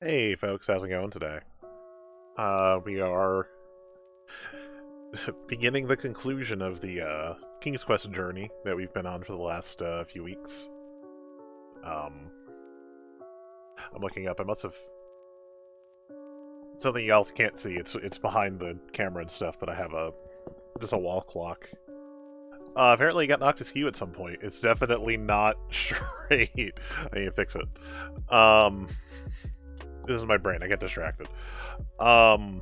Hey folks, how's it going today? We are beginning the conclusion of the King's Quest journey that we've been on for the last few weeks. Um, I'm looking up. I must have something else can't see. It's behind the camera and stuff, but I have a just a wall clock. Apparently, it got knocked askew at some point. It's definitely not straight. I need to fix it. This is my brain. I get distracted. Um,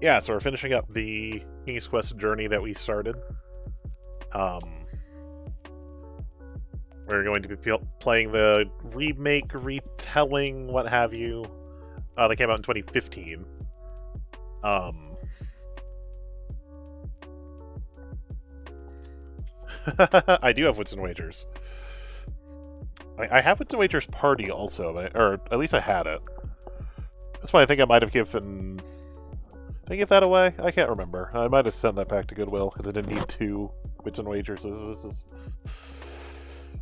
yeah, so we're finishing up the King's Quest journey that we started. Um, we're going to be playing the remake, retelling, what have you. That came out in 2015. Um, I do have Wits and Wagers. I have Wits and Wagers Party also, or at least I had it. That's why I think I might have given. Did I give that away? I can't remember. I might have sent that back to Goodwill because I didn't need two Wits and Wagers. This is.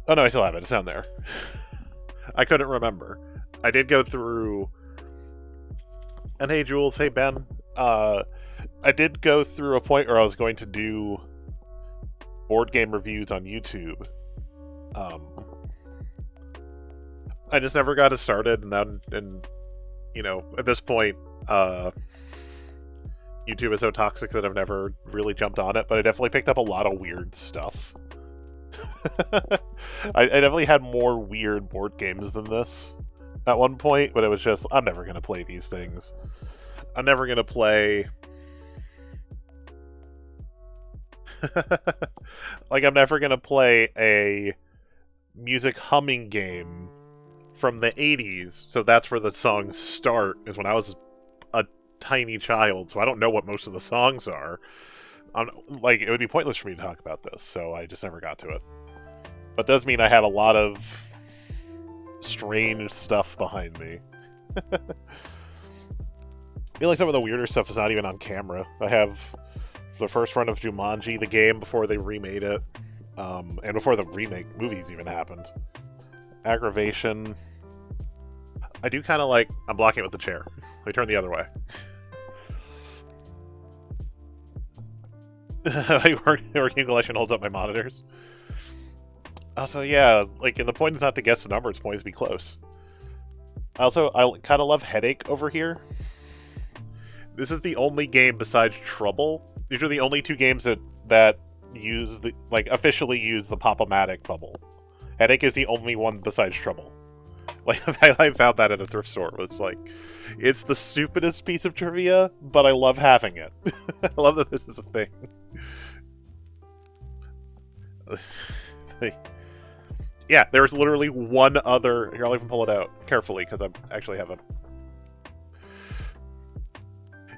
Oh no, I still have it. It's down there. I couldn't remember. I did go through. And hey, Jules. Hey, Ben. I did go through a point where I was going to do board game reviews on YouTube. I just never got it started, and you know, at this point, YouTube is so toxic that I've never really jumped on it, but I definitely picked up a lot of weird stuff. I definitely had more weird board games than this at one point, but it was just, I'm never going to play these things. I'm never going to play... like, I'm never going to play a music humming game from the 80s, so that's where the songs start, is when I was a tiny child, so I don't know what most of the songs are. Like, it would be pointless for me to talk about this, so I just never got to it. But it does mean I have a lot of strange stuff behind me. I feel like some of the weirder stuff is not even on camera. I have the first run of Jumanji, the game, before they remade it, and before the remake movies even happened. Aggravation. I do kind of like... I'm blocking it with the chair. Let me turn the other way. Working collection holds up my monitors. Also, yeah, like, and the point is not to guess the number, it's point is to be close. I kind of love Headache over here. This is the only game besides Trouble. These are the only two games that use the, like, officially use the Pop-O-Matic bubble. Headache is the only one besides Trouble. Like, I found that at a thrift store. It was like, it's the stupidest piece of trivia, but I love having it. I love that this is a thing. Yeah, there's literally one other... Here, I'll even pull it out carefully, because I actually have a...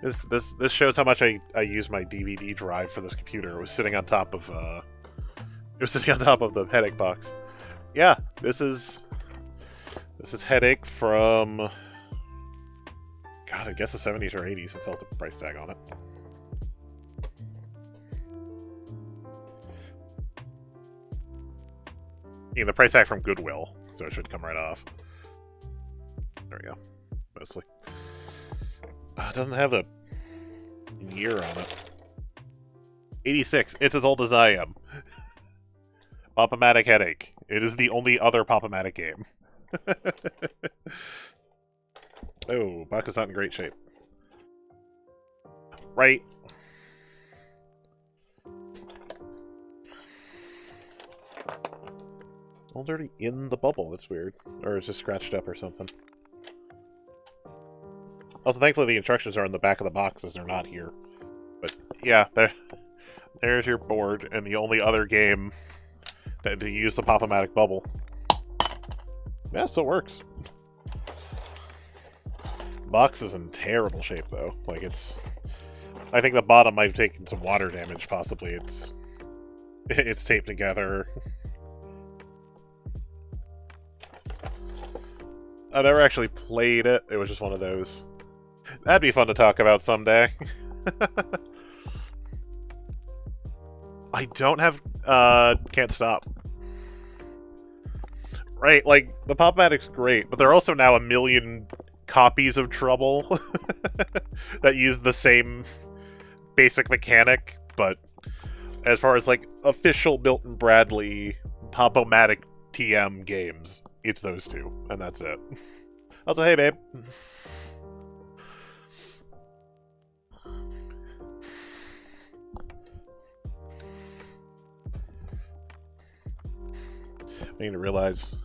This shows how much I use my DVD drive for this computer. It was sitting on top of the Headache box. Yeah, this is Headache from... God, I guess the 70s or 80s, since I'll have the price tag on it. Yeah, the price tag from Goodwill, so it should come right off. There we go. Mostly. It doesn't have the year on it. 86. It's as old as I am. Pop-O-Matic Headache. It is the only other Pop-O-Matic game. Oh, Buck is not in great shape. Right. Well, it's already in the bubble. That's weird. Or it's just scratched up or something. Also, thankfully the instructions are on the back of the boxes. They're not here. But, yeah, there's your board, and the only other game to use the Pop-O-Matic bubble. Yeah, still works. Box is in terrible shape, though. Like, it's... I think the bottom might have taken some water damage, possibly. It's taped together. I never actually played it. It was just one of those. That'd be fun to talk about someday. I don't have... Can't Stop. Right, like, the Pop-O-Matic's great, but there are also now a million copies of Trouble that use the same basic mechanic, but as far as, like, official Milton Bradley Pop-O-Matic TM games, it's those two, and that's it. Also, hey, babe. I need to realize,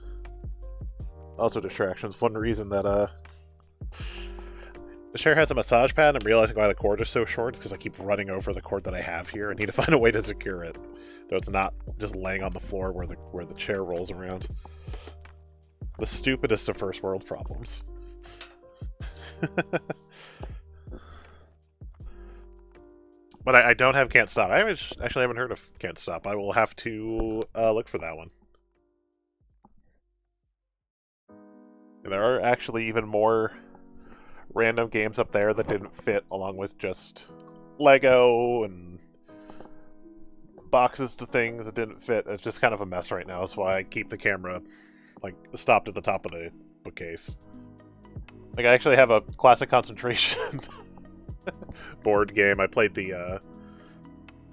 also distractions, one reason that, the chair has a massage pad. I'm realizing why the cord is so short. It's because I keep running over the cord that I have here. I need to find a way to secure it, so it's not just laying on the floor where the chair rolls around. The stupidest of first world problems. But I don't have Can't Stop. I actually haven't heard of Can't Stop. I will have to look for that one. And there are actually even more random games up there that didn't fit, along with just Lego and boxes to things that didn't fit. It's just kind of a mess right now. That's why I keep the camera like stopped at the top of the bookcase. Like, I actually have a classic concentration board game. I played the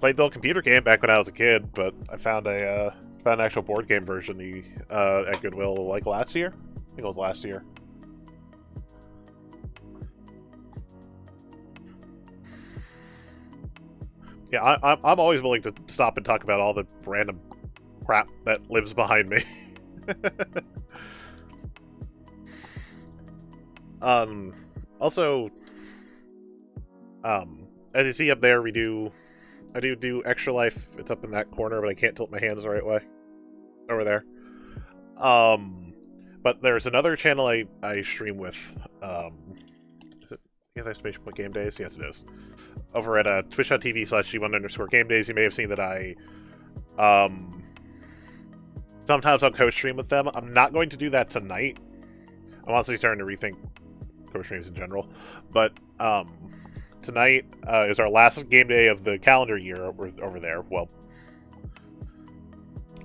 old computer game back when I was a kid, but I found an actual board game version at Goodwill like last year. I think it was last year. Yeah, I'm always willing to stop and talk about all the random crap that lives behind me. Also, as you see up there, I do Extra Life. It's up in that corner, but I can't tilt my hands the right way. Over there. But there's another channel I stream with, is it, I guess I have to put Game Days? Yes, it is. Over at twitch.tv/G1_Gamedays, you may have seen that I, sometimes I'll co-stream with them. I'm not going to do that tonight. I'm honestly starting to rethink co-streams in general. But, tonight is our last game day of the calendar year over there. Well,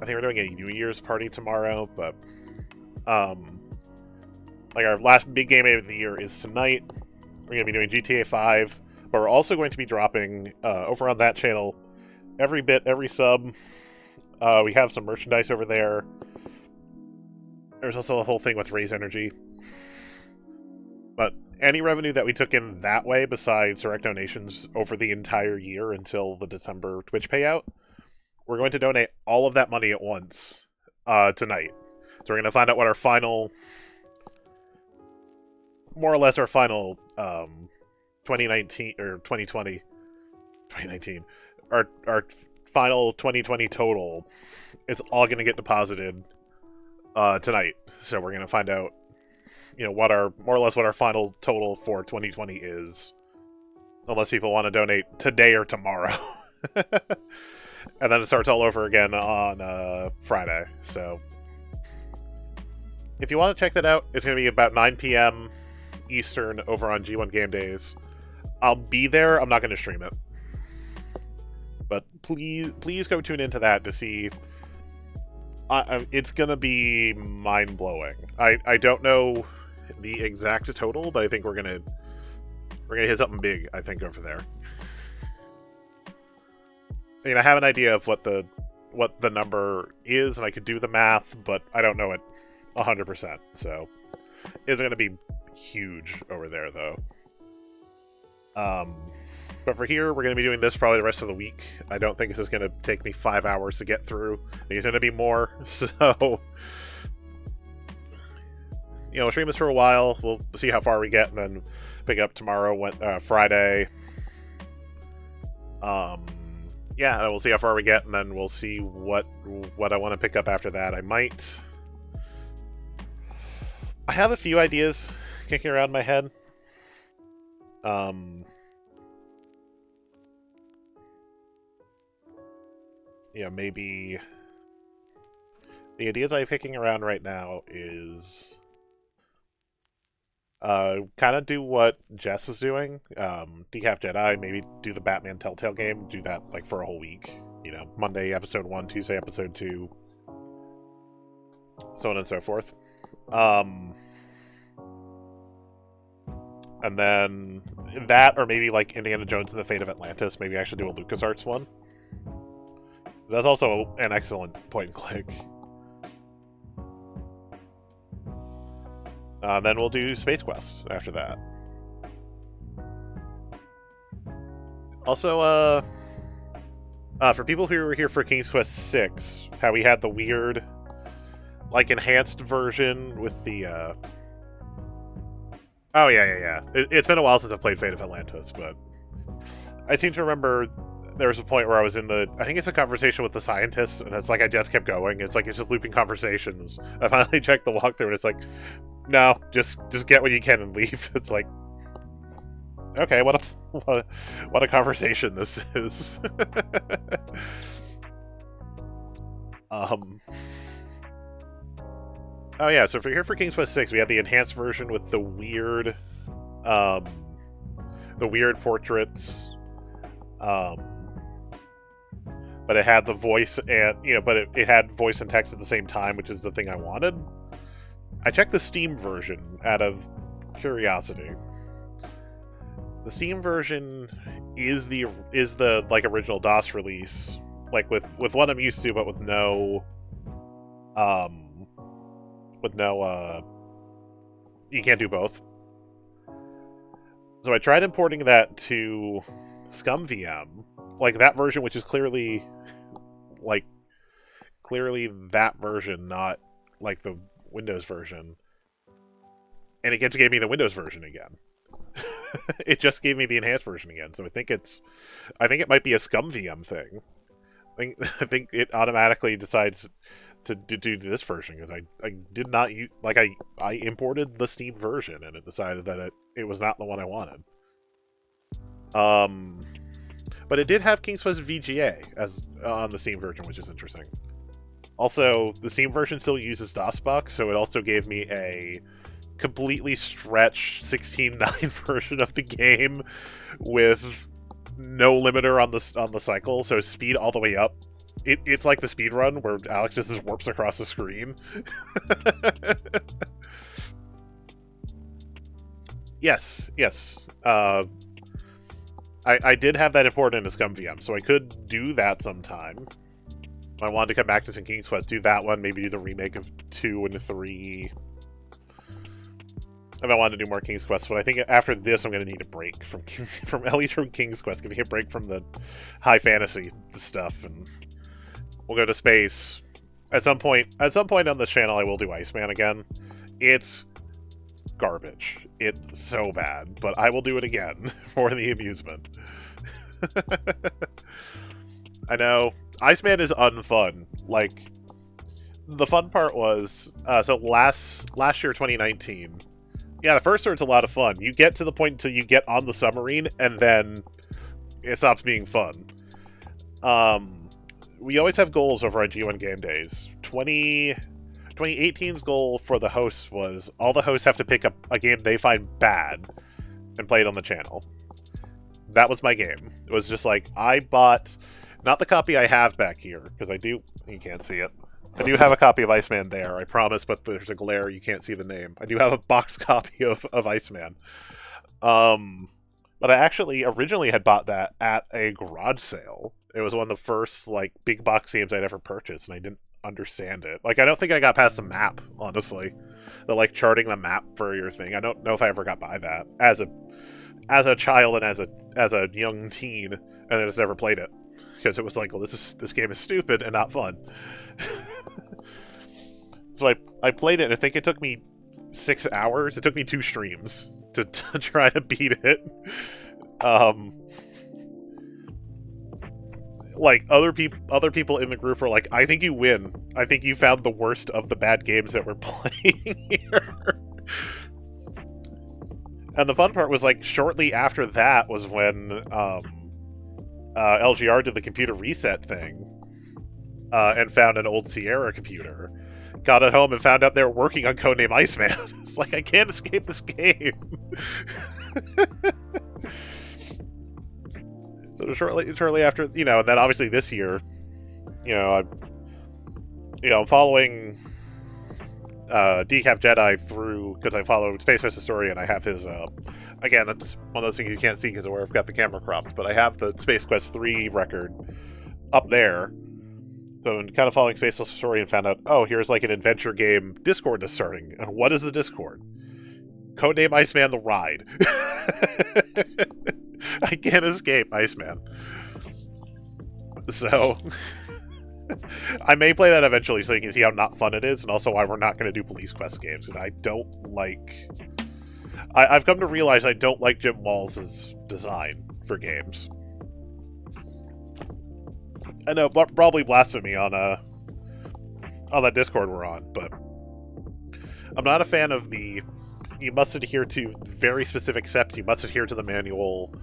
I think we're doing a New Year's party tomorrow, but, like, our last big game day of the year is tonight. We're going to be doing GTA 5. But we're also going to be dropping, over on that channel, every bit, every sub. We have some merchandise over there. There's also a whole thing with Raise Energy. But any revenue that we took in that way, besides direct donations over the entire year until the December Twitch payout, we're going to donate all of that money at once tonight. So we're going to find out what our final, more or less our final, 2019 or 2019, our final 2020 total is all going to get deposited tonight. So we're going to find out, what our more or less what our final total for 2020 is, unless people want to donate today or tomorrow. And then it starts all over again on Friday. So if you want to check that out, it's going to be about 9 p.m. Eastern over on G1 Game Days. I'll be there. I'm not going to stream it. But please go tune into that to see. It's going to be mind-blowing. I don't know the exact total, but I think we're going to hit something big, I think, over there. I mean, I have an idea of what the number is, and I could do the math, but I don't know it 100%. So it's going to be huge over there, though. But for here, we're going to be doing this probably the rest of the week. I don't think this is going to take me 5 hours to get through. I think it's going to be more, so we'll stream this for a while. We'll see how far we get, and then pick it up tomorrow, Friday. Yeah, and we'll see how far we get, and then we'll see what I want to pick up after that. I have a few ideas kicking around my head. Maybe the ideas I'm kicking around right now is kind of do what Jess is doing. Decaf Jedi, maybe do the Batman Telltale game, do that like for a whole week. Monday episode 1, Tuesday episode 2. so on and so forth. And then that, or maybe like Indiana Jones and the Fate of Atlantis. Maybe I should do a LucasArts one. That's also an excellent point and click. Then we'll do Space Quest after that. Also, for people who were here for King's Quest 6, how we had the weird, like, enhanced version with the, Oh, yeah. It's been a while since I've played Fate of Atlantis, but I seem to remember there was a point where I was in I think it's a conversation with the scientist, and it's like I just kept going. It's like it's just looping conversations. I finally checked the walkthrough, and it's like, no, just get what you can and leave. It's like, okay, what a conversation this is. Oh yeah, so for here for King's Quest 6, we have the enhanced version with the weird portraits. But it had the voice and but it had voice and text at the same time, which is the thing I wanted. I checked the Steam version out of curiosity. The Steam version is the like original DOS release, like with what I'm used to, but with no you can't do both. So I tried importing that to ScumVM, like that version, which is clearly that version, not like the Windows version. And it gave me the Windows version again. It just gave me the enhanced version again. So I think it might be a ScumVM thing. I think it automatically decides to do this version because I did not use, like I imported the Steam version and it decided that it was not the one I wanted. But it did have King's Quest VGA as on the Steam version, which is interesting. Also, the Steam version still uses DOSBox, so it also gave me a completely stretched 16:9 version of the game with no limiter on the cycle, so speed all the way up. It's like the speed run where Alex just warps across the screen. Yes. I did have that imported into ScumVM, so I could do that sometime. I wanted to come back to some King's Quest, do that one, maybe do the remake of 2 and 3. If I wanted to do more King's Quest, but I think after this I'm going to need a break from at least from King's Quest. Going to get a break from the high fantasy stuff, and we'll go to space. At some point on this channel I will do Iceman again. It's garbage. It's so bad, but I will do it again for the amusement. I know Iceman is unfun. Like, the fun part was so last year 2019. Yeah, the first start's a lot of fun. You get to the point until you get on the submarine, and then it stops being fun. We always have goals over on G1 Game Days. 2018's goal for the hosts was all the hosts have to pick up a game they find bad and play it on the channel. That was my game. It was just like, I bought, not the copy I have back here, because you can't see it. I do have a copy of Iceman there, I promise, but there's a glare, you can't see the name. I do have a box copy of Iceman. But I actually originally had bought that at a garage sale. It was one of the first, like, big box games I'd ever purchased, and I didn't understand it. Like, I don't think I got past the map, honestly. The, like, charting the map for your thing. I don't know if I ever got by that as a child and as a young teen, and I just never played it. Because it was like, well, this game is stupid and not fun. So I played it, and I think it took me 6 hours. It took me 2 streams to try to beat it. Like, other people in the group were like, I think you win. I think you found the worst of the bad games that we're playing here. And the fun part was, like, shortly after that was when LGR did the computer reset thing and found an old Sierra computer. Got it home and found out they were working on Codename Iceman. It's like, I can't escape this game. So shortly after, and then obviously this year, I'm following Decap Jedi through, because I followed Space Quest Historian. I have his, again, it's one of those things you can't see because of where I've got the camera cropped, but I have the Space Quest 3 record up there. So in kind of following Space Quest Historian, found out, oh, here's like an adventure game Discord that's starting. And what is the Discord? Codename Iceman the Ride. I can't escape Iceman. So I may play that eventually so you can see how not fun it is, and also why we're not going to do Police Quest games, because I don't like... I've come to realize I don't like Jim Walls' design for games. I know, probably blasphemy on that Discord we're on, but I'm not a fan of the... You must adhere to very specific steps, you must adhere to the manual...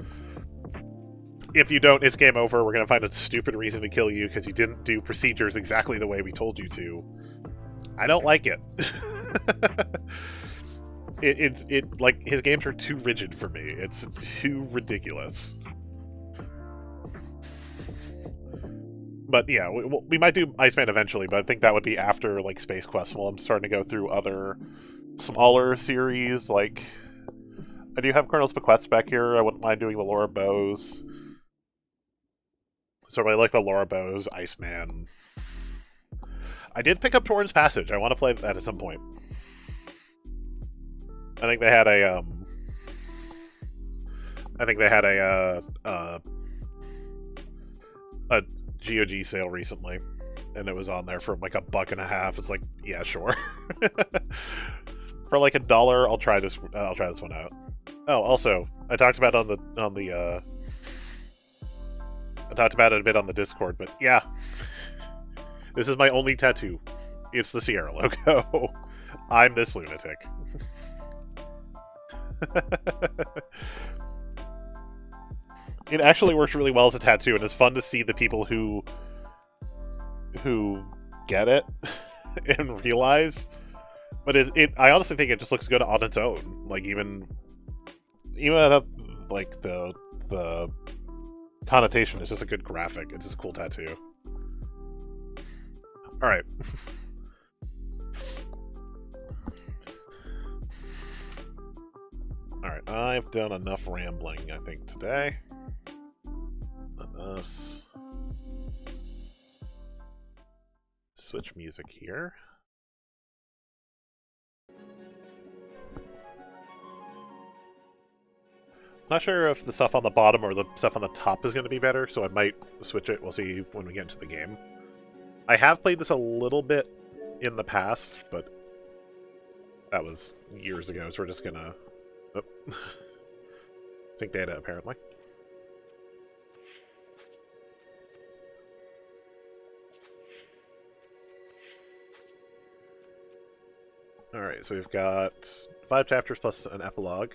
If you don't, it's game over. We're going to find a stupid reason to kill you because you didn't do procedures exactly the way we told you to. I don't like it. It's like, his games are too rigid for me. It's too ridiculous. But yeah, we might do Iceman eventually, but I think that would be after, like, Space Quest. While I'm starting to go through other smaller series, like... I do have Colonel's Bequests back here. I wouldn't mind doing the Laura Bows. So I like the Laura Bows, Iceman. I did pick up Torrens Passage. I want to play that at some point. I think they had a GOG sale recently, and it was on there for like $1.50. It's like, yeah, sure. For like $1, I'll try this one out. Oh, also, I talked about it I talked about it a bit on the Discord, but yeah. This is my only tattoo. It's the Sierra logo. I'm this lunatic. It actually works really well as a tattoo, and it's fun to see the people who get it and realize. But I honestly think it just looks good on its own. Like, even like the connotation is just a good graphic. It's just a cool tattoo. Alright. Alright, I've done enough rambling, I think, today. Let us switch music here. Not sure if the stuff on the bottom or the stuff on the top is going to be better, so I might switch it. We'll see when we get into the game. I have played this a little bit in the past, but that was years ago, so we're just going to... Oh. Sync data, apparently. Alright, so we've got 5 chapters plus an epilogue.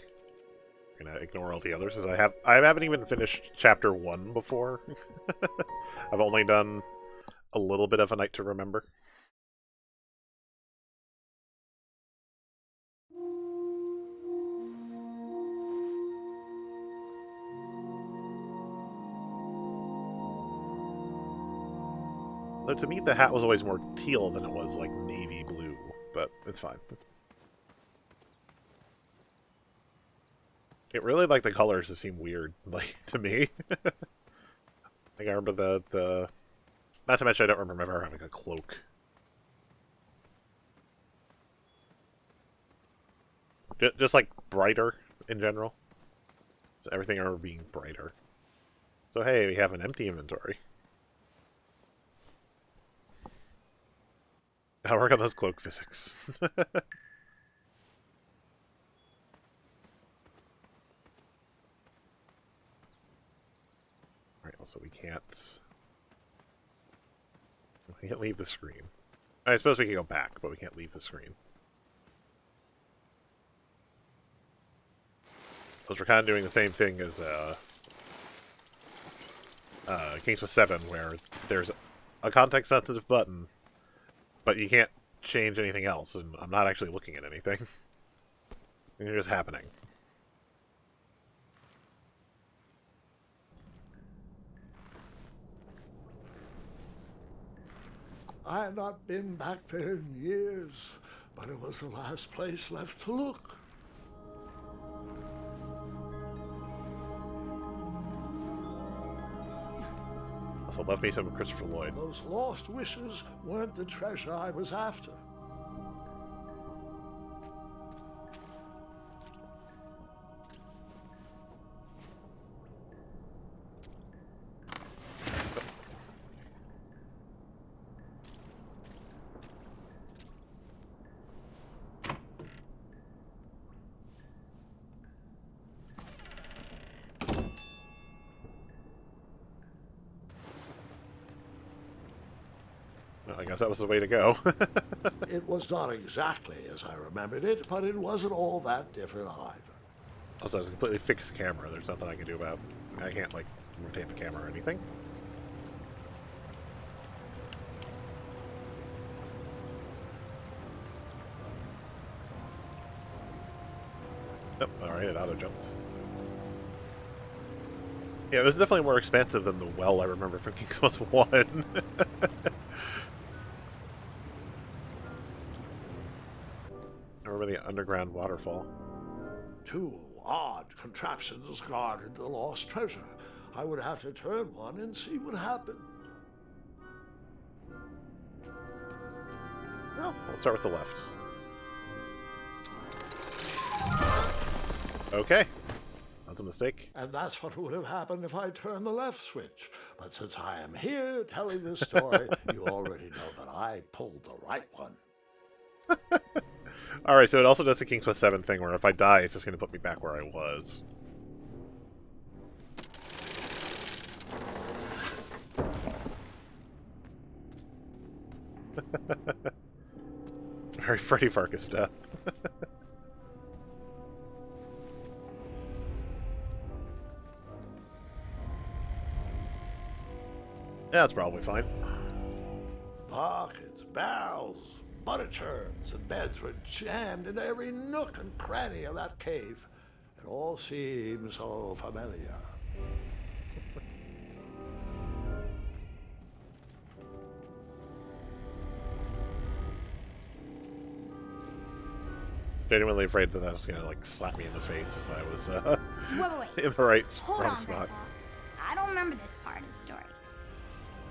I'm gonna ignore all the others, as I haven't even finished chapter 1 before. I've only done a little bit of A Night to Remember. Though to me the hat was always more teal than it was like navy blue, but it's fine. It really, like, the colors just seem weird, like, to me. I think I remember the... Not to mention I don't remember ever having a cloak. Just, like, brighter in general. So everything ever being brighter. So hey, we have an empty inventory. I'll work on those cloak physics. Also, we can't leave the screen. I suppose we can go back, but we can't leave the screen. Because we're kind of doing the same thing as King's Quest 7, where there's a context-sensitive button, but you can't change anything else, and I'm not actually looking at anything. Things are just happening. I have not been back there in years. but it was the last place left to look. Also, love me some Christopher Lloyd. Those lost wishes weren't the treasure I was after. I guess that was the way to go. It was not exactly as I remembered it, but it wasn't all that different either. Also, it's a completely fixed camera. There's nothing I can do about it. I can't, like, rotate the camera or anything. Nope, alright, it auto-jumped. Yeah, this is definitely more expensive than the well I remember from King's Quest 1. I remember the underground waterfall. Two odd contraptions guarded the lost treasure. I would have to turn one and see what happened. Well, we'll start with the left. Okay. That's a mistake. And that's what would have happened if I turned the left switch. But since I am here telling this story, you already know that I pulled the right one. Alright, so it also does the King's Quest 7 thing where if I die, it's just going to put me back where I was. Very Freddy Farkas death. Yeah, that's probably fine. Buckets, barrels, butter churns, and beds were jammed into every nook and cranny of that cave. It all seems so familiar. Genuinely afraid that was gonna like slap me in the face if I was wait. in the Hold wrong on, spot. Grandpa. I don't remember this part of the story.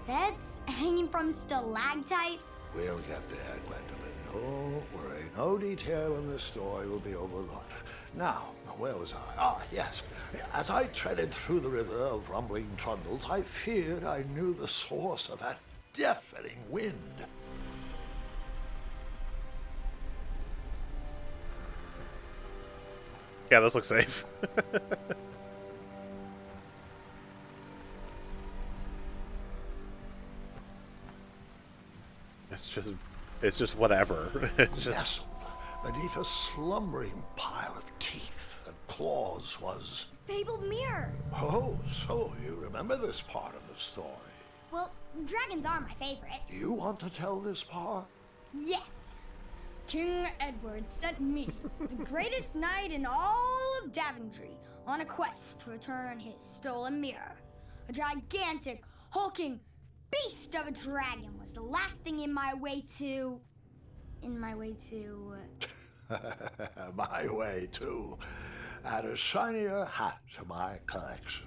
Beds hanging from stalactites? We'll get there, Gwendolyn. Don't worry. No detail in this story will be overlooked. Now, where was I? Ah, yes. As I treaded through the river of rumbling trundles, I feared I knew the source of that deafening wind. Yeah, this looks safe. It's just whatever. It's just Nestled beneath a slumbering pile of teeth and claws was... Fabled mirror. Oh, so you remember this part of the story. Well, dragons are my favorite. Do you want to tell this part? Yes. King Edward sent me, the greatest knight in all of Daventry, on a quest to return his stolen mirror. A gigantic, hulking beast of a dragon was the last thing in my way to... My way to add a shinier hat to my collection.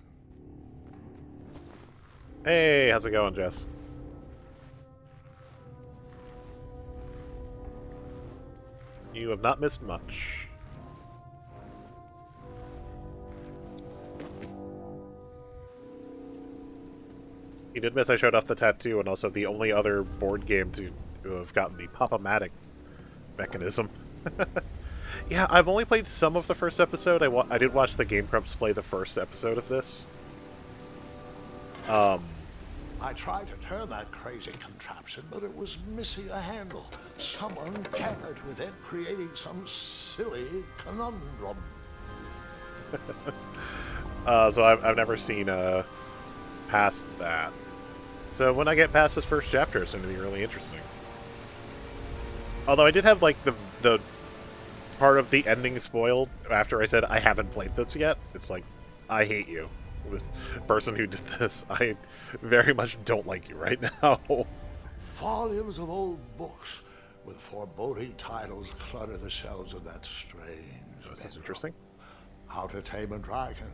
Hey, how's it going, Jess? You have not missed much. You did miss I showed off the tattoo, and also the only other board game to have gotten the pop-o-matic mechanism. Yeah, I've only played some of the first episode. I did watch the Game Grumps play the first episode of this. I tried to turn that crazy contraption, but it was missing a handle. Someone tampered with it, creating some silly conundrum. So I've never seen past that. So when I get past this first chapter, it's going to be really interesting. Although I did have like the part of the ending spoiled after I said I haven't played this yet. It's like, I hate you, the person who did this. I very much don't like you right now. Volumes of old books, with foreboding titles clutter the shelves of that strange This is bedroom. interesting. How to Tame a Dragon,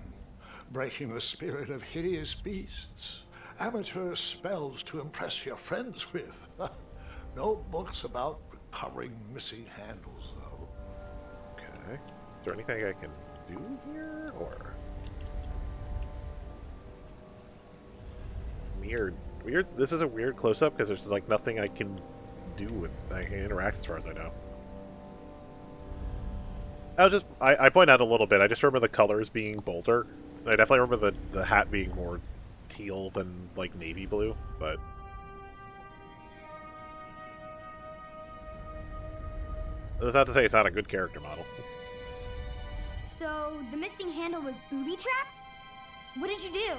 Breaking the Spirit of Hideous Beasts, amateur spells to impress your friends with. No books about recovering missing handles, though. Okay. Is there anything I can do here, or weird? This is a weird close-up because there's like nothing I can do with I can interact as far as I know. I point out a little bit. I just remember the colors being bolder. I definitely remember the hat being more teal than like navy blue, but that's not to say it's not a good character model. So the missing handle was booby-trapped? What did you do?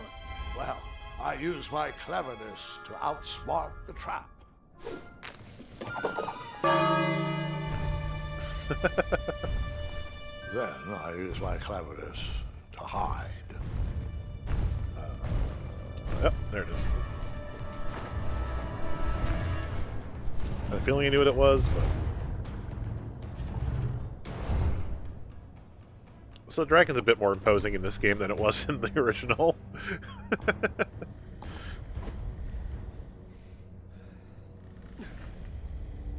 Well, I used my cleverness to outsmart the trap. Then I used my cleverness to hide. Yep, there it is. I had a feeling I knew what it was, but so the dragon's a bit more imposing in this game than it was in the original.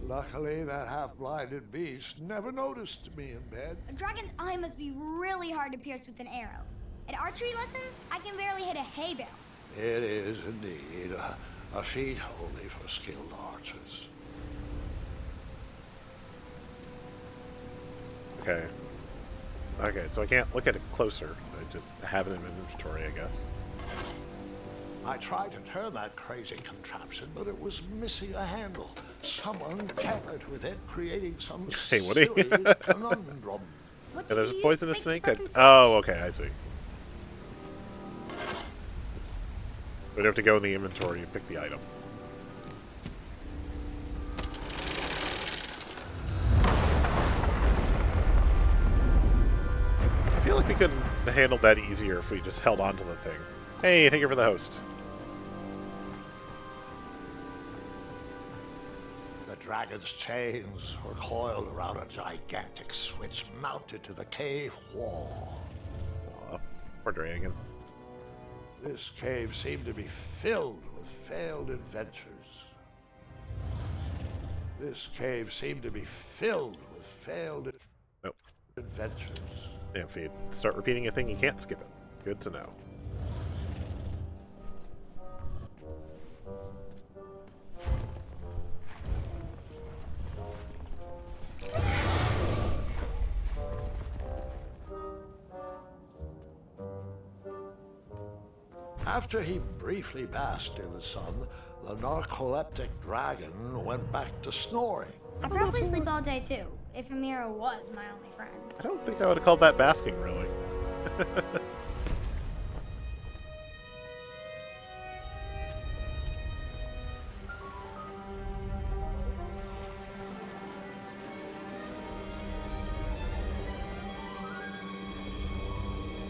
Luckily, that half-blinded beast never noticed me in bed. A dragon's eye must be really hard to pierce with an arrow. At archery lessons, I can barely hit a hay bale. It is indeed a feat only for skilled archers. Okay. Okay, so I can't look at it closer. I just have it in inventory, I guess. I tried to turn that crazy contraption, but it was missing a handle. Someone tampered with it, creating some Hey, Woody. silly conundrum. What Yeah, did there's you a use poisonous to make snake. the broken switch? Oh, okay, I see. We'd have to go in the inventory and pick the item. I feel like we could have handled that easier if we just held on to the thing. Hey, thank you for the host. The dragon's chains were coiled around a gigantic switch mounted to the cave wall. Aw, poor dragon. This cave seemed to be filled with failed adventures. This cave seemed to be filled with failed Nope. adventures. Yeah, if you start repeating a thing, you can't skip it. Good to know. After he briefly basked in the sun, the narcoleptic dragon went back to snoring. I'll probably sleep all day too, if Amira was my only friend. I don't think I would have called that basking, really.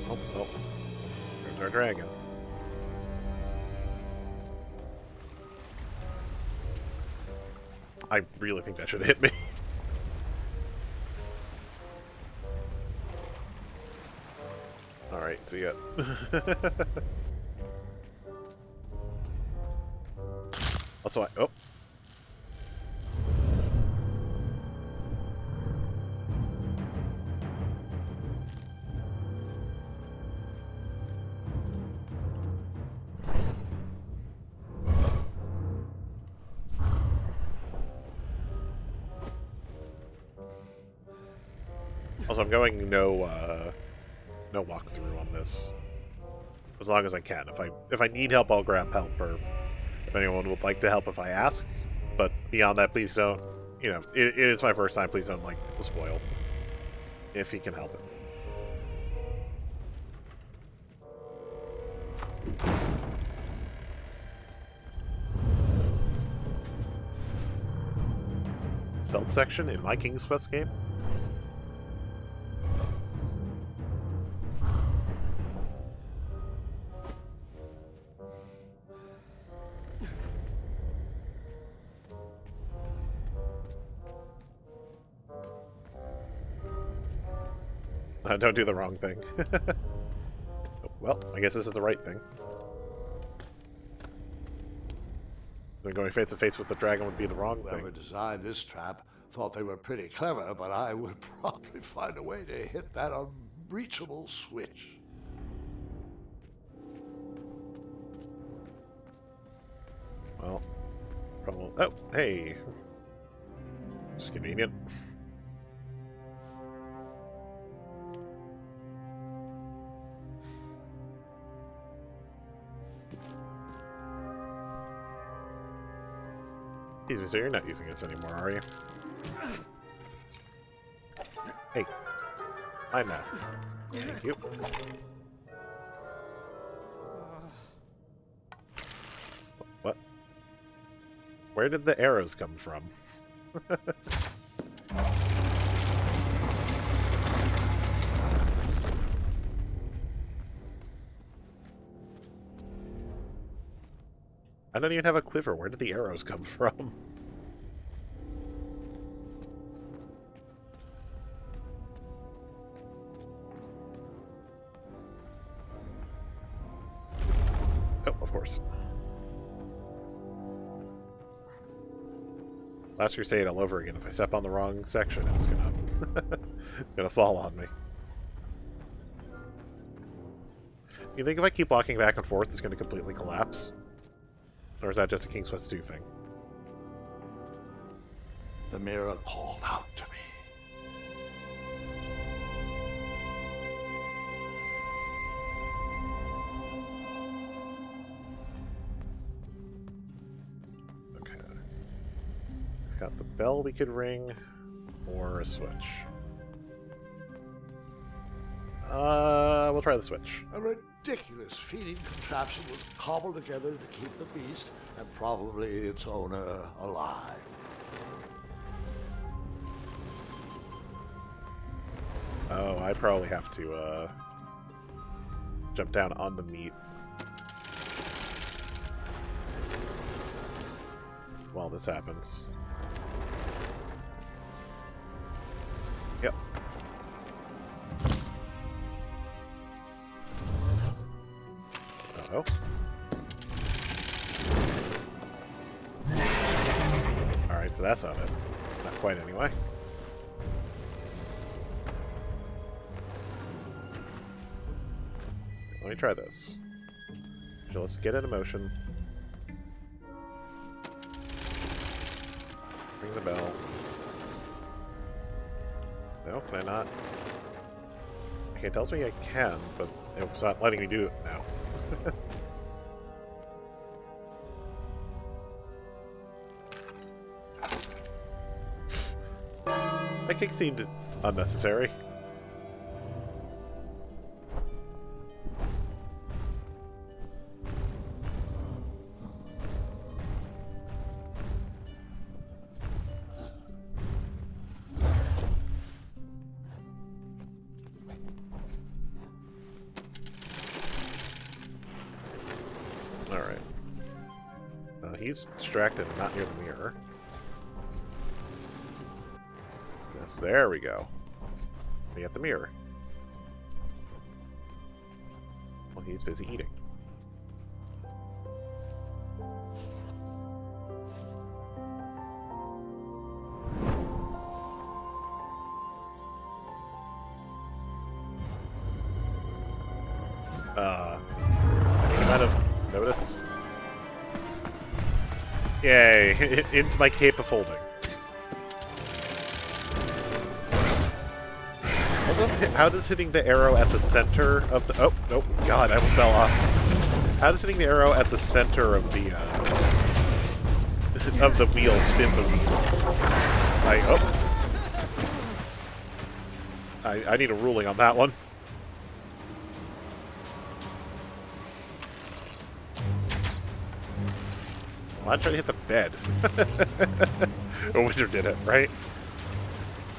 Oh, there's our dragon. I really think that should hit me. Alright, see ya. Also, oh. Also, I'm going no walkthrough on this, as long as I can. If I need help, I'll grab help, or if anyone would like to help, if I ask. But beyond that, please don't. You know, it is my first time. Please don't like spoil if you can help it. Stealth section in my King's Quest game. Don't do the wrong thing. Well, I guess this is the right thing. Then going face to face with the dragon would be the wrong Whoever thing. designed this trap thought they were pretty clever, but I would probably find a way to hit that unreachable switch. Well, problem. Oh, hey. Just convenient. Excuse me, so you're not using this anymore, are you? Hey. I'm not. Thank you. What? Where did the arrows come from? I don't even have a quiver. Where did the arrows come from? Oh, of course. Last Crusade all over again. If I step on the wrong section, it's gonna gonna fall on me. You think if I keep walking back and forth, it's gonna completely collapse? Or is that just a King's Quest 2 thing? The mirror called out to me. Okay. We've got the bell we could ring, or a switch. We'll try the switch. A ridiculous feeding contraption was cobbled together to keep the beast and probably its owner alive. Oh, I probably have to, jump down on the meat while this happens. Yep. Uh-oh. Alright, so that's not it. Not quite, anyway. Let me try this. So let's get it in motion. Ring the bell. No, can I not? Okay, it tells me I can, but it's not letting me do it now. That kick seemed unnecessary. Alright. He's distracted and not near the mirror. Yes, there we go. We got the mirror. Well, he's busy eating. I think I might have noticed. Yay! Into my cape of holding. Also, how does hitting the arrow at the center of the... Oh, nope. God, I almost fell off. How does hitting the arrow at the center of the wheel spin the wheel? I need a ruling on that one. Well, I'm trying to hit the bed. A wizard did it, right?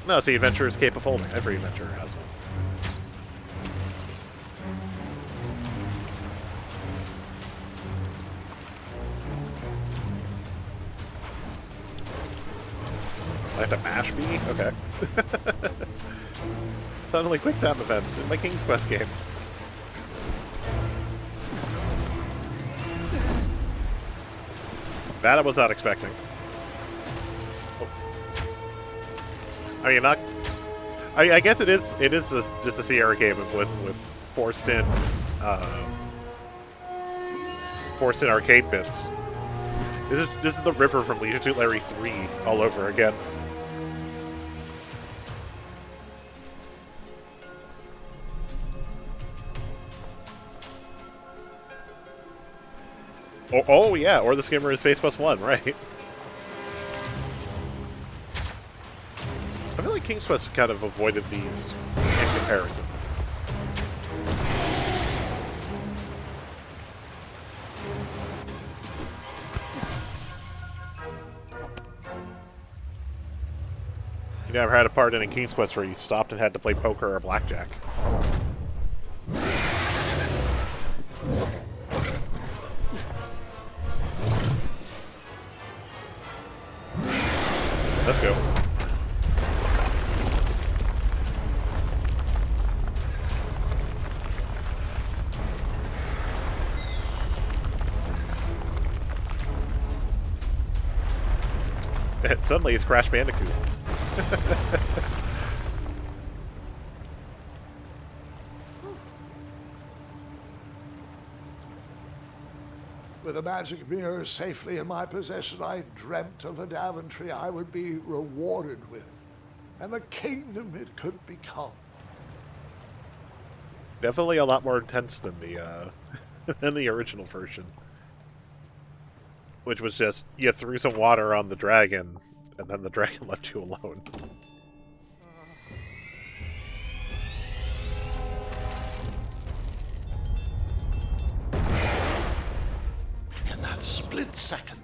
No, see, adventurer's cape of holding. Every adventurer has one. I have to mash B? Okay. Suddenly quick time events in my King's Quest game. That I was not expecting. Oh. I mean, not. I guess it is just a Sierra game with forced in arcade bits. This is the river from Leisure Suit Larry 3 all over again. Oh yeah, or the Skimmer in Space Quest 1, right? I feel like King's Quest kind of avoided these in comparison. You never had a part in a King's Quest where you stopped and had to play poker or blackjack. Let's go. Suddenly it's Crash Bandicoot. With the magic mirror safely in my possession, I dreamt of the Daventry I would be rewarded with, and the kingdom it could become. Definitely a lot more intense than the than the original version, which was just you threw some water on the dragon, and then the dragon left you alone. In that split second,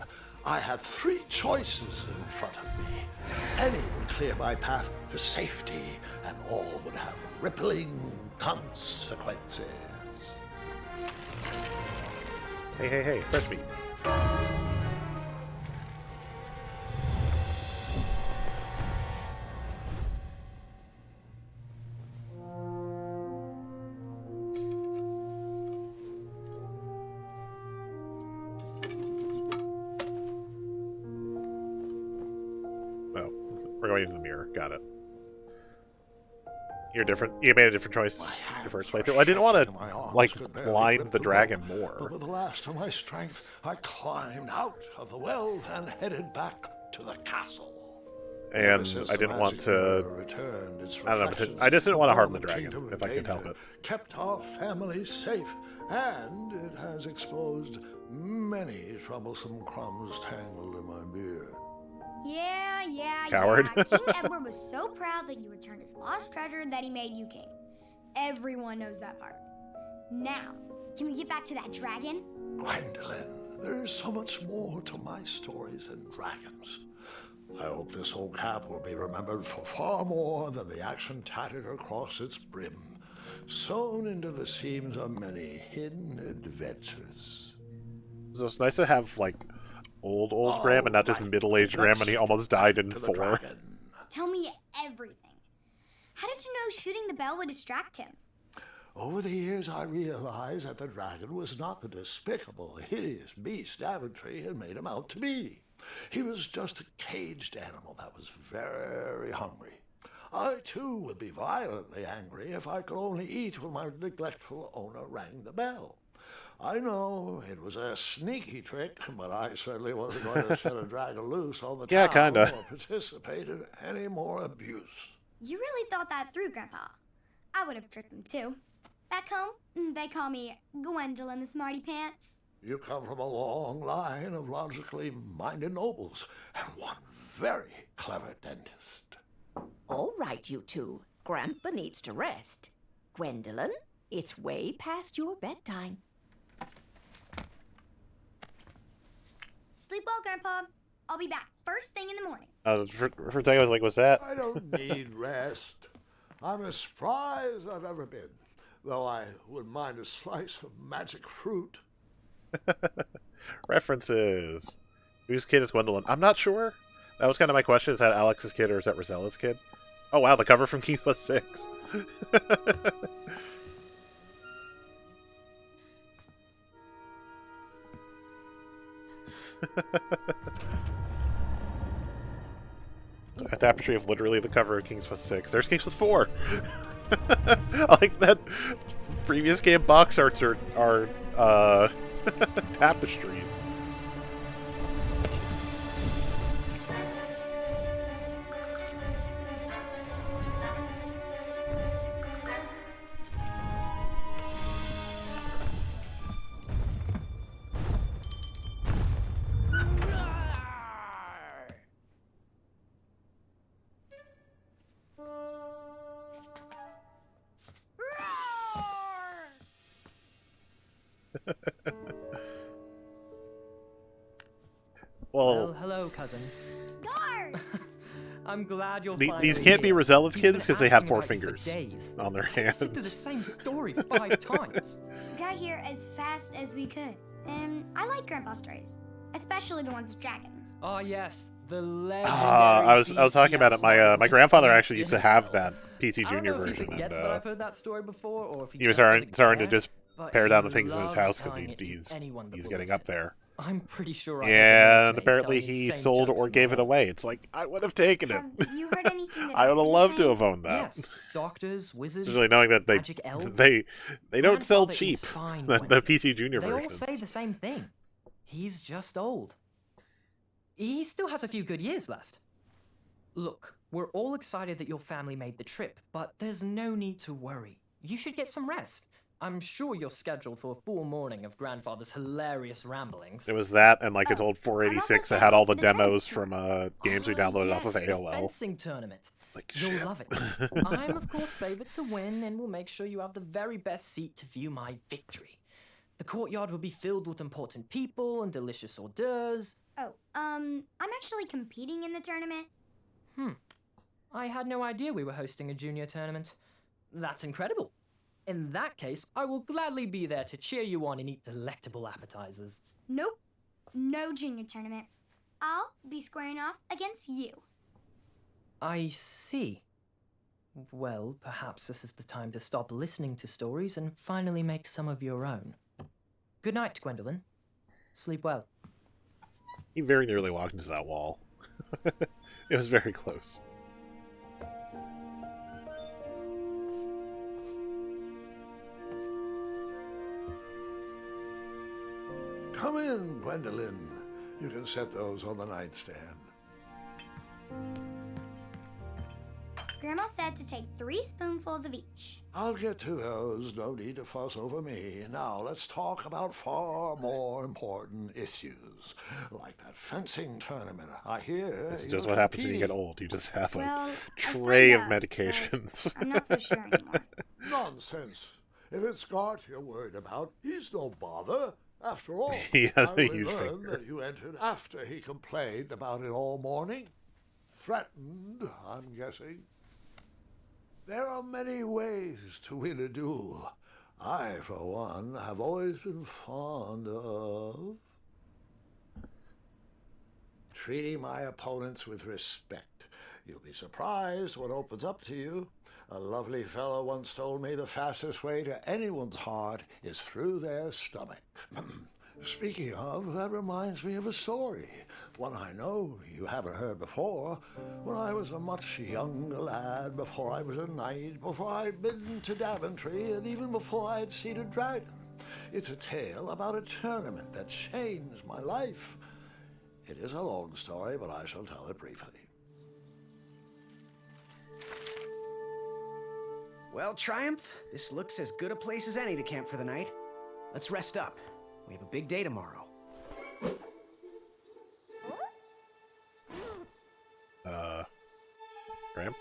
I had three choices in front of me. Any would clear my path to safety, and all would have rippling consequences. Hey, fresh meat. Oh, we're going into the mirror. Got it. You're different. You made a different choice your first playthrough. I didn't want to, like, blind the dragon more. But with the last of my strength, I climbed out of the well and headed back to the castle. And I didn't want to. I don't know. I just didn't want to harm the dragon, if I could help it. Kept our family safe, and it has exposed many troublesome crumbs tangled in my beard. Yeah. Coward. King Edward was so proud that you returned his lost treasure that he made you king. Everyone knows that part. Now, can we get back to that dragon? Gwendolyn, there's so much more to my stories than dragons. I hope this old cap will be remembered for far more than the action tattered across its brim, sewn into the seams of many hidden adventures. So it's nice to have, like, old Graham and not just middle-aged Graham when he almost died in 4. Tell me everything. How did you know shooting the bell would distract him? Over the years, I realized that the dragon was not the despicable, hideous beast Daventry had made him out to be. He was just a caged animal that was very hungry. I, too, would be violently angry if I could only eat when my neglectful owner rang the bell. I know it was a sneaky trick, but I certainly wasn't going to set a dragon loose on the town kinda. or participate in any more abuse. You really thought that through, Grandpa. I would have tricked him, too. Back home, they call me Gwendolyn the Smarty Pants. You come from a long line of logically minded nobles, and one very clever dentist. All right, you two. Grandpa needs to rest. Gwendolyn, it's way past your bedtime. Sleep well, Grandpa. I'll be back first thing in the morning. For a second I was like, what's that? I don't need rest. I'm as spry as I've ever been, though I wouldn't mind a slice of magic fruit. References. Whose kid is Gwendolyn? I'm not sure. That was kind of my question. Is that Alex's kid or is that Rosella's kid? Oh wow, the cover from King's Quest 6. A tapestry of literally the cover of King's Quest 6. There's King's Quest 4! I like that previous game box arts are tapestries. Well, hello, cousin. Guards! I'm glad you're these can't be Rosella's kids because they have 4 fingers on their hands. Sit through the same story 5 times. We got here as fast as we could, and I like Grandpa stories, especially the ones with dragons. Oh yes, the legendary. I was talking about it. My grandfather actually used to have that PC Junior version. version, He forgets that I've heard that story before, or if he was starting to just pare down the things in his house because he's getting up there. I'm pretty sure. And apparently he sold or gave it away. It's like, I would have taken it. Have you heard anything that I would have others are loved to saying? have owned that. Yes, doctors, wizards, Really knowing that magic elves. they don't sell Grandfather is cheap. fine, The Gwendolyn. PC Junior They all versions. say the same thing. He's just old. He still has a few good years left. Look, we're all excited that your family made the trip, but there's no need to worry. You should get some rest. I'm sure you're scheduled for a full morning of Grandfather's hilarious ramblings. It was that and like its old 486 that had all the demos from games we downloaded yes, off of the AOL. fencing tournament. Like, You'll shit. love it. I'm, of course, favored to win, and will make sure you have the very best seat to view my victory. The courtyard will be filled with important people and delicious hors d'oeuvres. Oh, I'm actually competing in the tournament. I had no idea we were hosting a junior tournament. That's incredible. In that case, I will gladly be there to cheer you on and eat delectable appetizers. Nope, no junior tournament. I'll be squaring off against you. I see. Well, perhaps this is the time to stop listening to stories and finally make some of your own. Good night, Gwendolyn. Sleep well. He very nearly walked into that wall. It was very close. Come in, Gwendolyn. You can set those on the nightstand. Grandma said to take 3 spoonfuls of each. I'll get to those. No need to fuss over me. Now let's talk about far more important issues, like that fencing tournament. I hear This is you're just what happens when you get competing. old. You just have a Well, I tray of signed up, medications. but I'm not so sure anymore. Nonsense. If it's Scott you're worried about, he's no bother. After all, He has I a only huge learned finger. that you entered after he complained about it all morning. Threatened, I'm guessing. There are many ways to win a duel. I, for one, have always been fond of treating my opponents with respect. You'll be surprised what opens up to you. A lovely fellow once told me the fastest way to anyone's heart is through their stomach. Speaking of, that reminds me of a story, one I know you haven't heard before. When I was a much younger lad, before I was a knight, before I'd been to Daventry, and even before I'd seen a dragon. It's a tale about a tournament that changed my life. It is a long story, but I shall tell it briefly. Well, Triumph, this looks as good a place as any to camp for the night. Let's rest up. We have a big day tomorrow. Graham?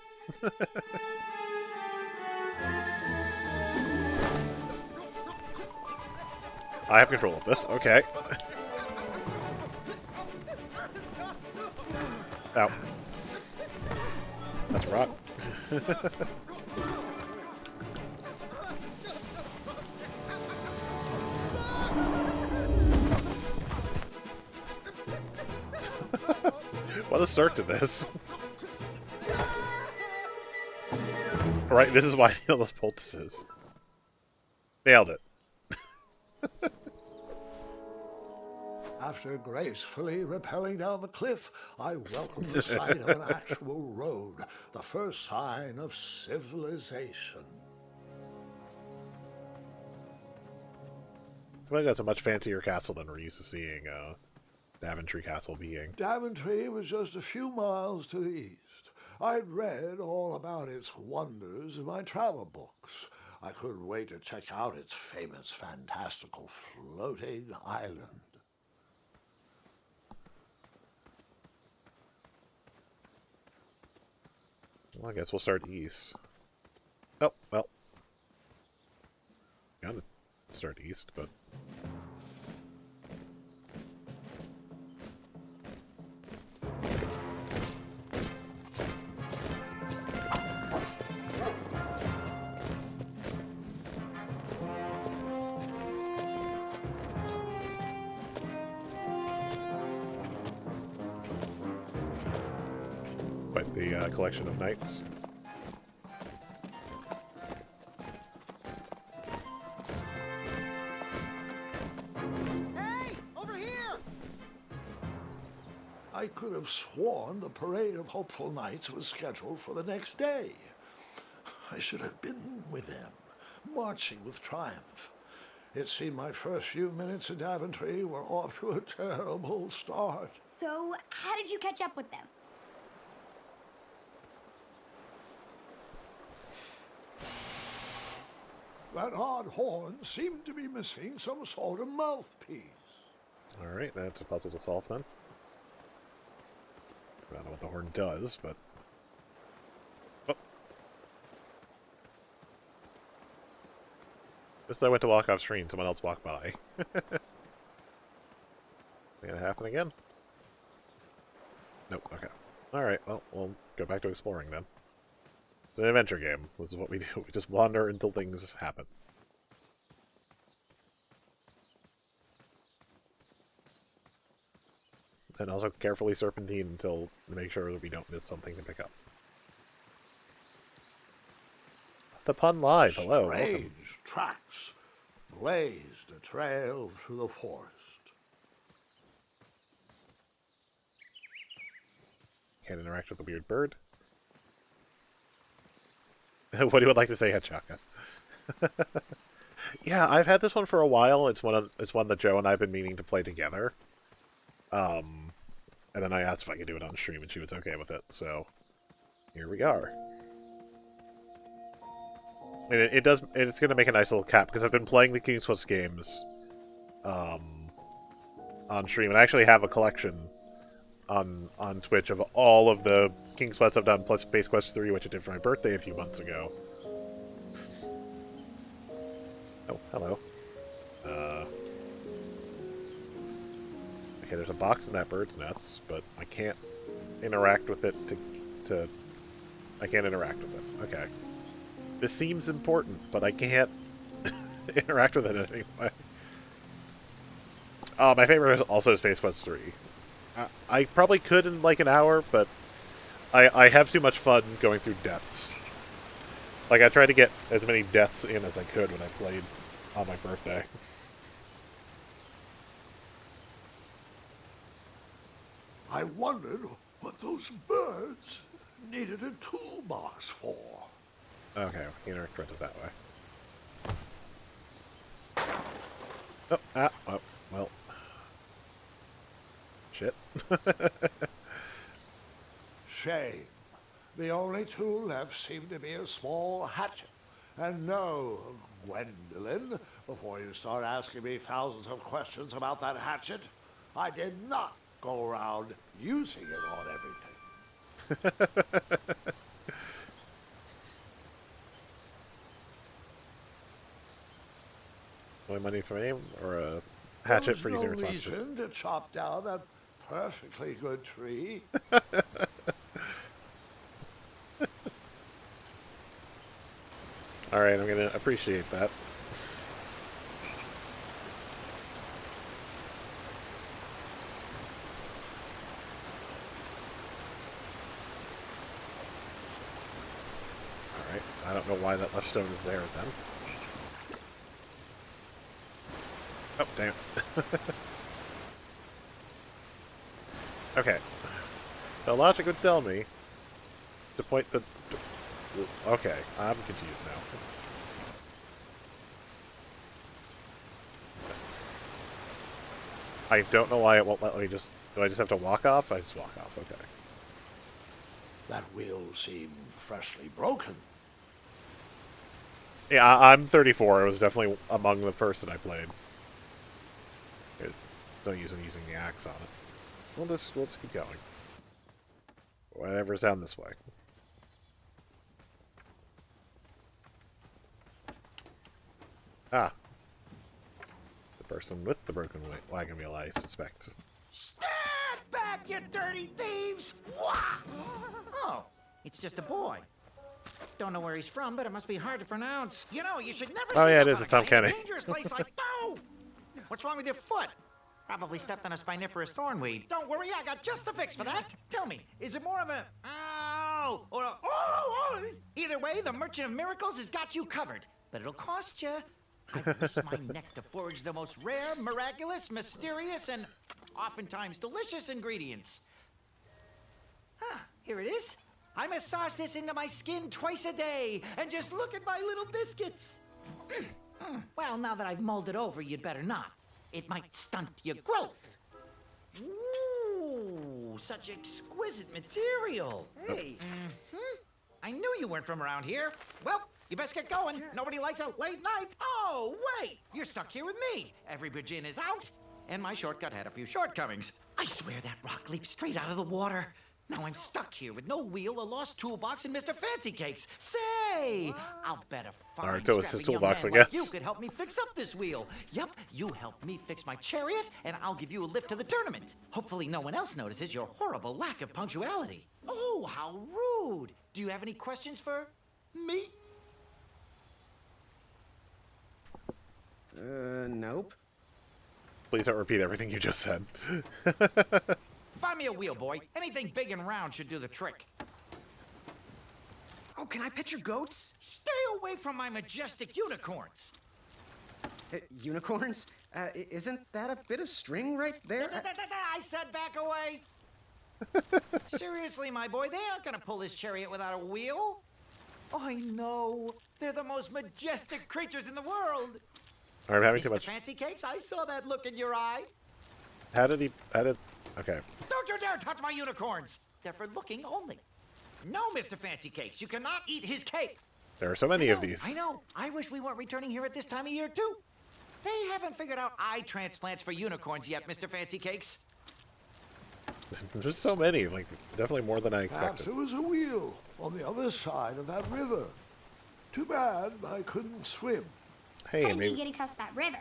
I have control of this. Okay. Ow. That's rot. What a start to this. Right, this is why I nailed those poultices. Nailed it. After gracefully rappelling down the cliff, I welcomed the sight of an actual road, the first sign of civilization. Well, that's a much fancier castle than we're used to seeing Daventry Castle being. Daventry was just a few miles to the east. I'd read all about its wonders in my travel books. I couldn't wait to check out its famous, fantastical floating island. Well, I guess we'll start east. Oh, well. Gonna start east, but... Quite the collection of knights. Hey! Over here! I could have sworn the parade of hopeful knights was scheduled for the next day. I should have been with them, marching with triumph. It seemed my first few minutes in Daventry were off to a terrible start. So, how did you catch up with them? That odd horn seemed to be missing some sort of mouthpiece. Alright, that's a puzzle to solve then. I don't know what the horn does, but... Oh. Just as I went to walk off screen, someone else walked by. Gonna happen again? Nope, okay. Alright, well, we'll go back to exploring then. It's an adventure game. This is what we do. We just wander until things happen. And also carefully serpentine until to make sure that we don't miss something to pick up. The pun live. Hello. Welcome. Strange tracks blazed a trail through the forest. Can't interact with the weird bird. What do you like to say, Hedgehogga? Yeah, I've had this one for a while. It's one that Joe and I have been meaning to play together. And then I asked if I could do it on stream, and she was okay with it. So here we are. And it's going to make a nice little cap because I've been playing the King's Quest games on stream, and I actually have a collection on Twitch of all of the King's Quest I've done, plus Space Quest 3, which I did for my birthday a few months ago. Oh, hello. Okay, there's a box in that bird's nest, but I can't interact with it to I can't interact with it. Okay. This seems important, but I can't interact with it anyway. My favorite is also Space Quest 3. I probably could in like an hour, but I have too much fun going through deaths. Like, I tried to get as many deaths in as I could when I played on my birthday. I wondered what those birds needed a toolbox for. Okay, interact with it that way. Oh, well. Shit. Shame. The only tool left seemed to be a small hatchet. And no, Gwendolyn, before you start asking me thousands of questions about that hatchet, I did not go around using it on everything. My money for aim or a hatchet for using no responsive. reason to chop down that perfectly good tree. Alright, I'm gonna appreciate that. Alright, I don't know why that left stone is there then. Oh, damn. Okay. The logic would tell me to point the... Okay, I'm confused now. I don't know why it won't let me just... Do I just have to walk off? I just walk off, okay. That wheel seemed freshly broken. Yeah, I'm 34. It was definitely among the first that I played. No use in using the axe on it. We'll just keep going. Whatever's down this way. Ah. The person with the broken wagon wheel, I suspect. Stand back, you dirty thieves! Wah! Oh, it's just a boy. Don't know where he's from, but it must be hard to pronounce. You know, you should never. Oh yeah, it is. It's It's Tom Kenny. Dangerous place like no. What's wrong with your foot? Probably stepped on a spiniferous thornweed. Don't worry, I got just the fix for that. Tell me, is it more of a ow or a oh? Either way, the Merchant of Miracles has got you covered, but it'll cost you. I risk my neck to forge the most rare, miraculous, mysterious, and oftentimes delicious ingredients. Ah, here it is. I massage this into my skin twice a day, and just look at my little biscuits. Well, now that I've mulled it over, you'd better not. It might stunt your growth. Ooh, such exquisite material. Hey. I knew you weren't from around here. Well, you best get going. Nobody likes a late night. Oh, wait. You're stuck here with me. Every bridge in is out, and my shortcut had a few shortcomings. I swear that rock leaped straight out of the water. Now I'm stuck here with no wheel, a lost toolbox, and Mr. Fancy Cakes. Say, I'll bet a fine Naruto is his strapping young toolbox, man I like guess. you could help me fix up this wheel. Yep, you help me fix my chariot, and I'll give you a lift to the tournament. Hopefully no one else notices your horrible lack of punctuality. Oh, how rude. Do you have any questions for me? Nope. Please don't repeat everything you just said. Find me a wheel, boy. Anything big and round should do the trick. Oh, can I pet your goats? Stay away from my majestic unicorns. Unicorns? Isn't that a bit of string right there? I said back away. Seriously, my boy, they aren't gonna pull this chariot without a wheel. I know. They're the most majestic creatures in the world. I'm having too Mr. much. Fancy Cakes, I saw that look in your eye. How did? Okay. Don't you dare touch my unicorns. They're for looking only. No, Mr. Fancy Cakes, you cannot eat his cake. There are so many of I these. know. I wish we weren't returning here at this time of year, too. They haven't figured out eye transplants for unicorns yet, Mr. Fancy Cakes. There's so many. Like, definitely more than I Perhaps expected. there was a wheel on the other side of that river. Too bad I couldn't swim. Hey, How did you maybe get across that river?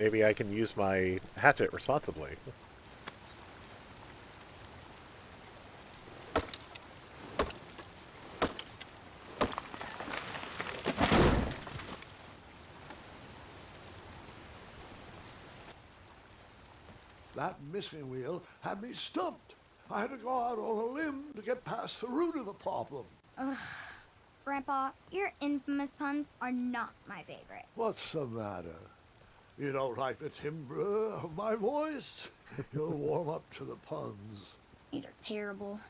maybe I can use my hatchet responsibly. That missing wheel had me stumped. I had to go out on a limb to get past the root of the problem. Grandpa, your infamous puns are not my favorite. What's the matter? You don't like the timbre of my voice? You'll warm up to the puns. These are terrible.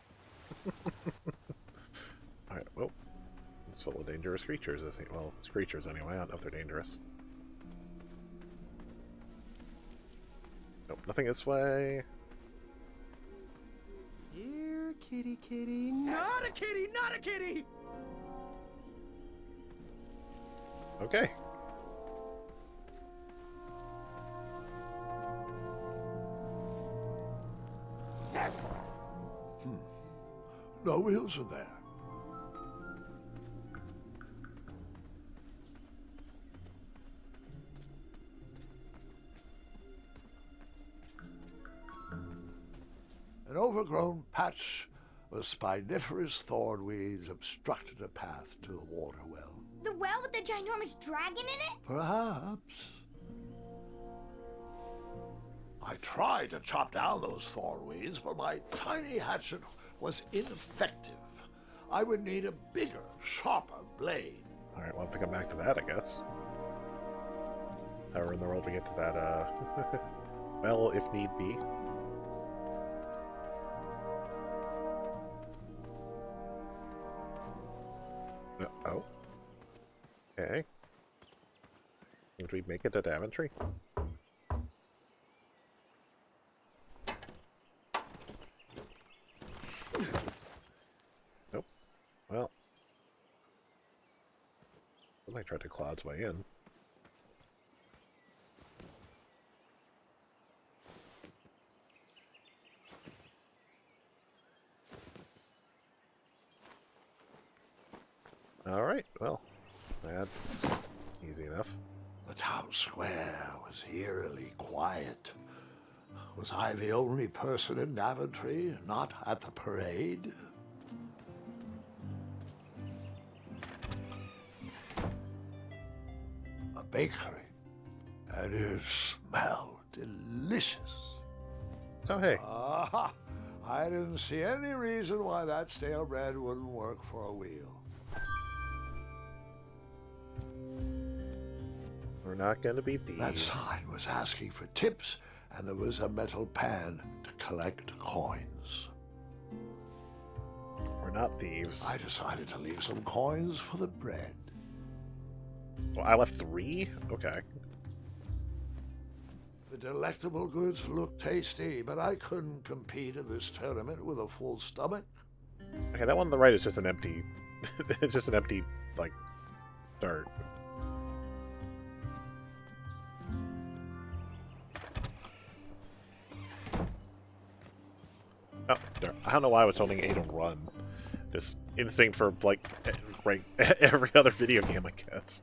Alright, well, it's full of dangerous creatures. Well, it's creatures anyway. I don't know if they're dangerous. Nope, nothing this way. Here, kitty, kitty. Not a kitty, not a kitty! Okay. No wheels are there. An overgrown patch of spiniferous thornweeds obstructed a path to the water well. The well with the ginormous dragon in it? Perhaps. I tried to chop down those thornweeds, but my tiny hatchet was ineffective. I would need a bigger, sharper blade. Alright, we'll have to come back to that, I guess. However in the world we get to that, well, if need be. Oh. Okay. Did we make it to Daventry? Nope. Well. Somebody tried to claw its way in. Alright, well, that's easy enough. The town square was eerily quiet. Was I the only person in Daventry not at the parade? A bakery, and it smelled delicious. Oh, hey. Ah, I didn't see any reason why that stale bread wouldn't work for a wheel. We're not going to be thieves. That sign was asking for tips, and there was a metal pan to collect coins. We're not thieves. I decided to leave some coins for the bread. Well, I left 3? Okay. The delectable goods looked tasty, but I couldn't compete in this tournament with a full stomach. Okay, that one on the right is just an empty... it's just an empty, like, dirt. Oh, darn. I don't know why I was holding A to run. Just instinct for, like, right, every other video game I get.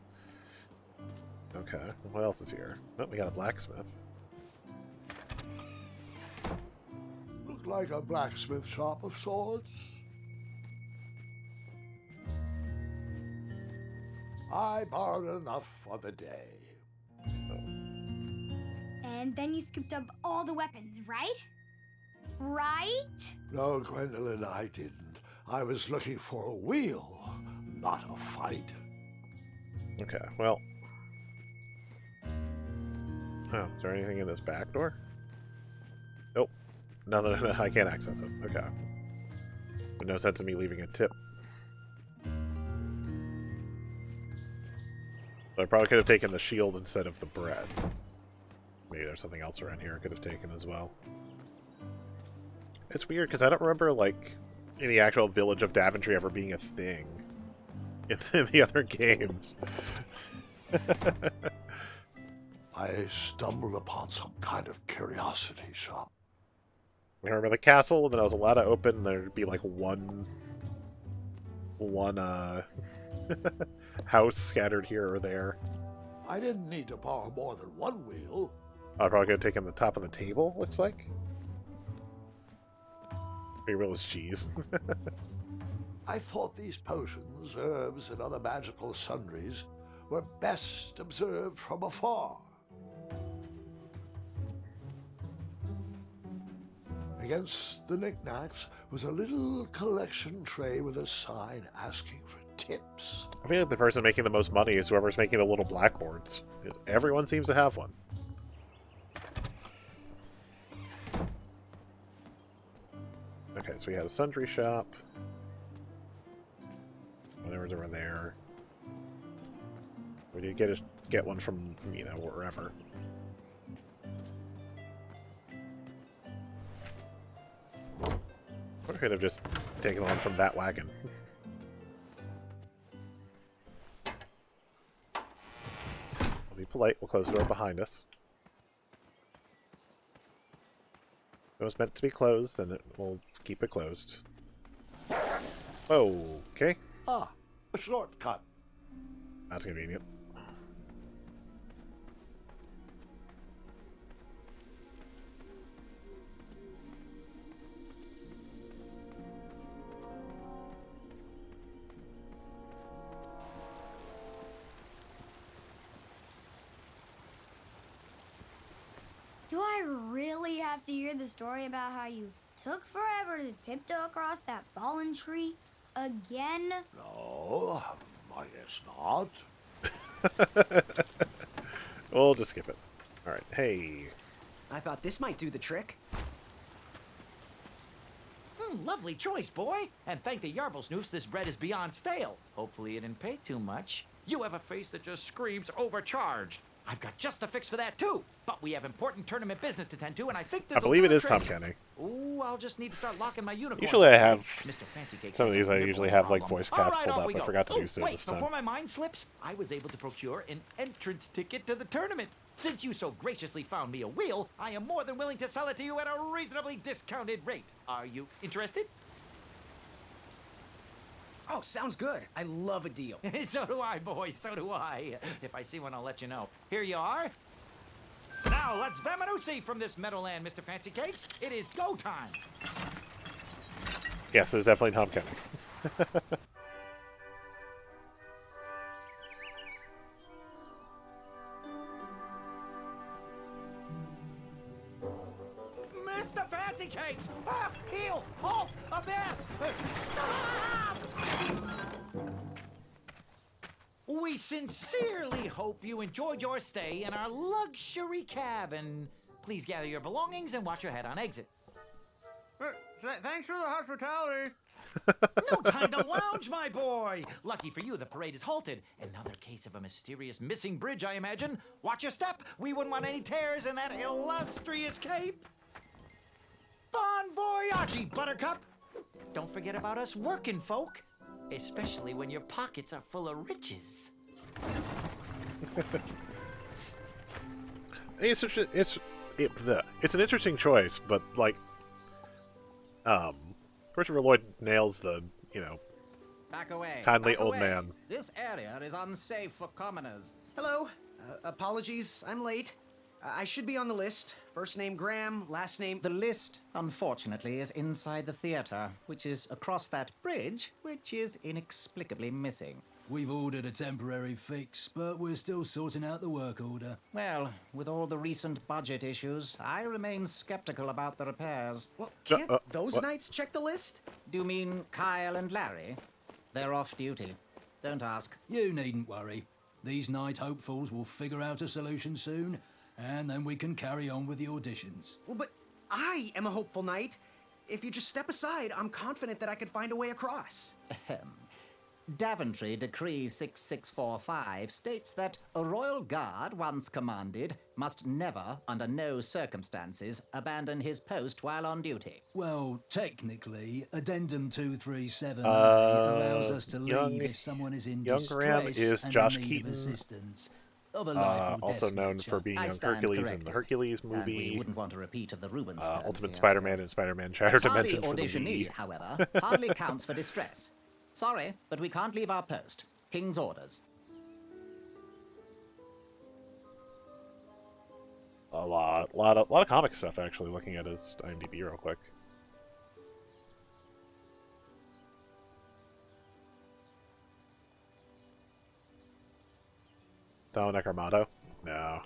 Okay, what else is here? Oh, we got a blacksmith. Looked like a blacksmith shop of sorts. I borrowed enough for the day. And then you scooped up all the weapons, right? Right? No, Gwendolyn, I didn't. I was looking for a wheel, not a fight. Okay, well... Oh, is there anything in this back door? Nope. No, I can't access it. Okay. No sense in me leaving a tip. So I probably could have taken the shield instead of the bread. Maybe there's something else around here I could have taken as well. It's weird, because I don't remember, like, in the actual village of Daventry ever being a thing in the other games. I stumbled upon some kind of curiosity shop. I remember the castle, and then I was allowed to open, and there'd be, like, one house scattered here or there. I didn't need to borrow more than one wheel. I probably could have taken the top of the table, looks like. Real as cheese. I thought these potions, herbs, and other magical sundries were best observed from afar. Against the knickknacks was a little collection tray with a sign asking for tips. I feel like the person making the most money is whoever's making the little blackboards. Everyone seems to have one. Okay, so we had a sundry shop. Whatever's over there. We did get one from you know, wherever. Or we could have just taken one from that wagon. I'll be polite, we'll close the door behind us. It was meant to be closed, and we'll keep it closed. Okay. Ah, a shortcut. That's convenient. Do I really have to hear the story about how you took forever to tiptoe across that fallen tree? again? No, I guess not. We'll just skip it. Alright, hey. I thought this might do the trick. Lovely choice, boy. And thank the Yarblesnoofs, this bread is beyond stale. Hopefully it didn't pay too much. You have a face that just screams overcharged. I've got just a fix for that, too. But we have important tournament business to tend to, and I think there's I believe it is Tom trick. Kenny. Ooh, I'll just need to start locking my unicorn. Usually I have Mr. Fancy Cake some of has these. I a usually nibble have like problem. voice All cast right, pulled off up. we I go. forgot to do Oh, so wait, this time. before my mind slips, I was able to procure an entrance ticket to the tournament. Since you so graciously found me a wheel, I am more than willing to sell it to you at a reasonably discounted rate. Are you interested? Oh, sounds good. I love a deal. So do I, boy, so do I. If I see one, I'll let you know. Here you are. Now, let's Vamanusi from this Meadowland, Mr. Fancy Cakes. It is go time. Yes, it is definitely Tom Kenny. Mr. Fancy Cakes! Ah, heel! Halt! Abyss! Stop! We sincerely hope you enjoyed your stay in our luxury cabin. Please gather your belongings and watch your head on exit. Thanks for the hospitality. No time to lounge, my boy! Lucky for you, the parade is halted. Another case of a mysterious missing bridge, I imagine. Watch your step. We wouldn't want any tears in that illustrious cape. Bon voyage, Buttercup! Don't forget about us working folk, especially when your pockets are full of riches. It's an interesting choice, but like, Christopher Lloyd nails the, Back away. kindly Back old away. man. This area is unsafe for commoners. Hello. Apologies, I'm late. I should be on the list. First name Graham, last name... The list, unfortunately, is inside the theater, which is across that bridge, which is inexplicably missing. We've ordered a temporary fix, but we're still sorting out the work order. Well, with all the recent budget issues, I remain skeptical about the repairs. Well, can't those what? knights check the list? Do you mean Kyle and Larry? They're off duty. Don't ask. You needn't worry. These night hopefuls will figure out a solution soon, and then we can carry on with the auditions. Well, but I am a hopeful knight. If you just step aside, I'm confident that I could find a way across. Daventry Decree 6645 states that a royal guard once commanded must never, under no circumstances, abandon his post while on duty. Well, technically, Addendum 237 allows us to leave if someone is in young distress Graham is and Josh in need Keaton, of assistance. Of a life or also death known nature. for being I young stand Hercules in corrected. the Hercules And we movie, wouldn't want a repeat of the Rubens Ultimate Spider-Man and Spider-Man Shattered Tardy Dimensions for the auditionee, Wii. however, hardly counts for distress. Sorry, but we can't leave our post. King's orders. A lot of comic stuff actually. Looking at his IMDb real quick. Dominic Armato? No.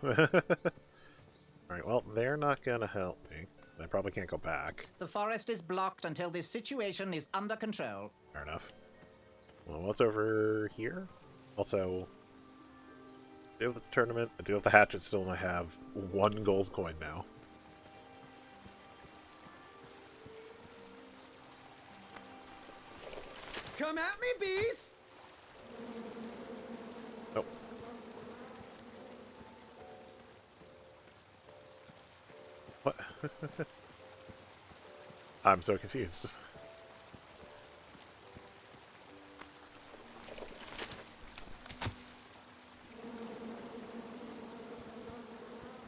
Alright, well, they're not gonna help me. I probably can't go back. The forest is blocked until this situation is under control. Fair enough. Well, what's over here? Also, I do have the tournament, I do have the hatchet still, and I have 1 gold coin now. Come at me, bees! Nope. What? I'm so confused.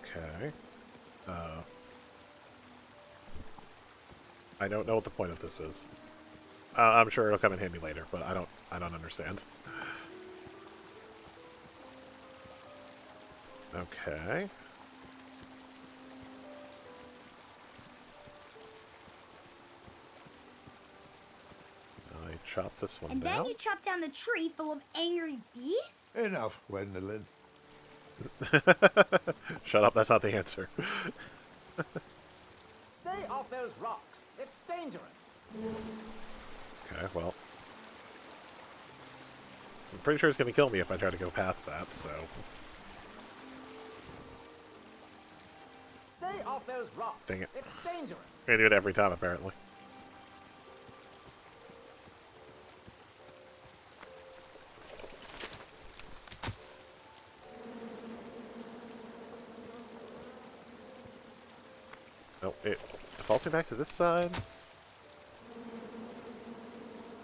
Okay. I don't know what the point of this is. I'm sure it'll come in handy later, but I don't understand. Okay. I chop this one And down. then you chop down the tree full of angry bees? Enough, Gwendolyn. Shut up, that's not the answer. Stay off those rocks. It's dangerous. Okay, well. pretty sure it's going to kill me if I try to go past that, so... Stay off those rocks. Dang it. It's dangerous. I'm going to do it every time, apparently. Oh, it defaults me back to this side.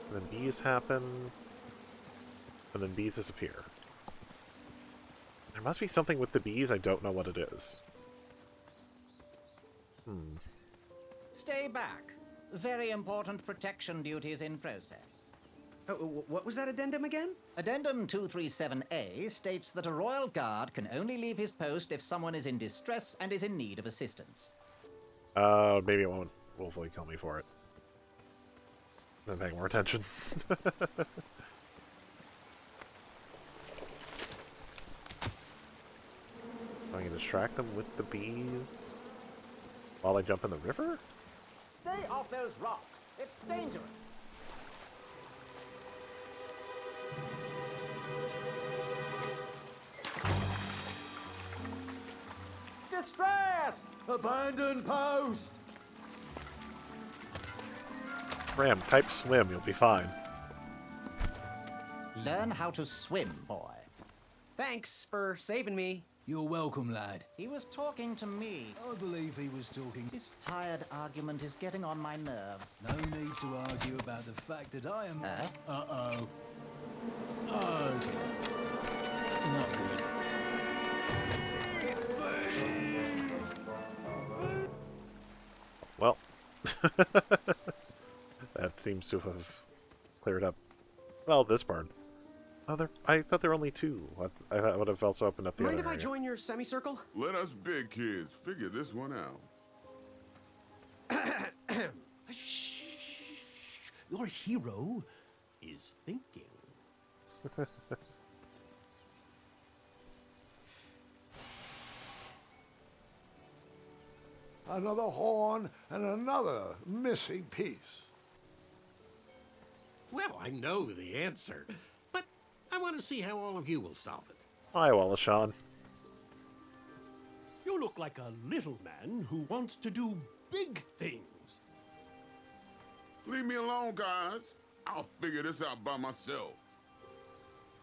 And then bees happen. And then bees disappear. There must be something with the bees, I don't know what it is. Stay back. Very important protection duties in process. Oh, what was that addendum again? Addendum 237A states that a royal guard can only leave his post if someone is in distress and is in need of assistance. Maybe it won't willfully kill me for it. I'm paying more attention. I can distract them with the bees while I jump in the river? Stay off those rocks. It's dangerous. Distress! Abandon post! Ram, type swim, you'll be fine. Learn how to swim, boy. Thanks for saving me. You're welcome, lad. He was talking to me. I believe he was talking. This tired argument is getting on my nerves. No need to argue about the fact that I am... Huh? Uh-oh. Oh, dear. Not good. Well, that seems to have cleared up. Well, this part. Oh, I thought there were only two. I would have also opened up the Mind other if I area. join your semicircle? Let us big kids figure this one out. Shh. Your hero is thinking. Another horn and another missing piece. Well, I know the answer, but I want to see how all of you will solve it. Hi, Wallace Shawn. You look like a little man who wants to do big things. Leave me alone, guys. I'll figure this out by myself.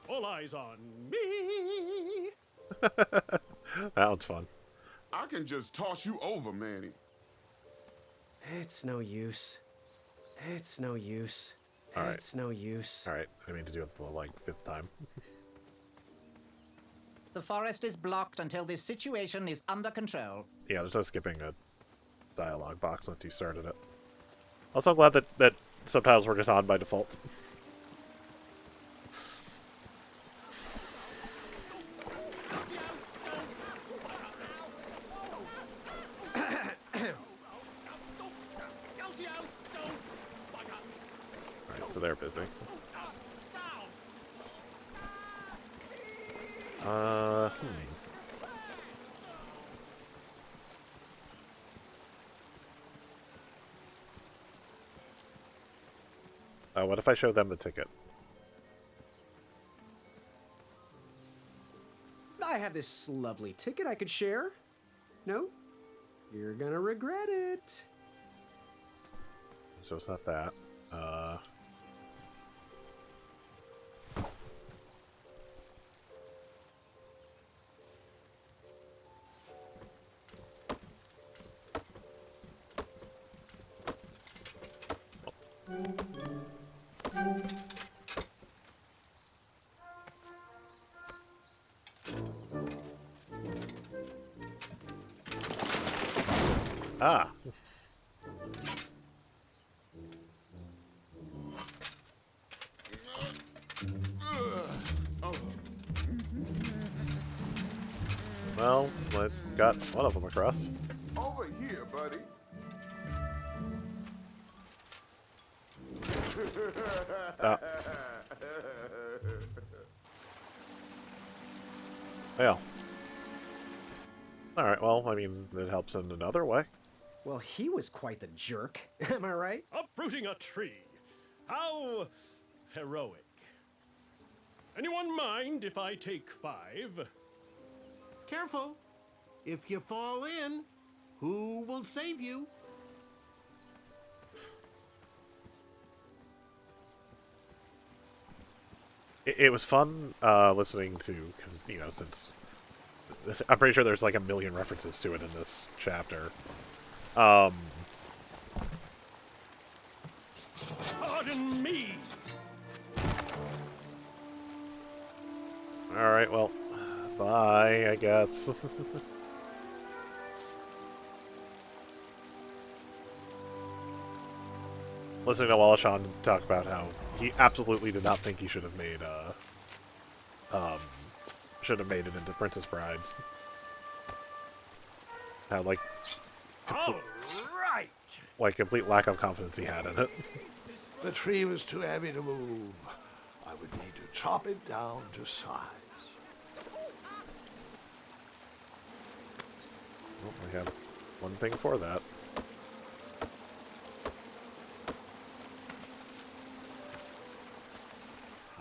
All eyes on me. That was fun. I can just toss you over, Manny. It's no use. It's no use. All right. It's no use. Alright, I mean to do it for like 5th time. The forest is blocked until this situation is under control. Yeah, there's no skipping a dialogue box once you started it. Also, I'm glad that subtitles were just on by default. Alright, so they're busy. What if I show them the ticket? I have this lovely ticket I could share. No? You're gonna regret it. So it's not that. Ah. Well, I got one of them across. Over here, buddy. Well. Alright, well, I mean, it helps in another way. Well, he was quite the jerk. Am I right? Uprooting a tree. How heroic. Anyone mind if I take 5? Careful. If you fall in, who will save you? It was fun listening to, because, you know, since I'm pretty sure there's like a million references to it in this chapter. Pardon me. Alright, well, bye, I guess. Listening to Walashan talk about how he absolutely did not think he should have made it into Princess Bride. How like complete lack of confidence he had in it. The tree was too heavy to move. I would need to chop it down to size. Well, I have one thing for that.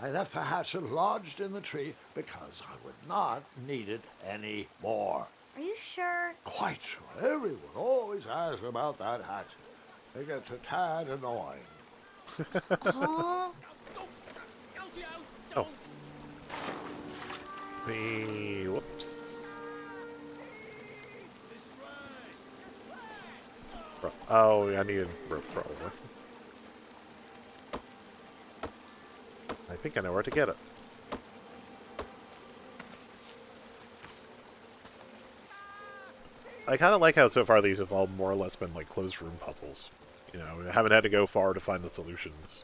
I left the hatchet lodged in the tree because I would not need it any more. Are you sure? Quite sure. Everyone always asks about that hatchet. It gets a tad annoying. Huh? Oh. Whoops. Oh, I needed rope probably. I think I know where to get it. I kind of like how so far these have all more or less been like closed room puzzles. You know, I haven't had to go far to find the solutions.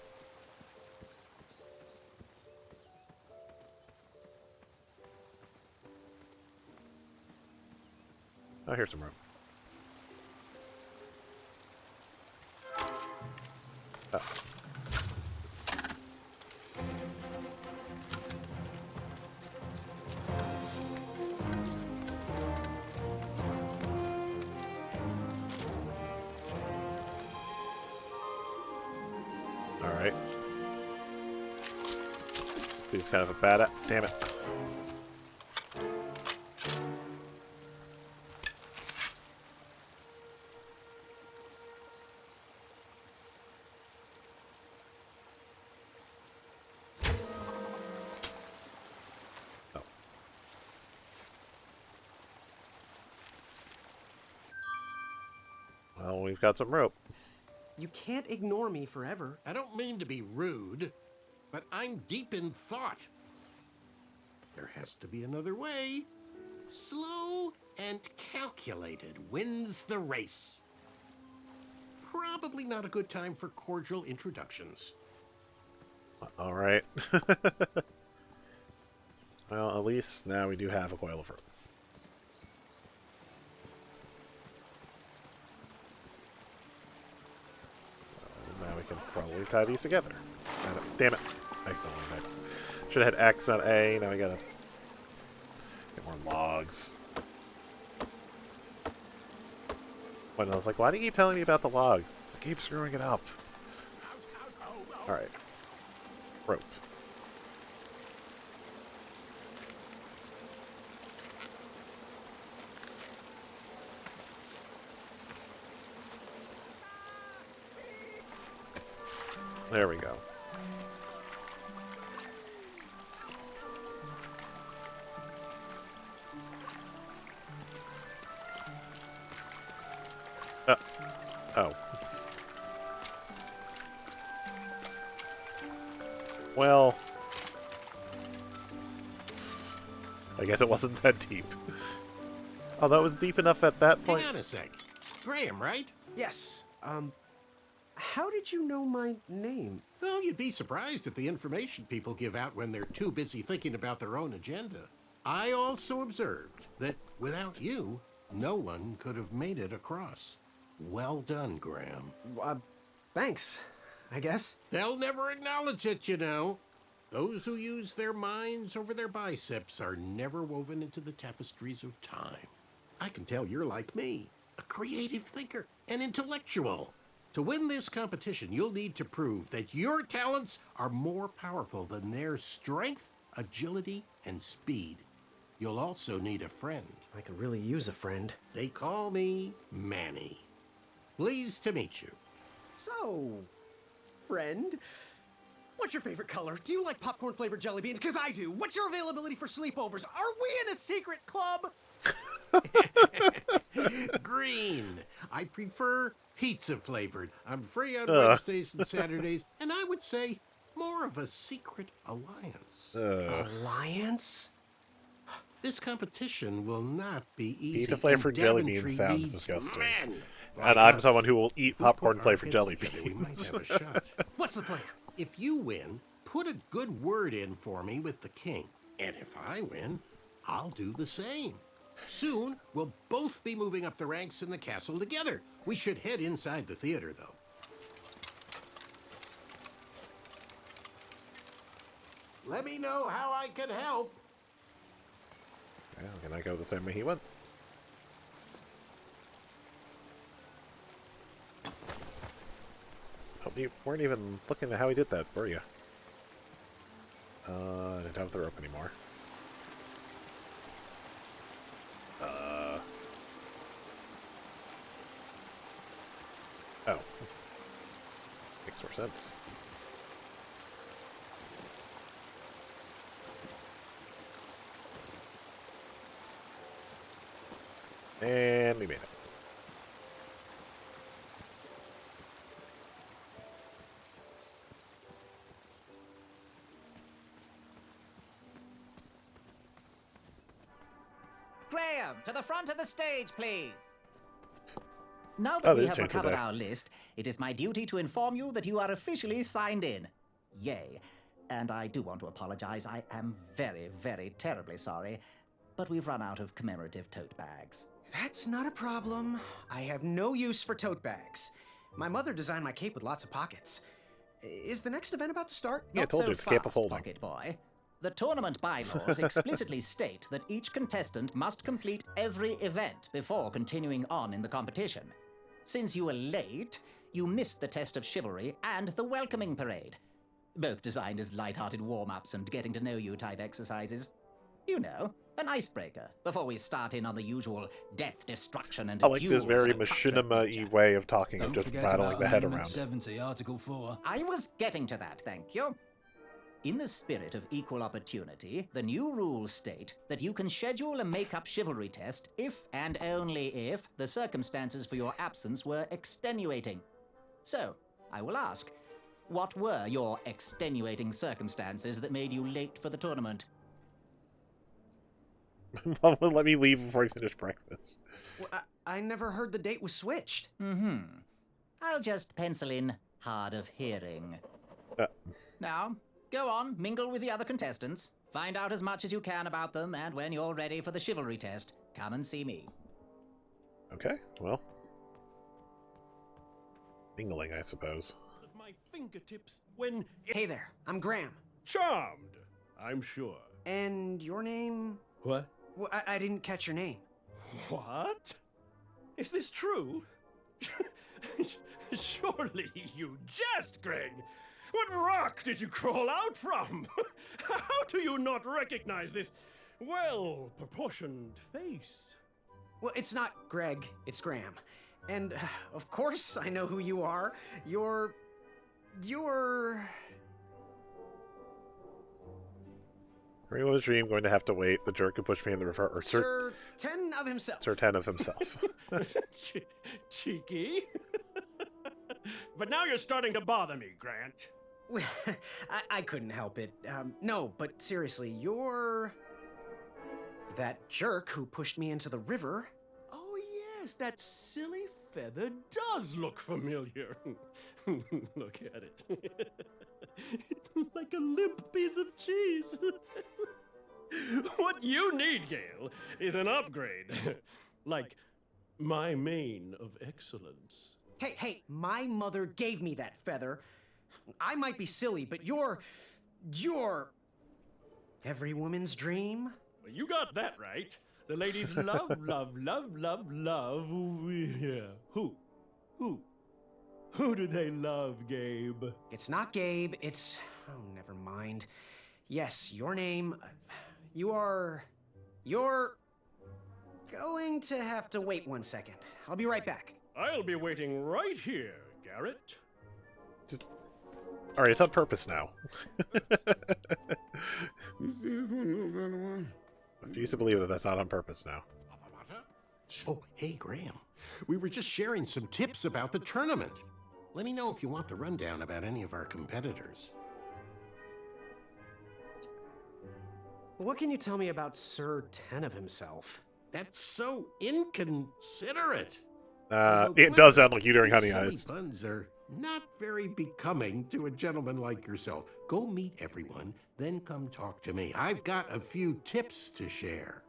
Oh, here's some rope. Oh. Alright. This dude's kind of a bad damn it. Oh. Well, we've got some rope. You can't ignore me forever. I don't mean to be rude, but I'm deep in thought. There has to be another way. Slow and calculated wins the race. Probably not a good time for cordial introductions. All right. Well, at least now we do have a coil of rope. Now we can probably tie these together. Damn it. Excellent. Should have had X, not A. Now we gotta get more logs. When I was like, why do you keep telling me about the logs? So keep screwing it up. Alright. Rope. There we go. Oh. Well, I guess it wasn't that deep. Although it was deep enough at that point. Hang on a sec. Graham, right? Yes. How did you know my name? Well, you'd be surprised at the information people give out when they're too busy thinking about their own agenda. I also observed that without you, no one could have made it across. Well done, Graham. Thanks, I guess. They'll never acknowledge it, you know. Those who use their minds over their biceps are never woven into the tapestries of time. I can tell you're like me, a creative thinker, an intellectual. To win this competition, you'll need to prove that your talents are more powerful than their strength agility, and speed. You'll also need a friend. I could really use a friend. They call me Manny. Pleased to meet you. So, friend, what's your favorite color? Do you like popcorn-flavored jelly beans? Because I do. What's your availability for sleepovers? Are we in a secret club? Green. I prefer pizza-flavored. I'm free on Wednesdays and Saturdays, and I would say more of a secret alliance. Alliance? This competition will not be easy. Pizza-flavored and jelly Daventry beans sounds needs disgusting. men And like I'm us. someone who will eat If we put our popcorn-flavored heads jelly together, beans. We might have a shot. What's the plan? If you win, put a good word in for me with the king. And if I win, I'll do the same. Soon, we'll both be moving up the ranks in the castle together. We should head inside the theater, though. Let me know how I can help. Well, can I go the same way he went? Oh, you weren't even looking at how he did that, were you? I didn't have the rope anymore. Oh. Makes more sense. And we made it. Graham, to the front of the stage, please. Now Oh, that we they have changed it recovered there. our list, it is my duty to inform you that you are officially signed in. Yay. And I do want to apologize. I am very, very terribly sorry, but we've run out of commemorative tote bags. That's not a problem. I have no use for tote bags. My mother designed my cape with lots of pockets. Is the next event about to start? Yeah, I Not told so you it's capable fast, folding. Pocket Boy. The tournament bylaws explicitly state that each contestant must complete every event before continuing on in the competition. Since you were late, you missed the test of chivalry and the welcoming parade. Both designed as light-hearted warm-ups and getting-to-know-you type exercises. You know, an icebreaker before we start in on the usual death, destruction, and I like this duels very of a cutthroat machinima-y nature. way of talking, of Don't just forget rattling about the head Amendment around. 70, Article 4. I was getting to that, thank you. In the spirit of equal opportunity, the new rules state that you can schedule a make-up chivalry test if and only if the circumstances for your absence were extenuating. So, I will ask, what were your extenuating circumstances that made you late for the tournament? Mom wouldn't let me leave before I finish breakfast. Well, I never heard the date was switched. I'll just pencil in hard of hearing. Uh, Now, go on, mingle with the other contestants. Find out as much as you can about them, and when you're ready for the chivalry test, come and see me. okay, well. Mingling, I suppose. At my fingertips when Hey there, I'm Graham. charmed, I'm sure. And your name? What? Well, I didn't catch your name. What? Is this true? Surely you jest, Greg. What rock did you crawl out from? How do you not recognize this well-proportioned face? Well, it's not Greg, it's Graham. And, of course, I know who you are. You're... Remo's dream going to have to wait. The jerk who pushed me in the river, or Sir Ten of himself. Sir Ten of himself. Cheeky. But now you're starting to bother me, Grant. Well, I couldn't help it. No, but seriously, you're... that jerk who pushed me into the river. Oh, yes, that silly feather does look familiar. Look at it. It's like a limp piece of cheese. What you need, Gale, is an upgrade. Like my mane of excellence. Hey, my mother gave me that feather. I might be silly, but you're every woman's dream. Well, you got that right. The ladies love, love, love, love, love. Yeah. Who? Who do they love, Gabe? It's not Gabe, it's... oh, never mind. Yes, your name. You're going to have to wait 1 second. I'll be right back. I'll be waiting right here, Garrett. Alright, it's on purpose now. I used to believe that that's not on purpose now. Oh, hey, Graham. We were just sharing some tips about the tournament. Let me know if you want the rundown about any of our competitors. What can you tell me about Sir Tenov himself? That's so inconsiderate. It does sound like you during Honey Silly Eyes. buns are not very becoming to a gentleman like yourself. Go meet everyone, then come talk to me. I've got a few tips to share.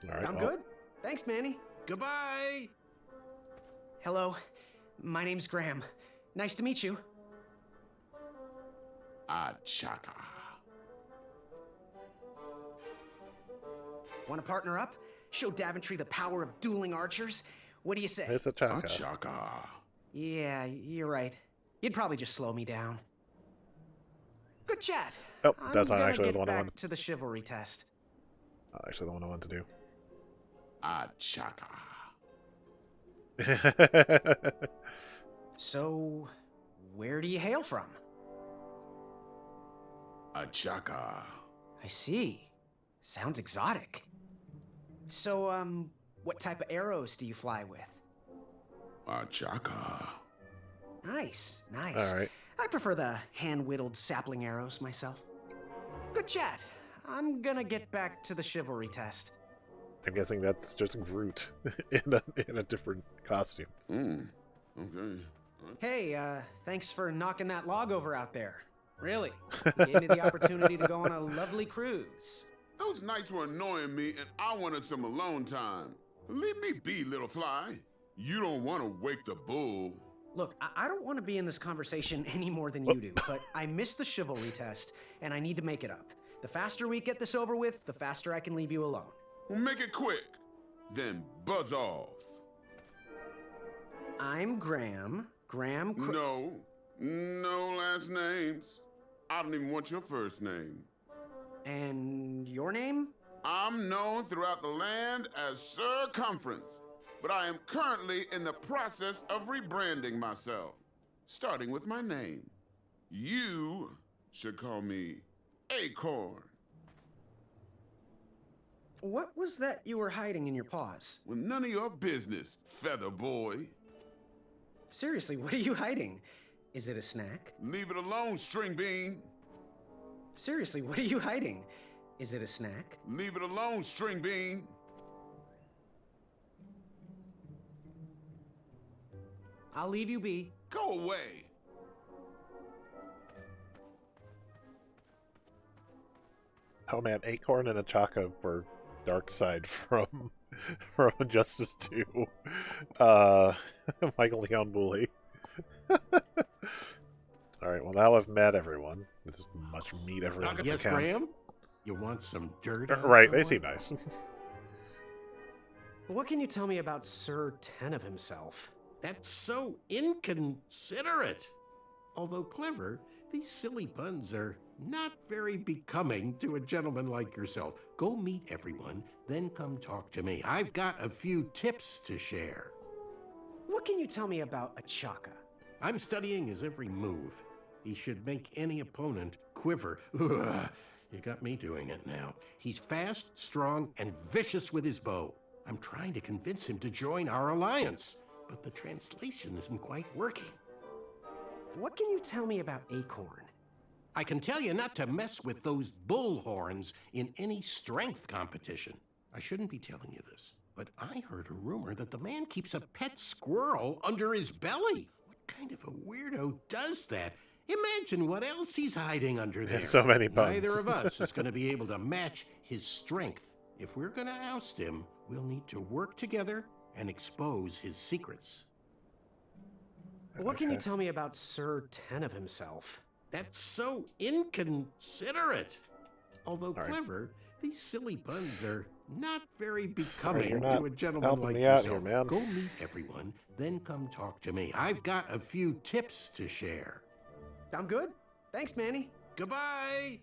All right, I'm good. Thanks, Manny. Goodbye. Hello. My name's Graham. Nice to meet you. Chaka. Want to partner up? Show Daventry the power of dueling archers? What do you say? It's a Chaka. Chaka. Yeah, you're right. You'd probably just slow me down. Good chat. Oh, that's I'm not gonna actually get the one I back wanted. to the chivalry test. Actually, the one I want to do. Chaka. So, where do you hail from? Chaka. I see. Sounds exotic. So, what type of arrows do you fly with? Chaka. Nice, nice. All right. I prefer the hand-whittled sapling arrows myself. Good chat. I'm gonna get back to the chivalry test. I'm guessing that's just Groot in a different costume. Okay. Hey, thanks for knocking that log over out there. Really, you gave me the opportunity to go on a lovely cruise. Those nights were annoying me, and I wanted some alone time. Leave me be, little fly. You don't want to wake the bull. Look, I don't want to be in this conversation any more than you do, but I missed the chivalry test, and I need to make it up. The faster we get this over with, the faster I can leave you alone. Well, make it quick. Then buzz off. I'm Graham. No last names. I don't even want your first name. And your name? I'm known throughout the land as Circumference, but I am currently in the process of rebranding myself, starting with my name. You should call me Acorn. What was that you were hiding in your paws? Well, none of your business, feather boy. Seriously, what are you hiding? Is it a snack? Leave it alone, string bean. Seriously, what are you hiding? Is it a snack? Leave it alone, string bean. I'll leave you be. Go away. Oh man, Acorn and Achaka were Darkseid from Injustice 2. Michael Leon Booley. Alright, well now I've met everyone. With as much meat everyone as I Yes, can. Graham? You want some dirt? Right, they seem nice. What can you tell me about Sir Tenov himself? That's so inconsiderate. Although clever, these silly puns are not very becoming to a gentleman like yourself. Go meet everyone, then come talk to me. I've got a few tips to share. What can you tell me about Achaka? I'm studying his every move. He should make any opponent quiver. Ugh, you got me doing it now. He's fast, strong, and vicious with his bow. I'm trying to convince him to join our alliance, but the translation isn't quite working. What can you tell me about Acorn? I can tell you not to mess with those bull horns in any strength competition. I shouldn't be telling you this, but I heard a rumor that the man keeps a pet squirrel under his belly. What kind of a weirdo does that? Imagine what else he's hiding under there. So many puns. Neither of us is going to be able to match his strength. If we're going to oust him, we'll need to work together and expose his secrets. What can you tell me about Sir Tenov himself? That's so inconsiderate. Although clever, these silly puns are not very becoming you're not to a gentleman helping like me out yourself. here, man. Go meet everyone, then come talk to me. I've got a few tips to share. I'm good. Thanks, Manny. Goodbye!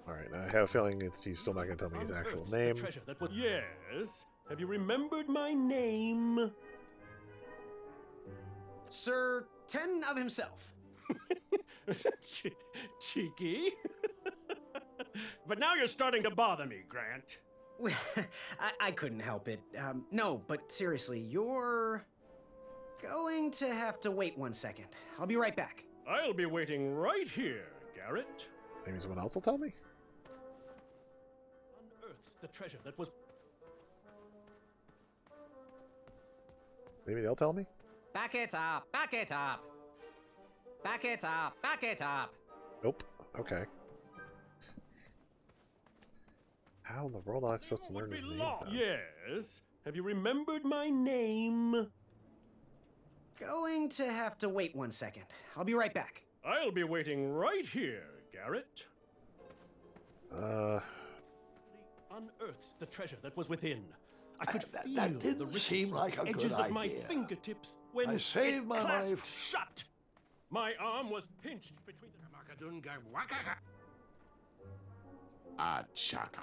Alright, I have a feeling he's still not going to tell me his actual Unearthed the name. treasure that was... Yes? Have you remembered my name? Sir Ten of himself. Cheeky. But now you're starting to bother me, Grant. I couldn't help it. No, but seriously, you're going to have to wait 1 second. I'll be right back. I'll be waiting right here, Garrett. Maybe someone else will tell me? Unearthed the treasure that was... Maybe they'll tell me? Back it up! Back it up! Back it up! Back it up! Nope. Okay. How in the world am I supposed to learn his name, though? Yes? Have you remembered my name? Going to have to wait 1 second. I'll be right back. I'll be waiting right here, Garrett. Unearthed the treasure that was within. I could feel that the didn't rich seem like a edges good of my idea. fingertips when I saved it my clasped life. shut. My arm was pinched between the... Achaka.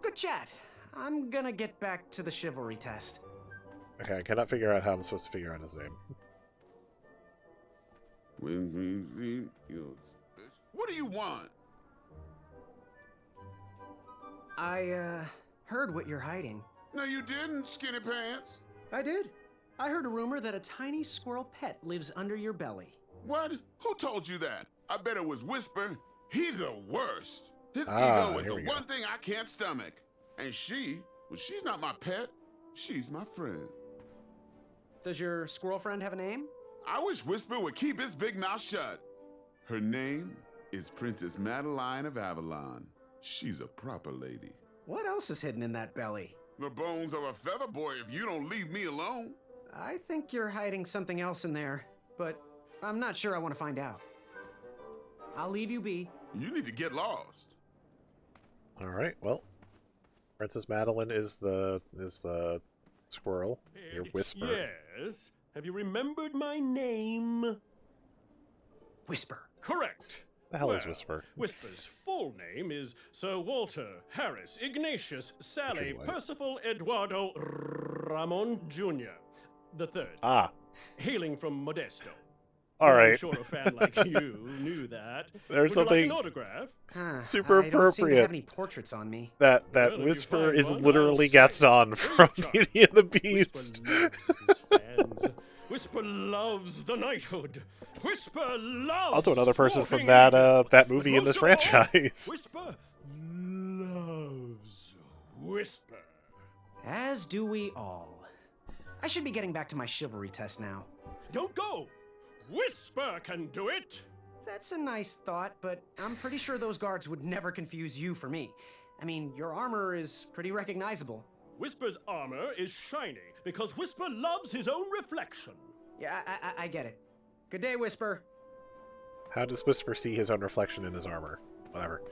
Good chat. I'm gonna get back to the chivalry test. Okay, I cannot figure out how I'm supposed to figure out his name. What do you want? I, heard what you're hiding. No, you didn't, skinny pants. I did. I heard a rumor that a tiny squirrel pet lives under your belly. What? Who told you that? I bet it was Whisper. He's the worst. His ego is here the we go. one thing I can't stomach. And she's not my pet. She's my friend. Does your squirrel friend have a name? I wish Whisper would keep his big mouth shut. Her name is Princess Madeline of Avalon. She's a proper lady. What else is hidden in that belly? The bones of a feather boy if you don't leave me alone. I think you're hiding something else in there, but I'm not sure I want to find out. I'll leave you be. You need to get lost. Alright, well. Princess Madeline is the squirrel. Your Whisper. Yes? Have you remembered my name? Whisper. Correct. The hell is Whisper? Whisper's full name is Sir Walter Harris Ignatius Sally White. Percival Eduardo Ramon Jr. the third. Ah. Hailing from Modesto. All I'm right. sure a fan like you knew that. There's Would you like something an autograph? super I don't seem to have appropriate. any portraits on me. That Well, if you Whisper find is one, literally I'll Gaston say from it. Beauty and the Beast. Whisper loves the knighthood. Whisper loves Also another person from stalking that evil. that But movie in this most of all, franchise. Whisper loves Whisper. As do we all. I should be getting back to my chivalry test now. Don't go. Whisper can do it. That's a nice thought, but I'm pretty sure those guards would never confuse you for me. I mean, your armor is pretty recognizable. Whisper's armor is shiny because Whisper loves his own reflection. Yeah, I get it. Good day, Whisper. How does Whisper see his own reflection in his armor? Whatever.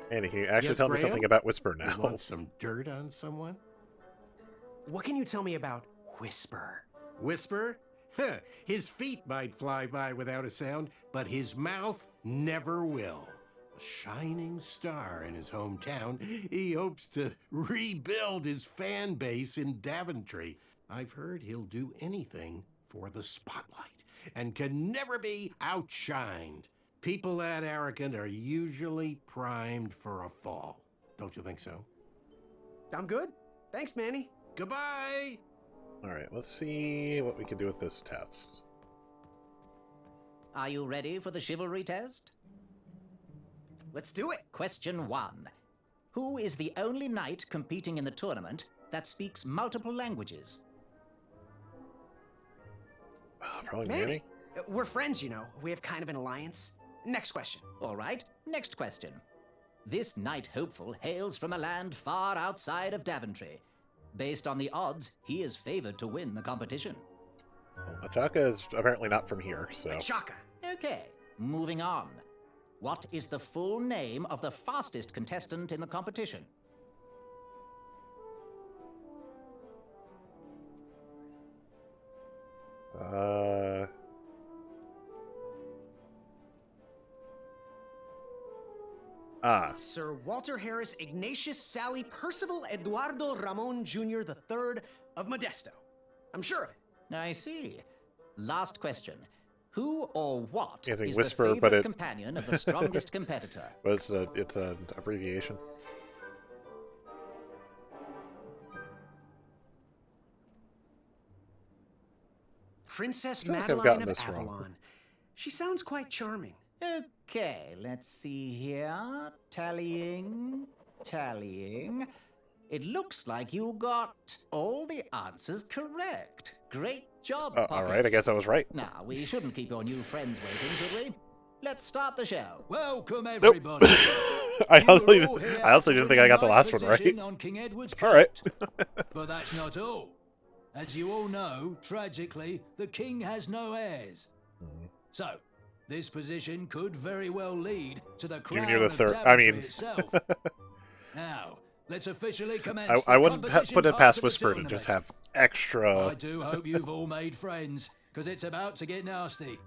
Andy, can you actually Yes, tell me Graham? something about Whisper You now? want some dirt on someone? What can you tell me about Whisper? Whisper? Huh, his feet might fly by without a sound, but his mouth never will. A shining star in his hometown, he hopes to rebuild his fan base in Daventry. I've heard he'll do anything for the spotlight and can never be outshined. People that arrogant are usually primed for a fall. Don't you think so? I'm good. Thanks, Manny. Goodbye! Alright, let's see what we can do with this test. Are you ready for the chivalry test? Let's do it. Question 1. Who is the only knight competing in the tournament that speaks multiple languages? Probably Manny. We're friends, you know. We have kind of an alliance. Next question. All right, next question. This knight hopeful hails from a land far outside of Daventry. Based on the odds, he is favored to win the competition. Well, Achaka is apparently not from here, so... Chaka. Okay, moving on. What is the full name of the fastest contestant in the competition? Sir Walter Harris Ignatius Sally Percival Eduardo Ramon Jr. III of Modesto. I'm sure of it. I see. Last question. Who or what It's a is whisper, the but favorite it... companion of the strongest competitor? But it's an abbreviation. Princess I feel like I've Madeline gotten of this wrong. Avalon. She sounds quite charming. Okay, let's see here. Tallying. It looks like you got all the answers correct. Great job, All right, I guess I was right. Now, we shouldn't keep your new friends waiting, should we? Let's start the show. Welcome, everybody. I also didn't think I got the last one right. On King Edward's All right. But that's not all. As you all know, tragically, the king has no heirs. So, this position could very well lead to the crown you the of third. Daventry I mean, itself. Now, let's officially commence. I wouldn't competition put it part past of the Whisper to tournament. just have extra. I do hope you've all made friends, because it's about to get nasty.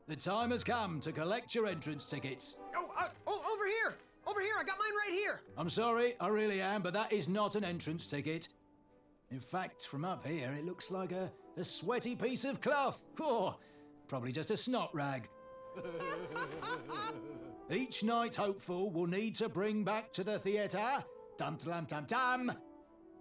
The time has come to collect your entrance tickets. Over here! Over here! I got mine right here! I'm sorry, I really am, but that is not an entrance ticket. In fact, from up here, it looks like a sweaty piece of cloth. Oh, probably just a snot rag. Each night hopeful will need to bring back to the theatre, dum-dum-dum-dum,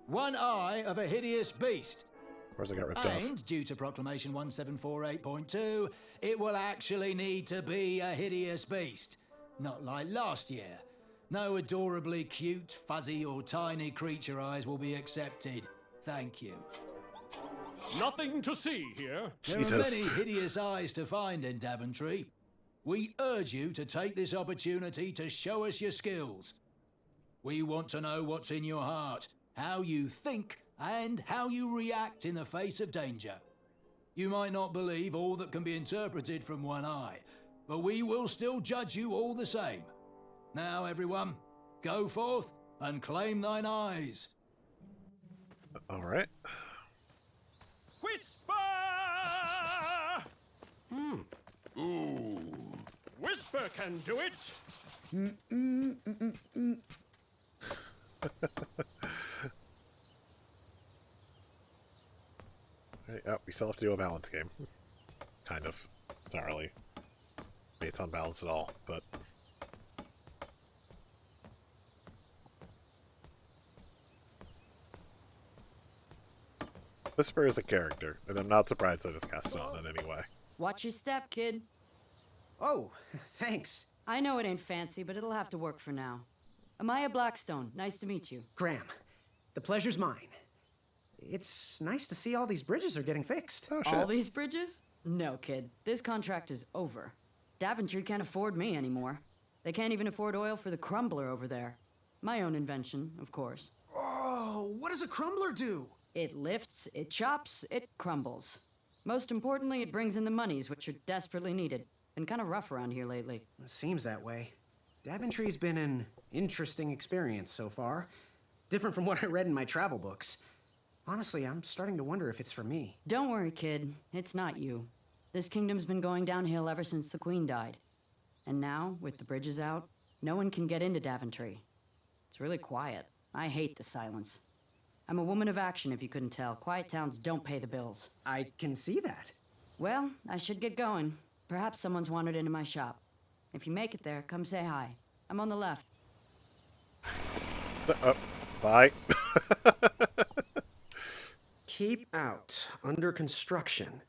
one eye of a hideous beast. Of course I got ripped off. And due to Proclamation 1748.2, it will actually need to be a hideous beast. Not like last year. No adorably cute, fuzzy or tiny creature eyes will be accepted. Thank you. Nothing to see here. There are many hideous eyes to find in Daventry. We urge you to take this opportunity to show us your skills. We want to know what's in your heart, how you think, and how you react in the face of danger. You might not believe all that can be interpreted from one eye, but we will still judge you all the same. Now, everyone, go forth and claim thine eyes. All right. Whisper! Ooh. Whisper can do it. Okay, oh, we still have to do a balance game. Kind of. It's not really based on balance at all, but... Whisper is a character, and I'm not surprised that it's cast on in any way. Watch your step, kid. Oh, thanks. I know it ain't fancy, but it'll have to work for now. Amaya Blackstone, nice to meet you. Graham, the pleasure's mine. It's nice to see all these bridges are getting fixed. Oh, shit. All these bridges? No, kid. This contract is over. Daventry can't afford me anymore. They can't even afford oil for the crumbler over there. My own invention, of course. Oh, what does a crumbler do? It lifts, it chops, it crumbles. Most importantly, it brings in the monies, which are desperately needed. Been kind of rough around here lately. It seems that way. Daventry's been an interesting experience so far. Different from what I read in my travel books. Honestly, I'm starting to wonder if it's for me. Don't worry, kid. It's not you. This kingdom's been going downhill ever since the Queen died. And now, with the bridges out, no one can get into Daventry. It's really quiet. I hate the silence. I'm a woman of action, if you couldn't tell. Quiet towns don't pay the bills. I can see that. Well, I should get going. Perhaps someone's wandered into my shop. If you make it there, come say hi. I'm on the left. Bye. Keep out. Under construction.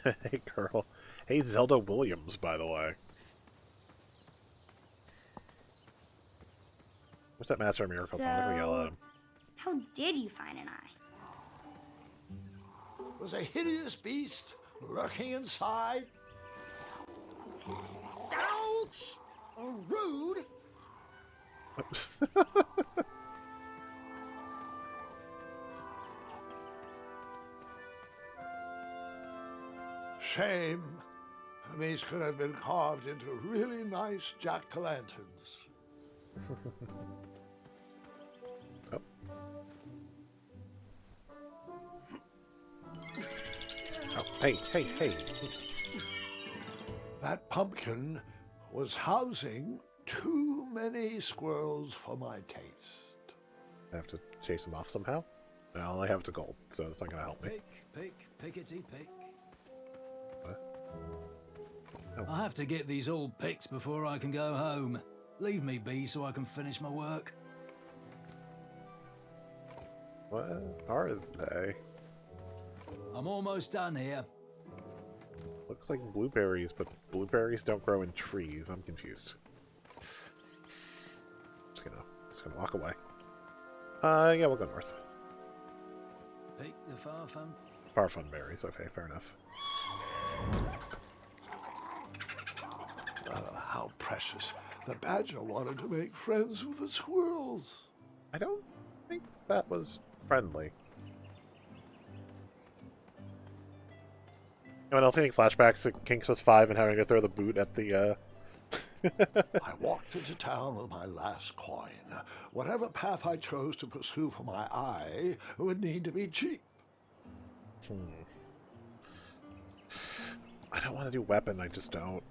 Hey, girl. Hey, Zelda Williams, by the way. What's that Master of Miracles? I'm gonna yell at him. How did you find an eye? It was a hideous beast lurking inside. Ouch! Rude! Shame. These could have been carved into really nice jack-o'-lanterns. Hey. That pumpkin was housing too many squirrels for my taste. I have to chase him off somehow? Well, I have to gold, so it's not going to help me. Pickety pick. What? Oh. I have to get these all picked before I can go home. Leave me be so I can finish my work. What are they? I'm almost done here. Looks like blueberries, but blueberries don't grow in trees. I'm confused. Just gonna walk away. Yeah, we'll go north. Pick the farfan. Farfan berries. Okay, fair enough. How precious. The badger wanted to make friends with the squirrels. I don't think that was friendly. Anyone else getting flashbacks to Kinks was 5 and having to throw the boot at the, I walked into town with my last coin. Whatever path I chose to pursue for my eye would need to be cheap. I don't want to do weapon, I just don't.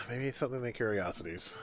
Maybe it's something like curiosities.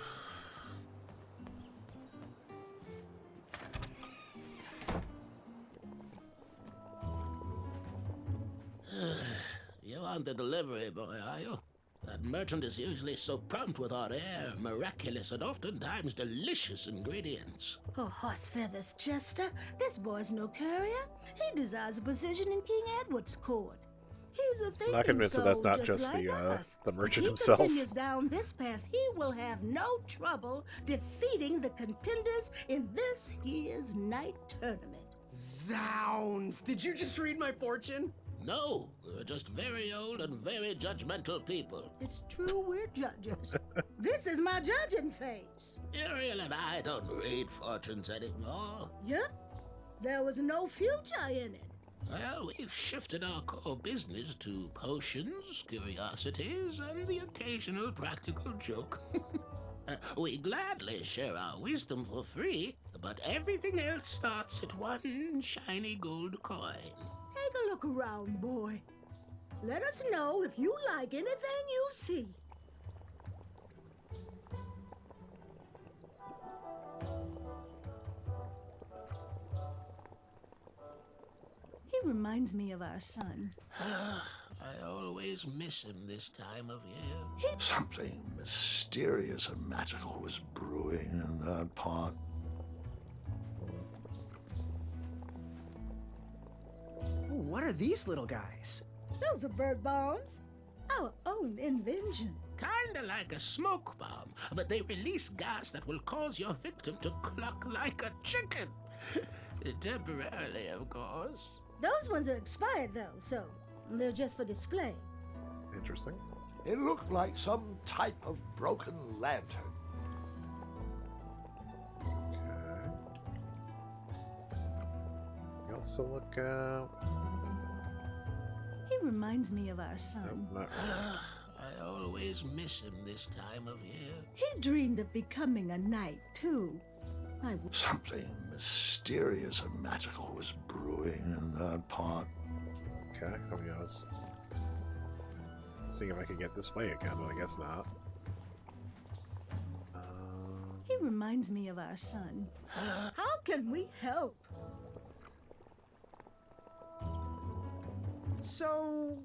You aren't the delivery boy, are you? That merchant is usually so prompt with our rare, miraculous, and oftentimes delicious ingredients. Oh, horse feathers, Chester. This boy's no courier. He desires a position in King Edward's court. He's a thinking I'm not convinced that that's soul not just like the us. merchant If himself. he continues down this path, he will have no trouble defeating the contenders in this year's night tournament. Zounds! Did you just read my fortune? No, we're just very old and very judgmental people. It's true, we're judges. This is my judging face. Ariel and I don't read fortunes anymore. Yep. There was no future in it. Well, we've shifted our core business to potions, curiosities, and the occasional practical joke. We gladly share our wisdom for free, but everything else starts at one shiny gold coin. Take a look around, boy. Let us know if you like anything you see. He reminds me of our son. I always miss him this time of year. Something mysterious and magical was brewing in that pot. What are these little guys? Those are bird bombs. Our own invention. Kinda like a smoke bomb, but they release gas that will cause your victim to cluck like a chicken. Temporarily, of course. Those ones are expired, though, so they're just for display. Interesting. It looked like some type of broken lantern. You also look out. He reminds me of our son. Nope, not really. I always miss him this time of year. He dreamed of becoming a knight, too. Something mysterious and magical was brewing in that pot. Okay, I mean, I was seeing if I could get this way again, but I guess not. He reminds me of our son. How can we help? So,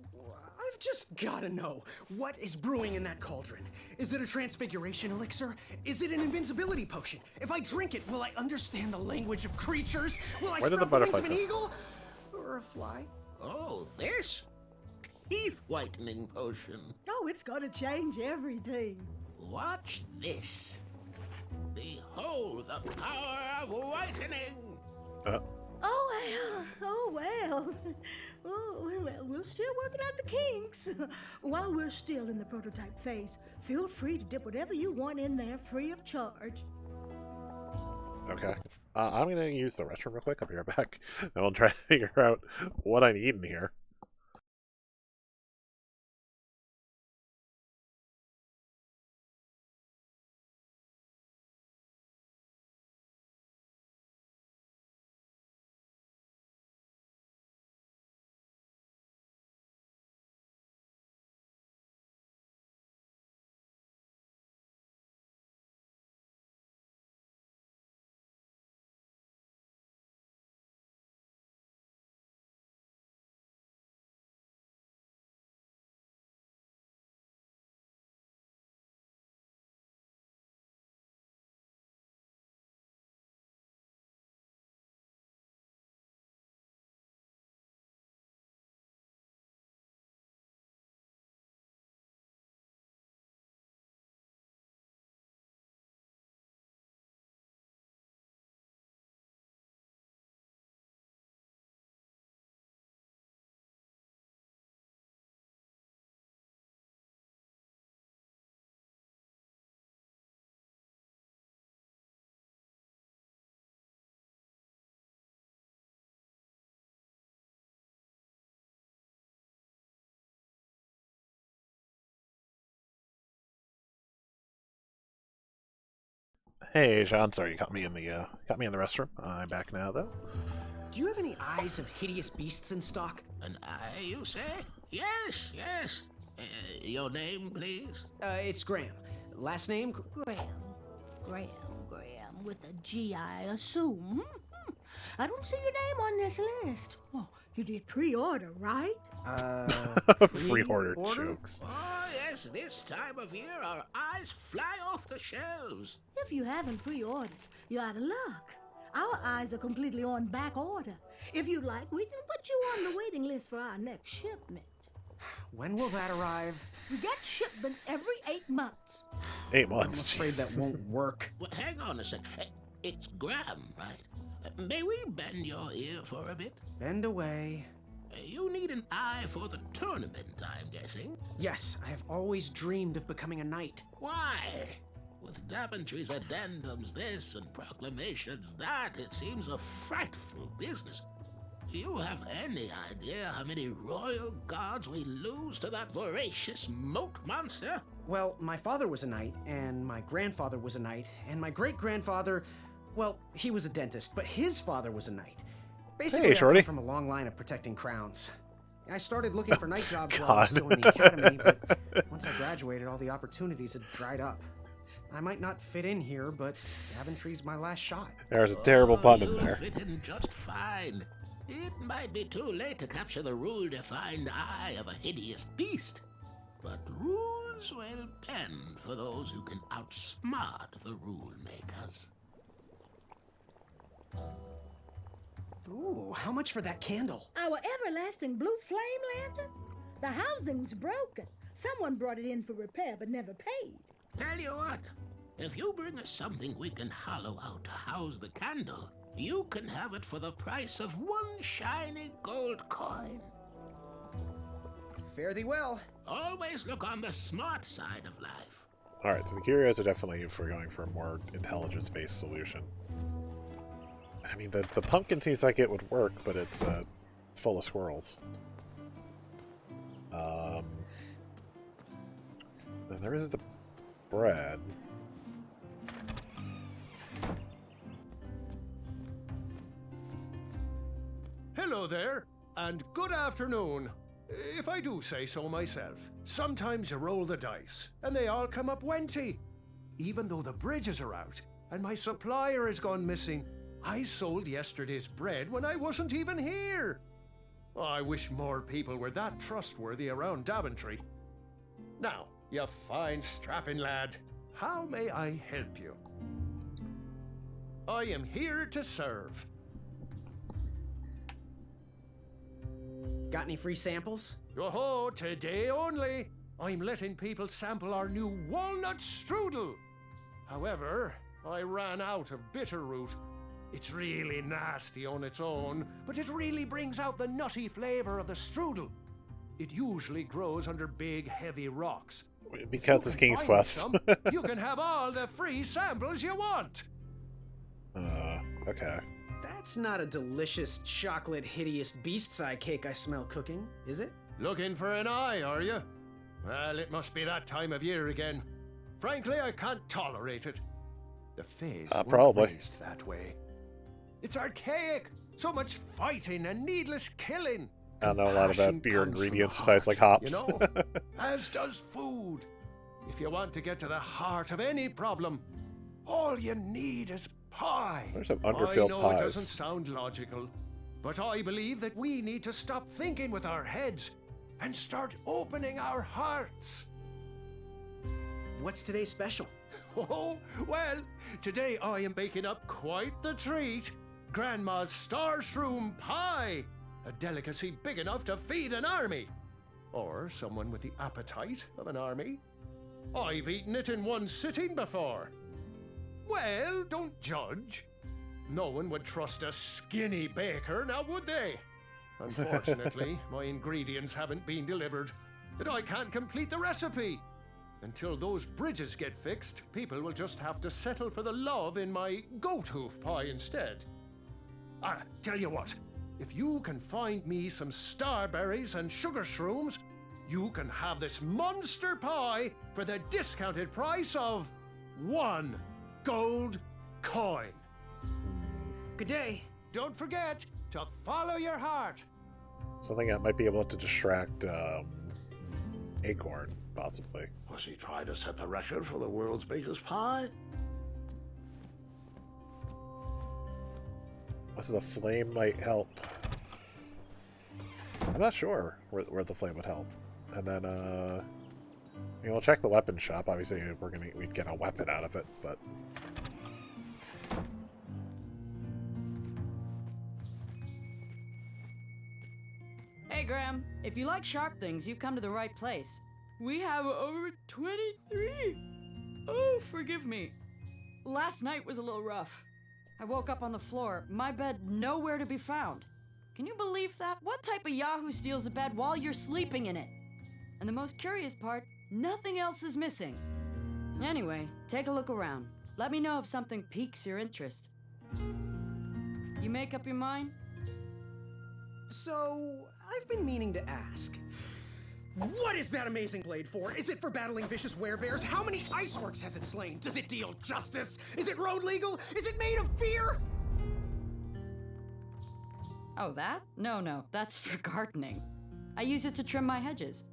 I've just gotta know, what is brewing in that cauldron? Is it a transfiguration elixir? Is it an invincibility potion? If I drink it, will I understand the language of creatures? Will I Where did the sprout the wings butterflies of an go? eagle? Or a fly? Oh, this? Teeth whitening potion. Oh, it's gonna change everything. Watch this. Behold the power of whitening. Oh well. Oh, well, we're still working out the kinks. While we're still in the prototype phase, feel free to dip whatever you want in there free of charge. Okay. I'm going to use the restroom real quick. I'll be right back. And I'll try to figure out what I need in here. Hey, Sean. Sorry, you caught me in the restroom. I'm back now, though. Do you have any eyes of hideous beasts in stock? An eye, you say? Yes, yes. Your name, please? It's Graham. Last name? Graham. With a G, I assume. I don't see your name on this list. Oh, you did pre-order, right? Pre-order jokes. Oh, yes, this time of year our eyes fly off the shelves. If you haven't pre-ordered, you're out of luck. Our eyes are completely on back order. If you'd like, we can put you on the waiting list for our next shipment. When will that arrive? We get shipments every 8 months. 8 months, I'm afraid that won't work. Well, hang on a sec. It's Graham, right? May we bend your ear for a bit? Bend away. You need an eye for the tournament, I'm guessing? Yes, I have always dreamed of becoming a knight. Why? With Daventry's addendums this and proclamations that, it seems a frightful business. Do you have any idea how many royal guards we lose to that voracious moat monster? Well, my father was a knight, and my grandfather was a knight, and my great-grandfather, well, he was a dentist, but his father was a knight. Basically, Hey, Shorty. I come from a long line of protecting crowns. I started looking for night jobs while I was still in the academy, but once I graduated, all the opportunities had dried up. I might not fit in here, but Daventry's my last shot. There's a terrible pun in You there. fit in just fine. It might be too late to capture the rule-defined eye of a hideous beast, but rules will bend for those who can outsmart the rule makers. Ooh, how much for that candle? Our everlasting blue flame lantern? The housing's broken. Someone brought it in for repair but never paid. Tell you what, if you bring us something we can hollow out to house the candle, you can have it for the price of 1 shiny gold coin. Fare thee well. Always look on the smart side of life. Alright, so the curios are definitely if we're going for a more intelligence-based solution. I mean, the pumpkin seems like it would work, but it's full of squirrels. Then there is the bread. Hello there, and good afternoon. If I do say so myself, sometimes you roll the dice, and they all come up wenty. Even though the bridges are out, and my supplier has gone missing, I sold yesterday's bread when I wasn't even here. I wish more people were that trustworthy around Daventry. Now, you fine strapping lad, how may I help you? I am here to serve. Got any free samples? Oh, today only. I'm letting people sample our new walnut strudel. However, I ran out of bitterroot. It's really nasty on its own, but it really brings out the nutty flavor of the strudel. It usually grows under big, heavy rocks. Because it's King's Quest. You can have all the free samples you want. Okay. That's not a delicious chocolate hideous beast's eye cake I smell cooking, is it? Looking for an eye, are you? Well, it must be that time of year again. Frankly, I can't tolerate it. The Fays weren't probably. raised that way. It's archaic. So much fighting and needless killing. I don't know a lot about beer Compassion ingredients comes from besides like the heart, hops. You know, as does food. If you want to get to the heart of any problem, all you need is pie. There's some I underfilled know pies. it doesn't sound logical, but I believe that we need to stop thinking with our heads and start opening our hearts. What's today's special? Oh, well, today I am baking up quite the treat. Grandma's star shroom pie, a delicacy big enough to feed an army. Or someone with the appetite of an army. I've eaten it in one sitting before. Well, don't judge. No one would trust a skinny baker, now would they? Unfortunately, my ingredients haven't been delivered, and I can't complete the recipe. Until those bridges get fixed, people will just have to settle for the love in my goat hoof pie instead. Tell you what, if you can find me some starberries and sugar shrooms, you can have this monster pie for the discounted price of 1 gold coin. Good day. Don't forget to follow your heart. Something that might be able to distract Acorn, possibly. Was he trying to set the record for the world's biggest pie? This is a flame might help. I'm not sure where the flame would help. And then, we'll check the weapon shop. Obviously, we'd get a weapon out of it, but... Hey, Graham. If you like sharp things, you've come to the right place. We have over 23. Oh, forgive me. Last night was a little rough. I woke up on the floor, my bed nowhere to be found. Can you believe that? What type of yahoo steals a bed while you're sleeping in it? And the most curious part, nothing else is missing. Anyway, take a look around. Let me know if something piques your interest. You make up your mind? So, I've been meaning to ask. What is that amazing blade for? Is it for battling vicious werebears? How many iceworks has it slain? Does it deal justice? Is it road legal? Is it made of fear? Oh, that? No, that's for gardening. I use it to trim my hedges.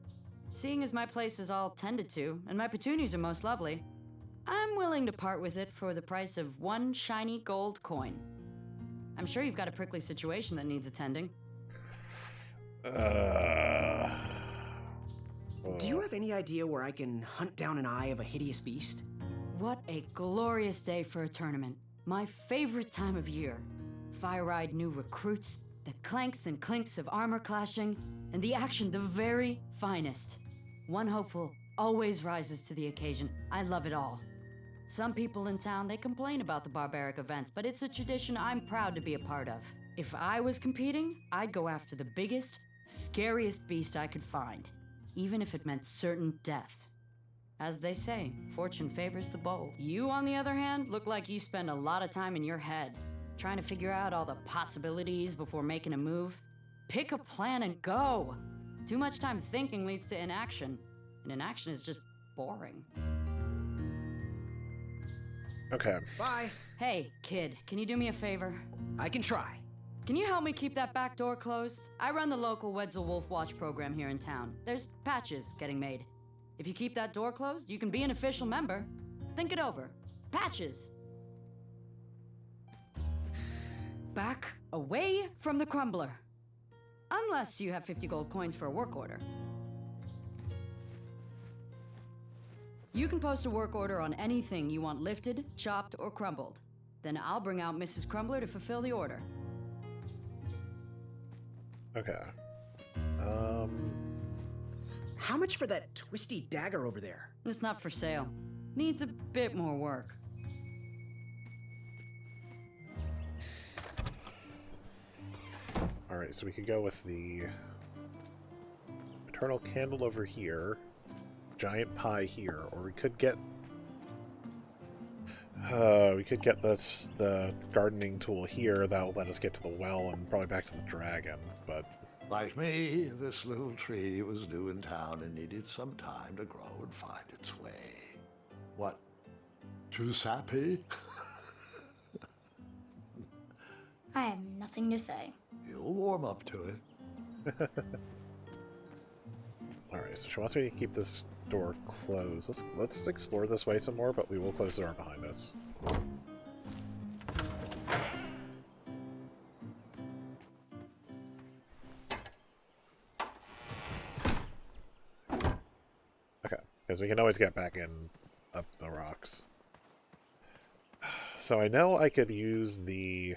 Seeing as my place is all tended to, and my petunias are most lovely, I'm willing to part with it for the price of 1 shiny gold coin. I'm sure you've got a prickly situation that needs attending. Do you have any idea where I can hunt down an eye of a hideous beast? What a glorious day for a tournament. My favorite time of year. Fire-eyed new recruits, the clanks and clinks of armor clashing, and the action the very finest. One hopeful always rises to the occasion. I love it all. Some people in town, they complain about the barbaric events, but it's a tradition I'm proud to be a part of. If I was competing, I'd go after the biggest, scariest beast I could find, even if it meant certain death. As they say, fortune favors the bold. You, on the other hand, look like you spend a lot of time in your head, trying to figure out all the possibilities before making a move. Pick a plan and go! Too much time thinking leads to inaction, and inaction is just boring. Okay. Bye. Hey, kid, can you do me a favor? I can try. Can you help me keep that back door closed? I run the local Wetzel Wolf Watch program here in town. There's patches getting made. If you keep that door closed, you can be an official member. Think it over. Patches! Back away from the crumbler. Unless you have 50 gold coins for a work order. You can post a work order on anything you want lifted, chopped, or crumbled. Then I'll bring out Mrs. Crumbler to fulfill the order. Okay. How much for that twisty dagger over there? It's not for sale. Needs a bit more work. Alright, so we could go with the eternal candle over here, giant pie here, or we could get the gardening tool here. That'll let us get to the well and probably back to the dragon, but... Like me, this little tree was new in town and needed some time to grow and find its way. What? Too sappy? I have nothing to say. You'll warm up to it. Alright, so she wants me to keep this door closed. Let's explore this way some more, but we will close the door behind us. Okay, because we can always get back in up the rocks. So I know I could use the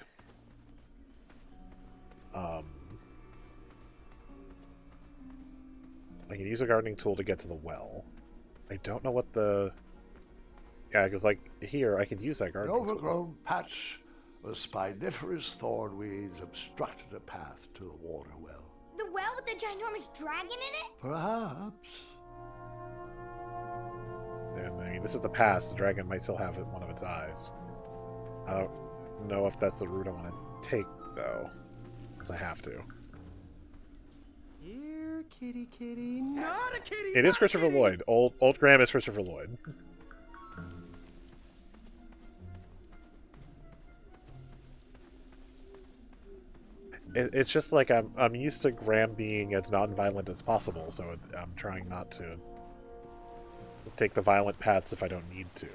I can use a gardening tool to get to the well. I don't know what the... Yeah, because, like, here, I could use that An gardening tool. overgrown patch of spiniferous thornweeds obstructed a path to the water well. The well with the ginormous dragon in it? Perhaps. And, I mean, this is the past. The dragon might still have one of its eyes. I don't know if that's the route I want to take, though. Because I have to. Here, kitty, kitty, not a kitty. It is Christopher Lloyd. Old Graham is Christopher Lloyd. It's just like I'm used to Graham being as non-violent as possible, so I'm trying not to take the violent paths if I don't need to.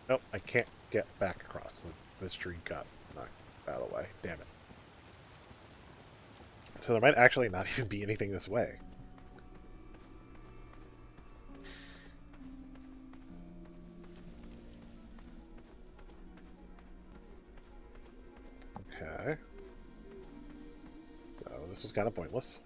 Nope, I can't get back across. This tree got knocked out of the way. Damn it. So there might actually not even be anything this way. Okay. So this is kind of pointless.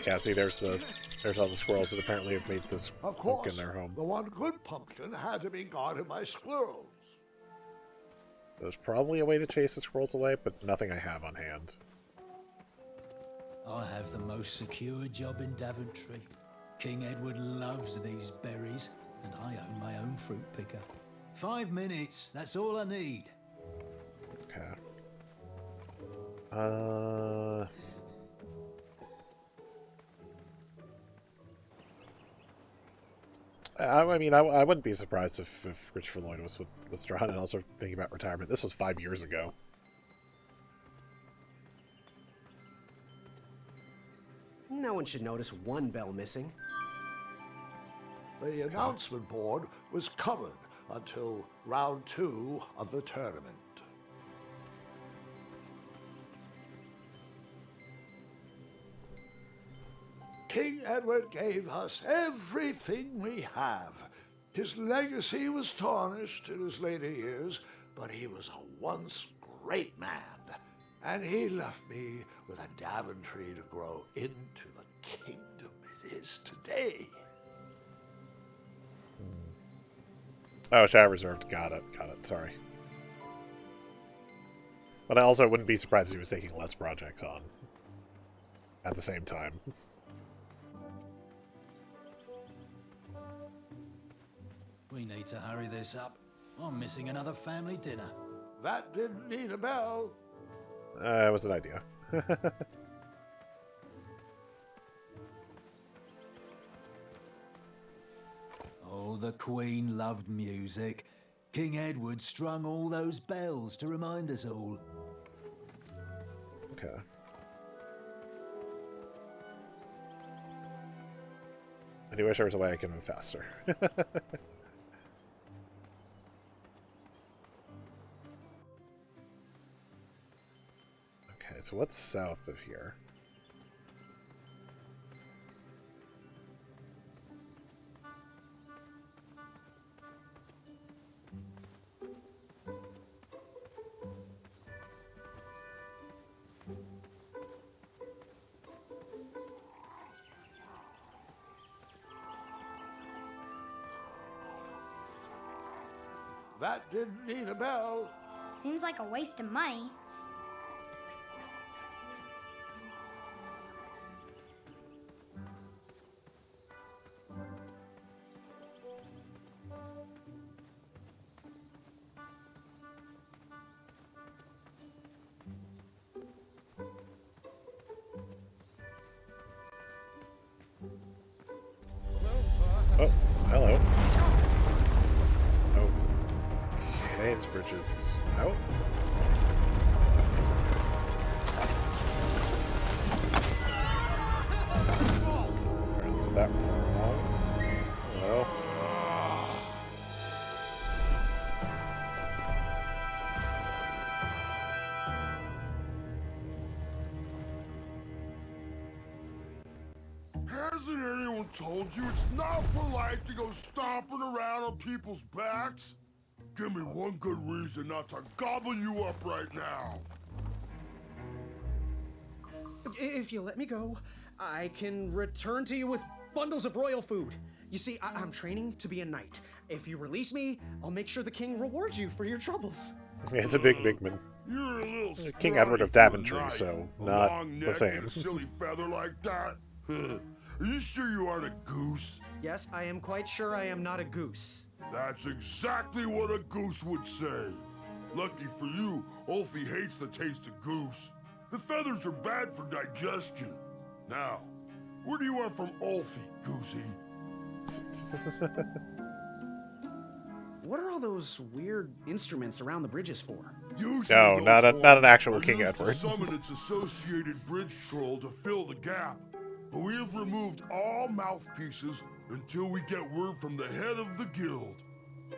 Yeah, see, there's all the squirrels that apparently have made this Of pumpkin course, their home. the one good pumpkin had to be guarded by squirrels. There's probably a way to chase the squirrels away, but nothing I have on hand. I have the most secure job in Daventry. King Edward loves these berries, and I own my own fruit picker. 5 minutes, that's all I need. Okay. I mean, I wouldn't be surprised if Christopher Lloyd was withdrawn and also thinking about retirement. This was 5 years ago. No one should notice one bell missing. The announcement board was covered until round 2 of the tournament. King Edward gave us everything we have. His legacy was tarnished in his later years, but he was a once great man, and he left me with a Daventry to grow into the kingdom it is today. Oh, Shire Reserved. Got it. Sorry. But I also wouldn't be surprised if he was taking less projects on at the same time. We need to hurry this up. I'm missing another family dinner. That didn't need a bell. It was an idea. Oh, the Queen loved music. King Edward strung all those bells to remind us all. Okay. I do wish there was a way I could move faster. Okay, so what's south of here? That didn't need a bell. Seems like a waste of money. Oh, hello. Okay, this bridge is out. Did that wrong? Hello? Hasn't anyone told you it's not polite to go stomping around on people's backs? Give me one good reason not to gobble you up right now. If you let me go, I can return to you with bundles of royal food. You see, I'm training to be a knight. If you release me, I'll make sure the king rewards you for your troubles. It's a big man. You're a little King Edward of scrawny for a Daventry, knight. so A not long the neck same. and a silly feather like that? Are you sure you aren't a goose? Yes, I am quite sure I am not a goose. That's exactly what a goose would say. Lucky for you, Ulfie hates the taste of goose. The feathers are bad for digestion. Now, what do you want from Ulfie, Goosey? What are all those weird instruments around the bridges for? Usually No, those not an horns actual are King used Edward. to summon its associated bridge troll to fill the gap. But we have removed all mouthpieces until we get word from the head of the guild.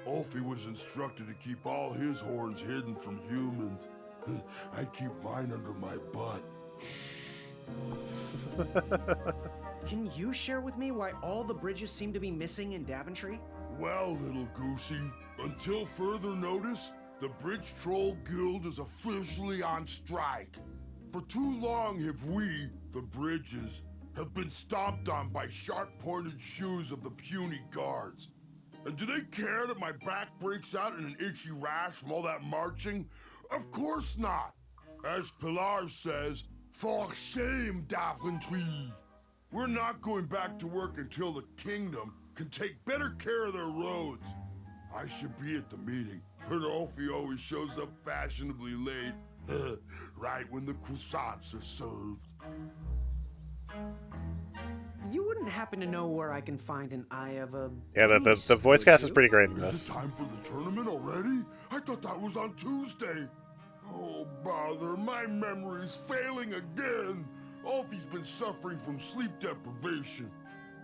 Ulfie was instructed to keep all his horns hidden from humans. I keep mine under my butt. Can you share with me why all the bridges seem to be missing in Daventry? Well, little Goosey, until further notice, the Bridge Troll Guild is officially on strike. For too long have we, the Bridges, have been stomped on by sharp-pointed shoes of the puny guards. And do they care that my back breaks out in an itchy rash from all that marching? Of course not. As Pilar says, for shame, Daventry. We're not going back to work until the kingdom can take better care of their roads. I should be at the meeting, but Ulfie always shows up fashionably late, right when the croissants are served. You wouldn't happen to know where I can find an Eye of a... Yeah, the voice cast is pretty great in Is this. it time for the tournament already? I thought that was on Tuesday. Oh, bother, my memory's failing again. Ulfie's been suffering from sleep deprivation.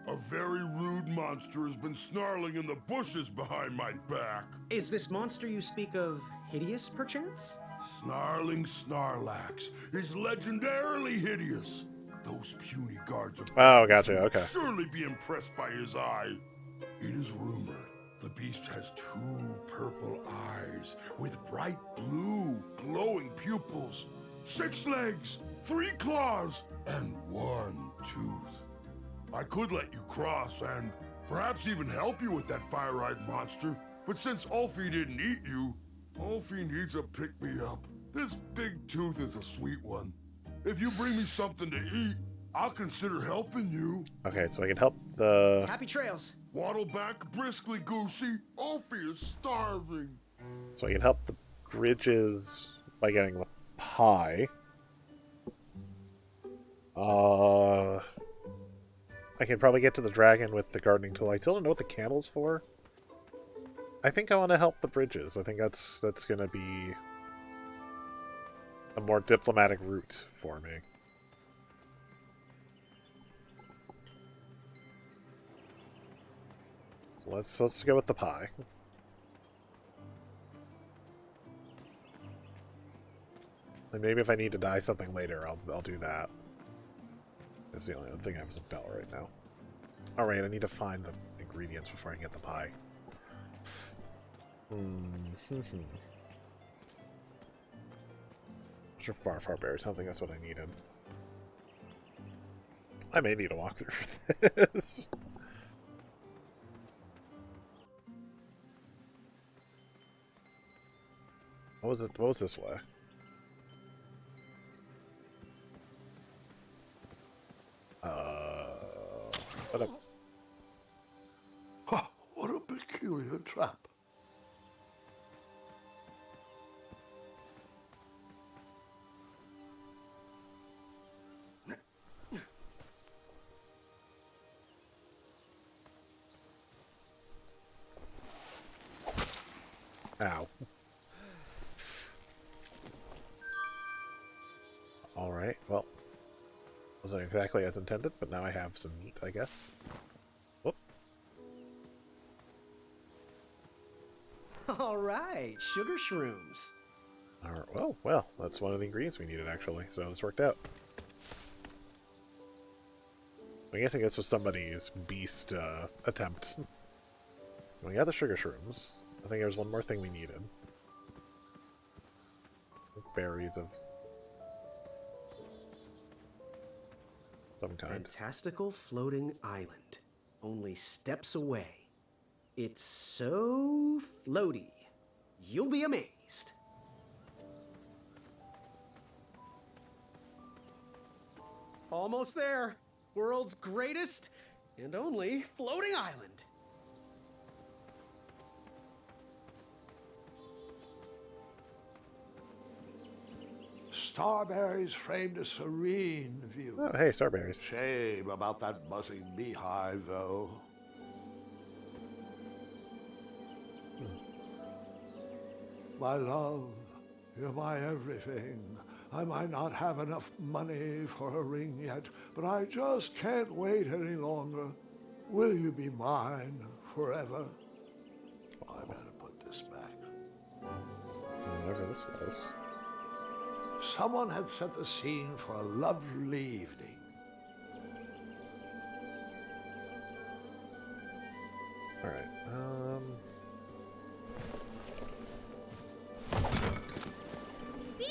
A very rude monster has been snarling in the bushes behind my back. Is this monster you speak of hideous, perchance? Snarling Snarlax is legendarily hideous. Those puny guards of Oh, gotcha, okay. surely be impressed by his eye. It is rumored the beast has 2 purple eyes with bright blue, glowing pupils, 6 legs, 3 claws, and 1 tooth. I could let you cross and perhaps even help you with that fire-eyed monster, but since Ulfie didn't eat you, Ulfie needs a pick-me-up. This big tooth is a sweet one. If you bring me something to eat, I'll consider helping you. Okay, so I can help the... Happy trails. Waddle back briskly, Goosey. Ulfie is starving. So I can help the bridges by getting the pie. I can probably get to the dragon with the gardening tool. I still don't know what the candle's for. I think I want to help the bridges. I think that's going to be a more diplomatic route for me. So let's go with the pie. And maybe if I need to dye something later, I'll do that. That's the only other thing I have is a bell right now. Alright, I need to find the ingredients before I get the pie. Sure, far berries. I don't think that's what I needed. I may need to walk through this. What was it? What was this way? What up? Ha! What a peculiar trap. Ow. Alright, well. Wasn't exactly as intended, but now I have some meat, I guess. Whoop. Alright, sugar shrooms. Alright, well, that's one of the ingredients we needed, actually, so this worked out. I guess this was somebody's beast attempt. We got the sugar shrooms. I think there was one more thing we needed. Berries of... Some kind. Fantastical floating island. Only steps away. It's so floaty. You'll be amazed. Almost there. World's greatest and only floating island. Starberries framed a serene view. Oh, hey, Starberries. Shame about that buzzing beehive, though. My love, you're my everything. I might not have enough money for a ring yet, but I just can't wait any longer. Will you be mine forever? I better put this back. Whatever this was. Someone had set the scene for a lovely evening. Alright, Bees!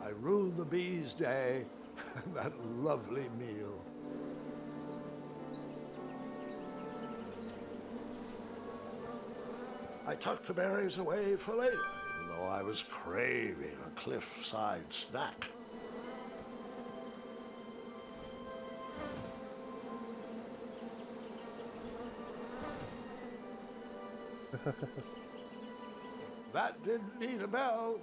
I ruined the bees' day and that lovely meal. I tucked the berries away for later, even though I was craving a cliffside snack. That didn't need a bell.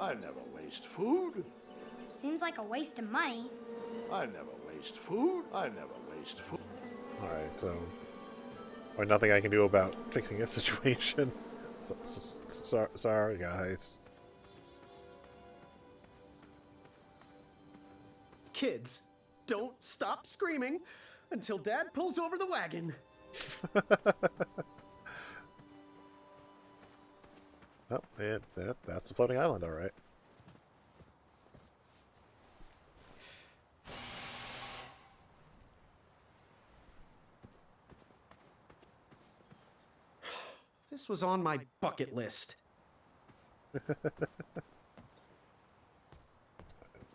I never waste food. Seems like a waste of money. I never waste food. I never waste food. alright, so... Or nothing I can do about fixing this situation. Sorry, guys. Kids, don't stop screaming until Dad pulls over the wagon. Oh, yeah, that's the floating island, alright. This was on my bucket list.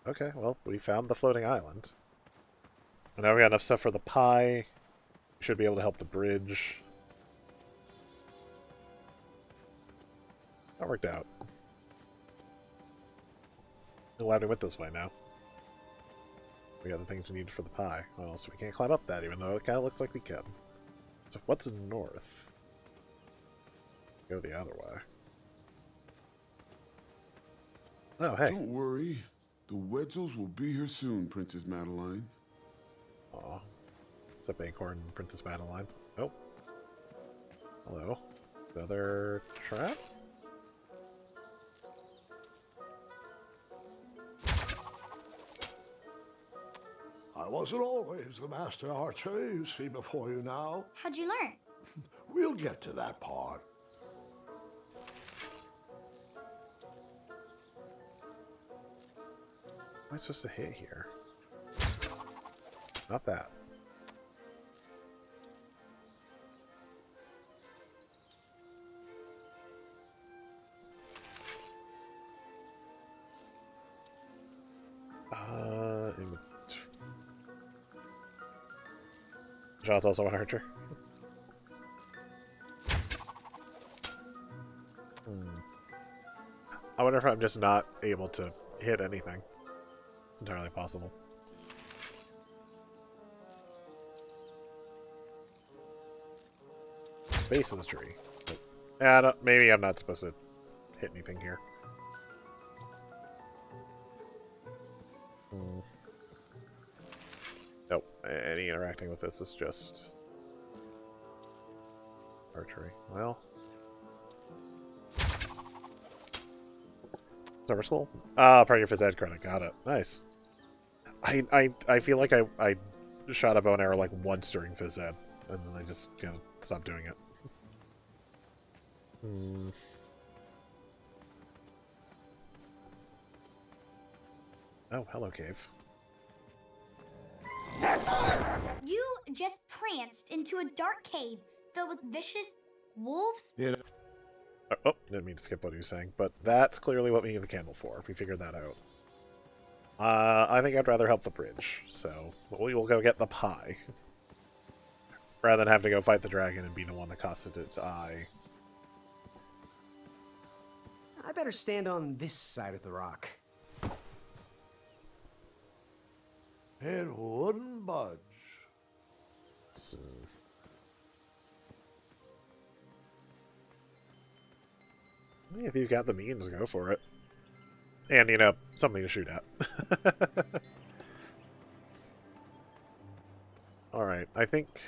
Okay, well, we found the floating island. And now we got enough stuff for the pie. We should be able to help the bridge. That worked out. I'm glad we went this way now. We got the things we need for the pie. Well, so we can't climb up that, even though it kind of looks like we can. So what's north? Go the other way. Oh, hey. Don't worry. The Wetzels will be here soon, Princess Madeline. Aw. What's up, Acorn Princess Madeline? Oh. Hello. Another trap? I wasn't always the master archer you see before you now. How'd you learn? We'll get to that part. What am I supposed to hit here? Not that. John's also an archer. I wonder if I'm just not able to hit anything. It's entirely possible. Base of the tree. Yeah, maybe I'm not supposed to hit anything here. Nope. Any interacting with this is just archery. Well, summer school. Part of your phys ed credit. Got it. Nice. I feel like I shot a bow and arrow like once during phys ed, and then I just kind of stopped doing it. Oh, hello, cave. You just pranced into a dark cave filled with vicious wolves? Yeah. Oh, didn't mean to skip what he was saying, but that's clearly what we need the candle for. We figured that out. I think I'd rather help the bridge, so we will go get the pie. Rather than have to go fight the dragon and be the one that costed its eye. I better stand on this side of the rock. It wouldn't budge. So. If you've got the means, go for it. And, you know, something to shoot at. Alright, I think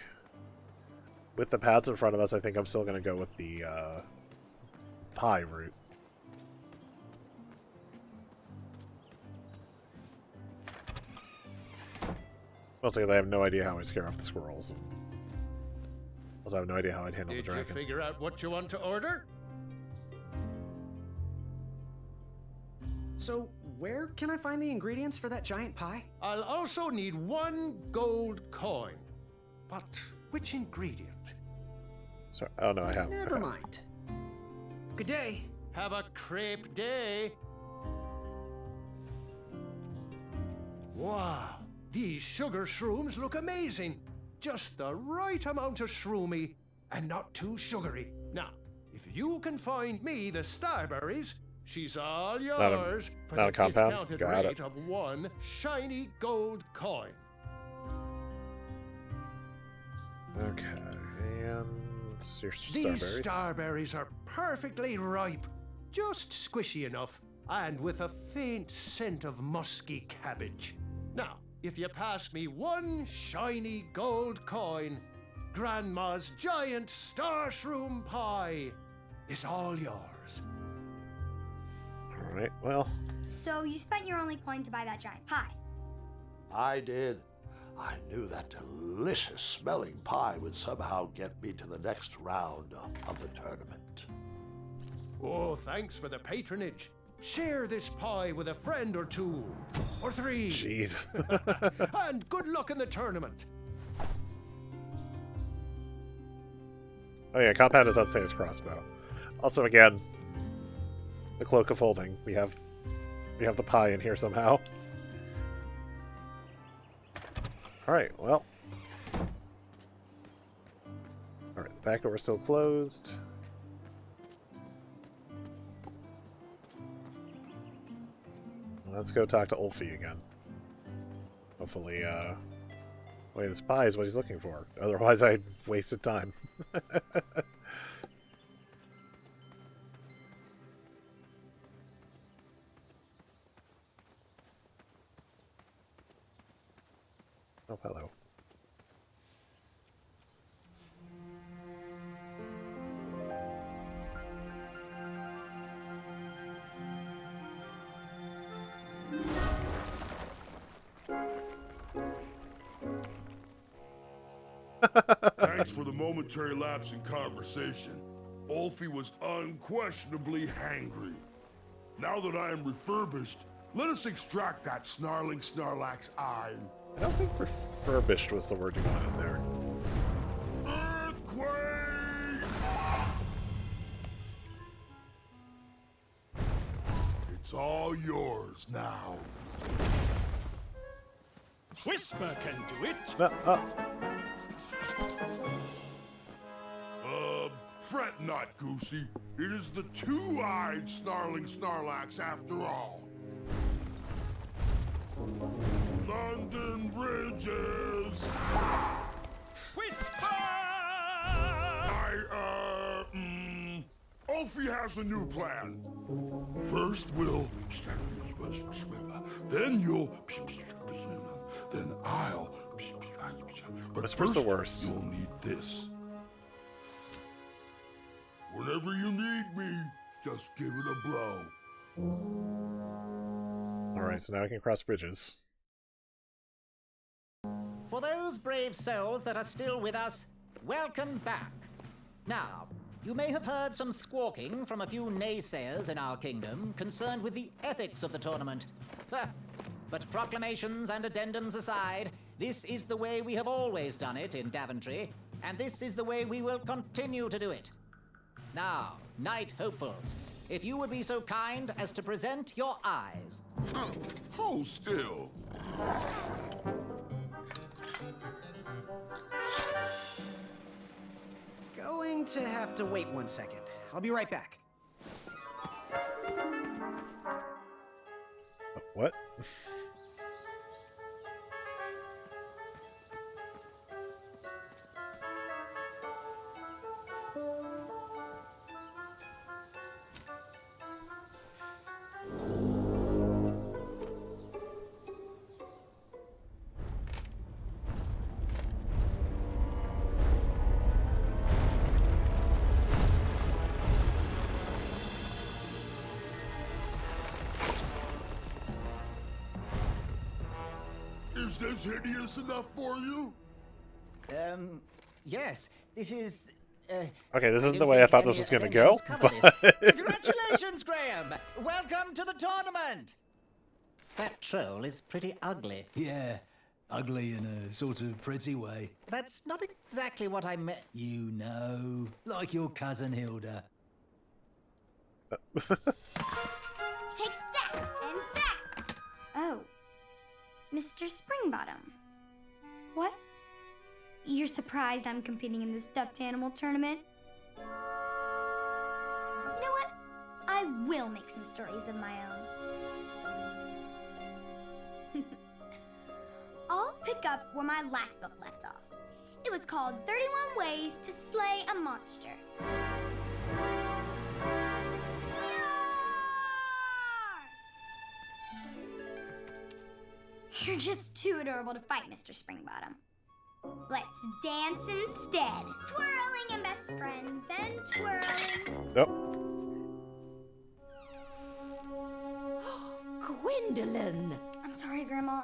with the paths in front of us, I think I'm still going to go with the pie route. Mostly because I have no idea how I scare off the squirrels. Also, I have no idea how I'd handle the dragon. Did you figure out what you want to order? So, where can I find the ingredients for that giant pie? I'll also need 1 gold coin. But which ingredient? Sorry. Oh, no, I have. Never mind. Good day. Have a crepe day. Wow, these sugar shrooms look amazing. Just the right amount of shroomy and not too sugary. Now, if you can find me the starberries, she's all yours for not the a compound? discounted Got rate it. of 1 shiny gold coin. Okay, and your These starberries. starberries are perfectly ripe, just squishy enough, and with a faint scent of musky cabbage. Now, if you pass me 1 shiny gold coin, Grandma's giant star shroom pie is all yours. Alright, well. So you spent your only coin to buy that giant pie. I did. I knew that delicious smelling pie would somehow get me to the next round of the tournament. Oh, thanks for the patronage. Share this pie with a friend or 2, or 3. Jeez. And good luck in the tournament. Oh yeah, compound does not say his crossbow. Also, again, the cloak of holding. We have the pie in here somehow. Alright, well. Alright, back door is still closed. Let's go talk to Ulfie again. Hopefully, wait, this pie is what he's looking for. Otherwise, I wasted time. Oh, hello. Thanks for the momentary lapse in conversation. Ulfie was unquestionably hangry. Now that I am refurbished, let us extract that snarling Snarlack's eye. I don't think refurbished was the word you wanted there. Earthquake! It's all yours now. Whisper can do it. Fret not, Goosey. It is the 2-eyed snarling Snarlax after all. London Bridges! Whisper! Ulfie has a new plan. First we'll... Then you'll... Then I'll... But Whisper's first, the worst. You'll need this. Whenever you need me, just give it a blow. Alright, so now I can cross bridges. For those brave souls that are still with us, welcome back. Now, you may have heard some squawking from a few naysayers in our kingdom concerned with the ethics of the tournament. But proclamations and addendums aside, this is the way we have always done it in Daventry, and this is the way we will continue to do it. Now, Knight Hopefuls, if you would be so kind as to present your eyes. Hold still. Going to have to wait 1 second. I'll be right back. What? Is this hideous enough for you? Yes, this is... Okay, this isn't the way I thought this was going to go. But Congratulations, Graham! Welcome to the tournament! That troll is pretty ugly. Yeah, ugly in a sort of pretty way. That's not exactly what I meant. You know, like your cousin Hilda. Take that and that! Oh. Mr. Springbottom. What? You're surprised I'm competing in the stuffed animal tournament? You know what? I will make some stories of my own. I'll pick up where my last book left off. It was called 31 Ways to Slay a Monster. You're just too adorable to fight, Mr. Springbottom. Let's dance instead. Twirling and best friends and twirling. Nope. Gwendolyn! I'm sorry, Grandma.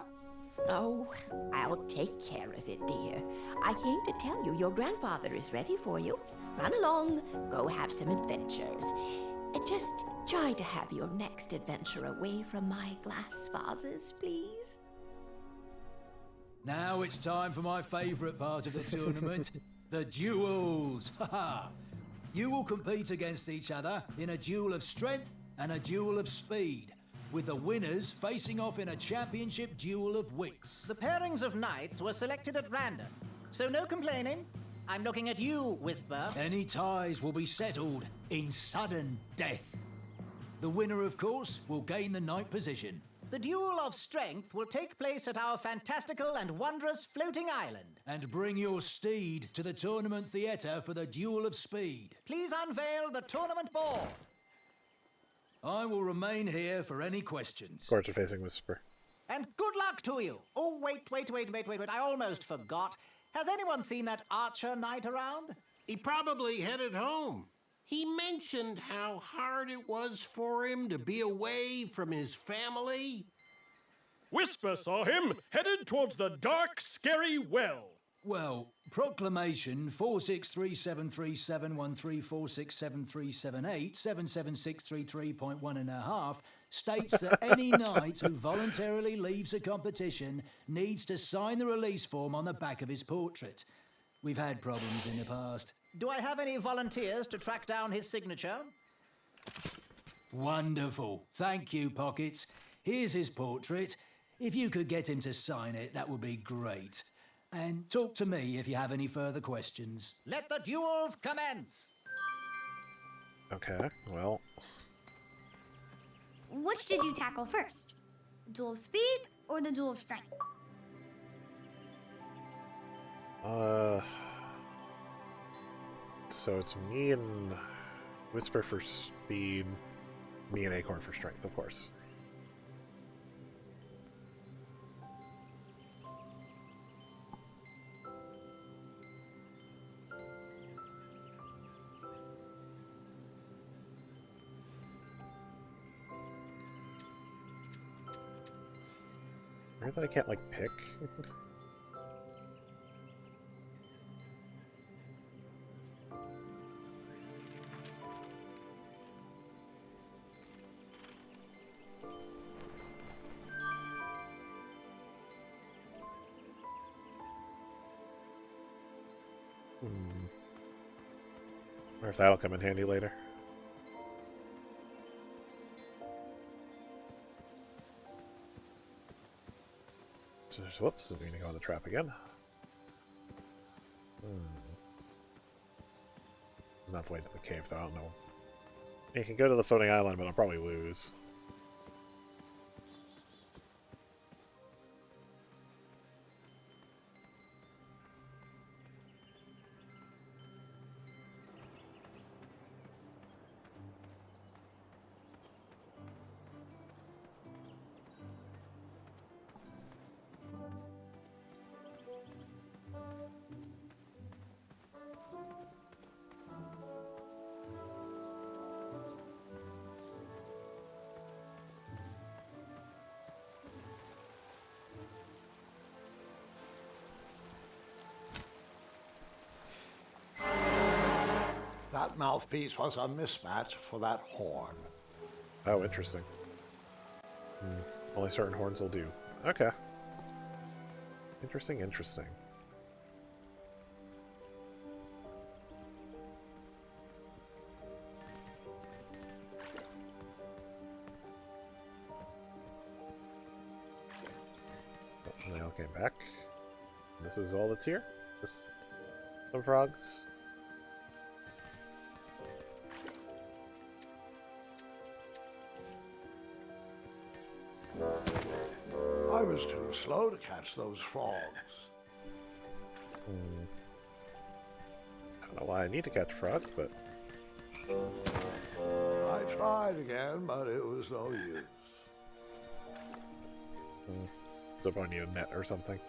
Oh, I'll take care of it, dear. I came to tell you your grandfather is ready for you. Run along, go have some adventures. Just try to have your next adventure away from my glass vases, please. Now it's time for my favourite part of the tournament, the duels. You will compete against each other in a duel of strength and a duel of speed, with the winners facing off in a championship duel of wits. The pairings of knights were selected at random, so no complaining. I'm looking at you, Whisper. Any ties will be settled in sudden death. The winner, of course, will gain the knight position. The duel of strength will take place at our fantastical and wondrous floating island. And bring your steed to the tournament theatre for the duel of speed. Please unveil the tournament board. I will remain here for any questions. Courts are facing Whisper. And good luck to you. Oh, wait. I almost forgot. Has anyone seen that archer knight around? He probably headed home. He mentioned how hard it was for him to be away from his family. Whisper saw him headed towards the dark, scary well. Well, proclamation 463737134673787763.1.5 states that any knight who voluntarily leaves a competition needs to sign the release form on the back of his portrait. We've had problems in the past. Do I have any volunteers to track down his signature? Wonderful. Thank you, Pockets. Here's his portrait. If you could get him to sign it, that would be great. And talk to me if you have any further questions. Let the duels commence! Okay, well... Which did you tackle first? The duel of speed or the duel of strength? So it's me and Whisper for speed, me and Acorn for strength, of course. Weird that I can't, like, pick. Or if that'll come in handy later. Whoops, didn't mean to go in the trap again. Not the way to the cave, though. I don't know. You can go to the floating island, but I'll probably lose. That mouthpiece was a mismatch for that horn. Oh, interesting. Only certain horns will do. Okay. Interesting, interesting. Oh, they all came back. This is all that's here? Just some frogs. I was too slow to catch those frogs. I don't know why I need to catch frogs, but... I tried again, but it was no use. It's on you a net or something.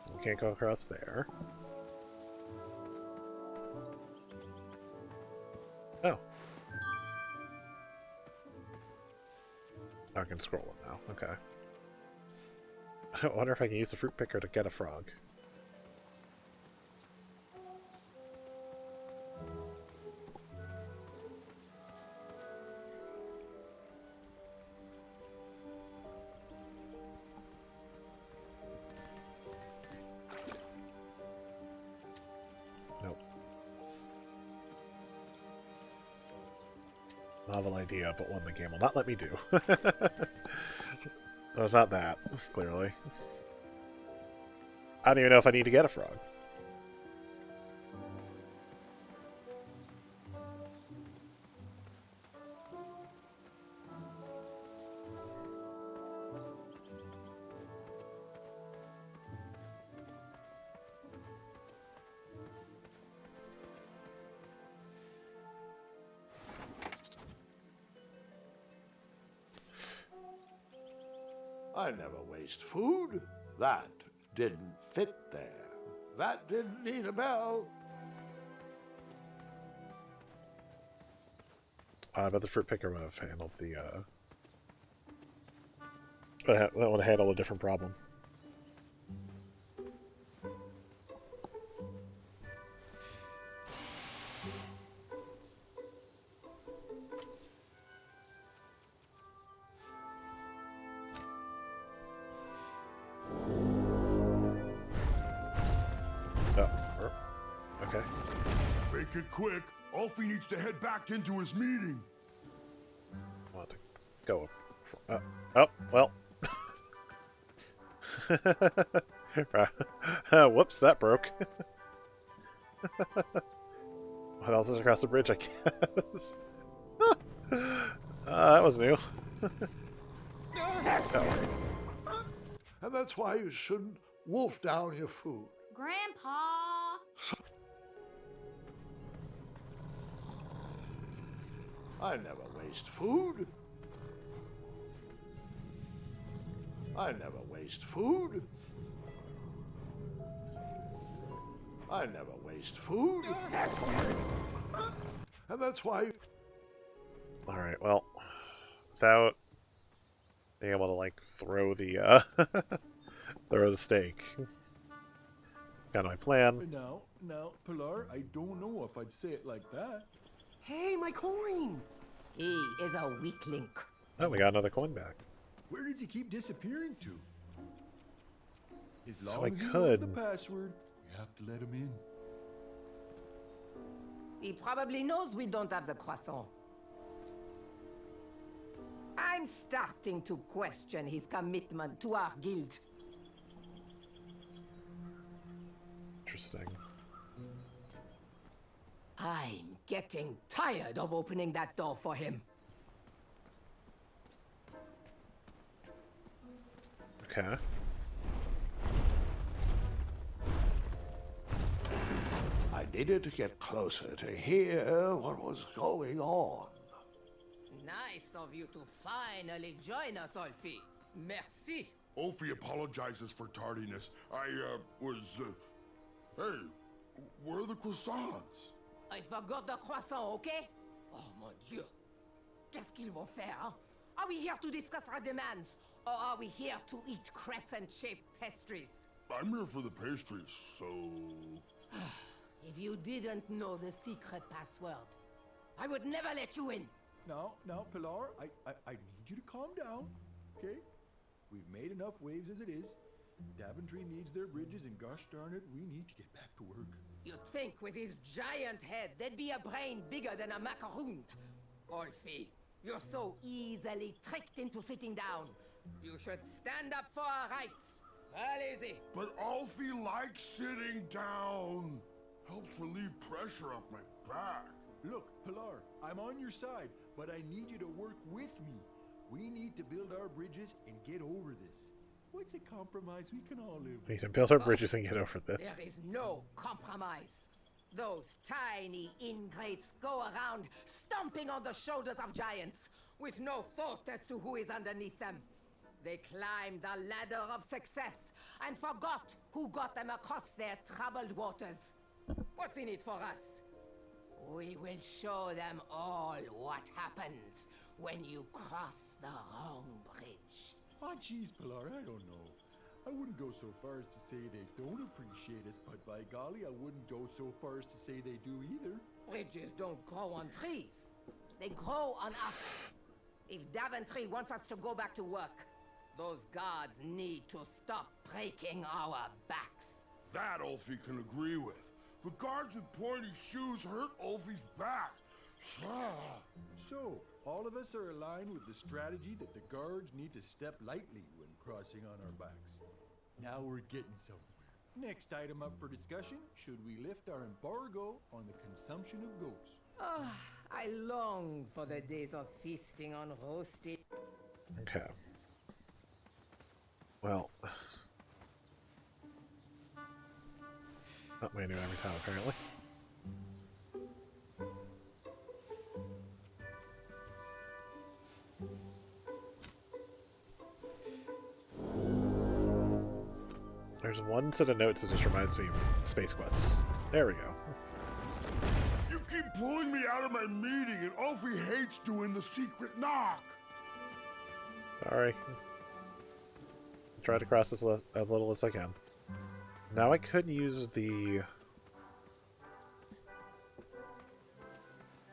You can't go across there. Oh. I can scroll it now. Okay. I wonder if I can use the fruit picker to get a frog. Nope. Novel idea, but one the game will not let me do. So it's not that, clearly. I don't even know if I need to get a frog. I never waste food. That didn't fit there. That didn't need a bell. But the fruit picker would have handled the, that would have handled a different problem. Okay. Make it quick. Alfie needs to head back into his meeting. Want to go. Oh, well. Whoops, that broke. What else is across the bridge, I guess? That was new. And that's why you shouldn't wolf down your food. Grandpa! I never waste food. I never waste food. I never waste food. And that's why... Alright, well, without being able to, like, throw the, throw the steak. Got my plan. Now, Pilar, I don't know if I'd say it like that. Hey, my coin! He is a weak link. Oh, we got another coin back. Where does he keep disappearing to? As So long I as he knows could. the password, you have to let him in. He probably knows we don't have the croissant. I'm starting to question his commitment to our guild. Interesting. I'm getting tired of opening that door for him. Okay. I needed to get closer to hear what was going on. Nice of you to finally join us, Olfie. Merci. Ophi apologizes for tardiness. Hey, where are the croissants? I forgot the croissant, okay? Oh, mon Dieu. Qu'est-ce qu'ils vont faire, hein? Are we here to discuss our demands? Or are we here to eat crescent-shaped pastries? I'm here for the pastries, so... If you didn't know the secret password, I would never let you in. Now, Pilar, I need you to calm down, okay? We've made enough waves as it is. Daventry needs their bridges, and gosh darn it, we need to get back to work. You'd think with his giant head, there'd be a brain bigger than a macaroon. Olfie, you're so easily tricked into sitting down. You should stand up for our rights. Well, easy. But Alfie likes sitting down. Helps relieve pressure off my back. Look, Pilar, I'm on your side, but I need you to work with me. We need to build our bridges and get over this. What's a compromise we can all live with? We need to build our bridges and get over this. There is no compromise. Those tiny ingrates go around stomping on the shoulders of giants with no thought as to who is underneath them. They climbed the ladder of success and forgot who got them across their troubled waters. What's in it for us? We will show them all what happens when you cross the wrong bridge. Ah, geez, Pilar, I don't know. I wouldn't go so far as to say they don't appreciate us, but by golly, I wouldn't go so far as to say they do either. Bridges don't grow on trees. They grow on us. If Daventry wants us to go back to work, those guards need to stop breaking our backs. That Alfie can agree with. The guards with pointy shoes hurt Alfie's back. So, all of us are aligned with the strategy that the guards need to step lightly when crossing on our backs. Now we're getting somewhere. Next item up for discussion, should we lift our embargo on the consumption of goats? Oh, I long for the days of feasting on roasted... Okay. Well... Not menu every time, apparently. There's one set of notes that just reminds me of Space Quests. There we go. You keep pulling me out of my meeting, and Alfie hates doing the secret knock. Sorry. Try to cross this as little as I can. Now I could use the...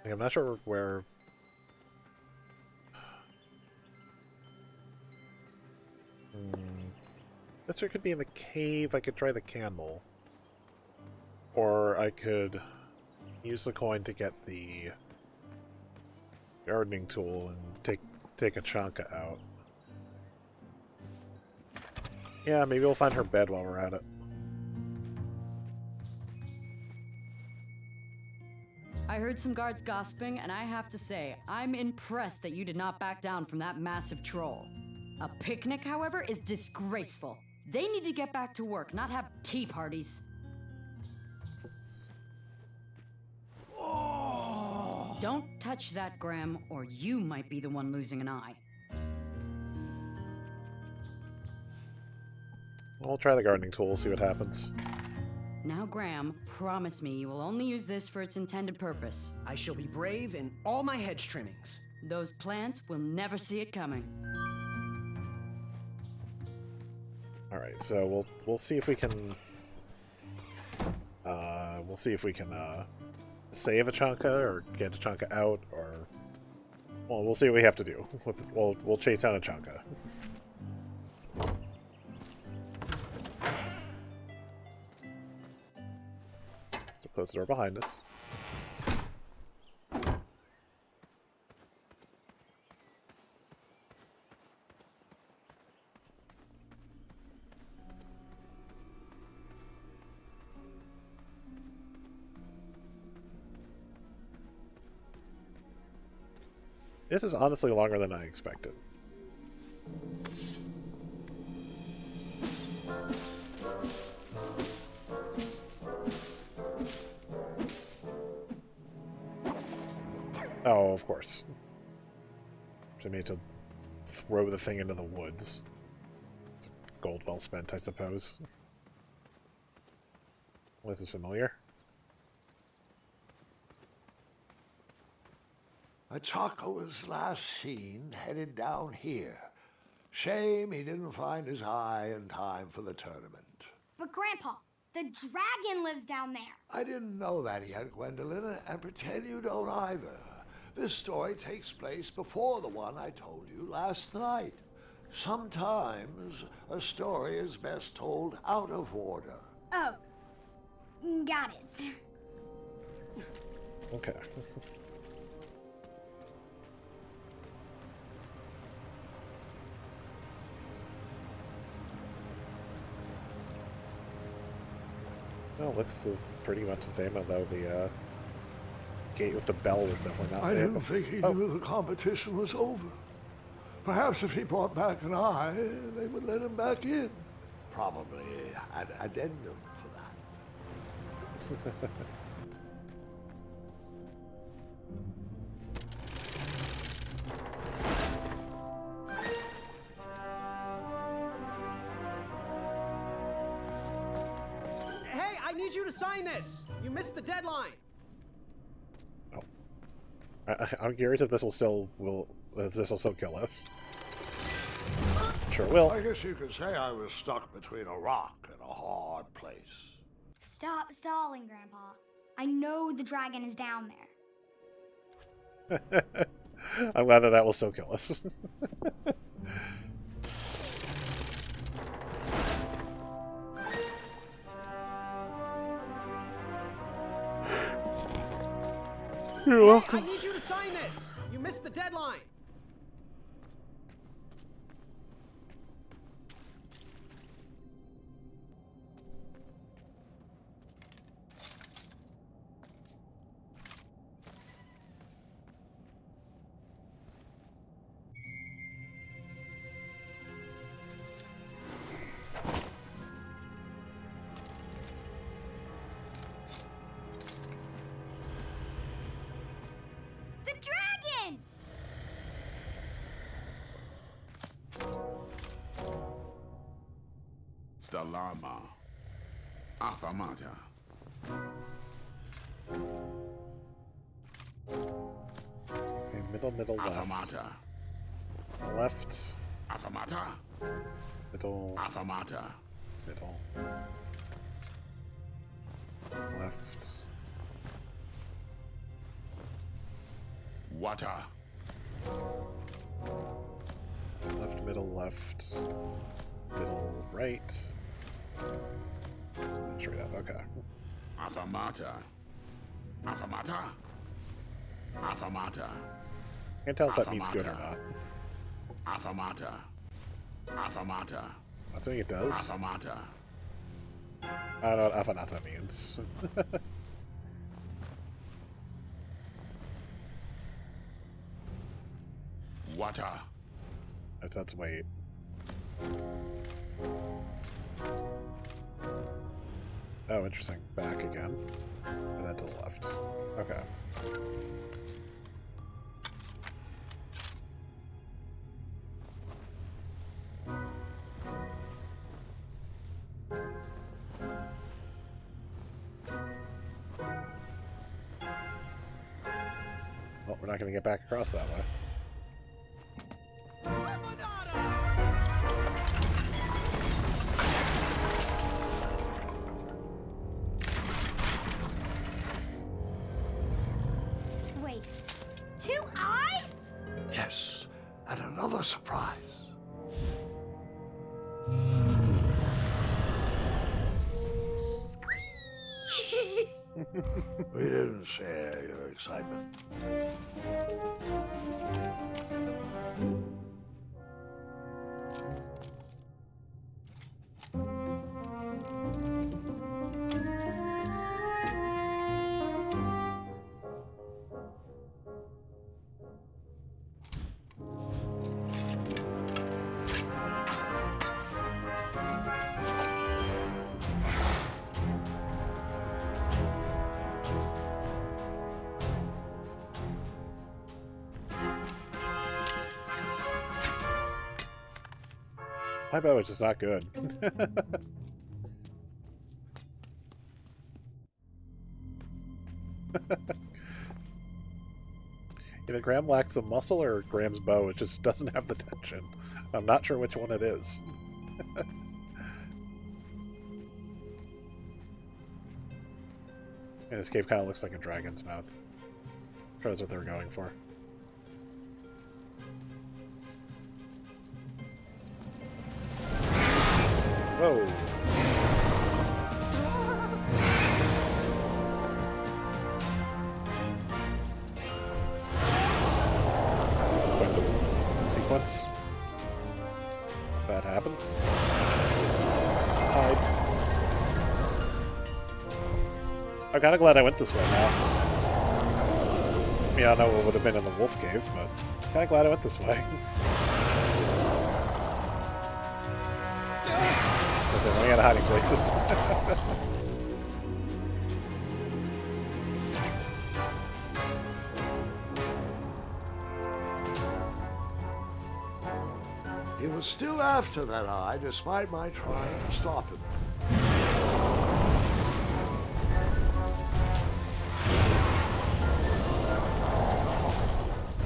I'm not sure where... This could be in the cave. I could try the candle. Or I could use the coin to get the gardening tool and take a Chanka out. Yeah, maybe we'll find her bed while we're at it. I heard some guards gossiping, and I have to say, I'm impressed that you did not back down from that massive troll. A picnic, however, is disgraceful. They need to get back to work, not have tea parties. Oh. Don't touch that, Graham, or you might be the one losing an eye. We'll try the gardening tool, see what happens. Now, Graham, promise me you will only use this for its intended purpose. I shall be brave in all my hedge trimmings. Those plants will never see it coming. Alright, so we'll see if we can save a Chanka or get a Chanka out, or well, we'll see what we have to do. We'll chase down a Chanka. So close the door behind us. This is honestly longer than I expected. Oh, of course. I need to throw the thing into the woods. It's gold well spent, I suppose. Well, this is familiar. Achaka was last seen headed down here. Shame he didn't find his eye in time for the tournament. But Grandpa, the dragon lives down there. I didn't know that yet, Gwendolyn, and pretend you don't either. This story takes place before the one I told you last night. Sometimes a story is best told out of order. Oh, got it. Okay. Well, looks is pretty much the same, although the gate with the bell was definitely not. I didn't think he knew the competition was over. Perhaps if he brought back an eye, they would let him back in. Probably an addendum for that. Hey, I need you to sign this. You missed the deadline. Oh, I'm curious if this will still kill us. Sure will. I guess you could say I was stuck between a rock and a hard place. Stop stalling, Grandpa. I know the dragon is down there. I'm glad that will still kill us. You're welcome. I need you to sign this. You missed the deadline. Stalama. Afamata. Okay, middle, left. Afamata. Left. Afamata. Middle. Afamata. Middle. Left. Water. Left, left. Middle, right. Straight up, okay. Afamata. Afamata. Afamata. Can't tell if that means good or not. Afamata. Afamata. I think it does. Afamata. I don't know what Afanata means. Water. Let's wait. Oh, interesting. Back again. And then to the left. Okay. Well, we're not going to get back across that way. Wait, 2 eyes? Yes, and another surprise. We didn't share your excitement. My bow is just not good. Either Graham lacks the muscle or Graham's bow, it just doesn't have the tension. I'm not sure which one it is. And this cave kind of looks like a dragon's mouth. I'm sure that's what they were going for. Whoa! Sequence. That happened. Hide. I'm kind of glad I went this way now. I mean, I don't know what would have been in the wolf cave, but kind of glad I went this way. They're running out of hiding places. He was still after that eye, despite my trying to stop him.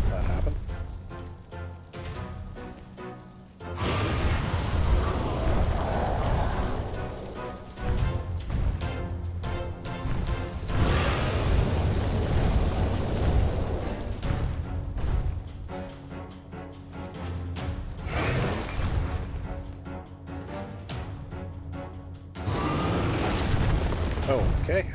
That happened. Okay.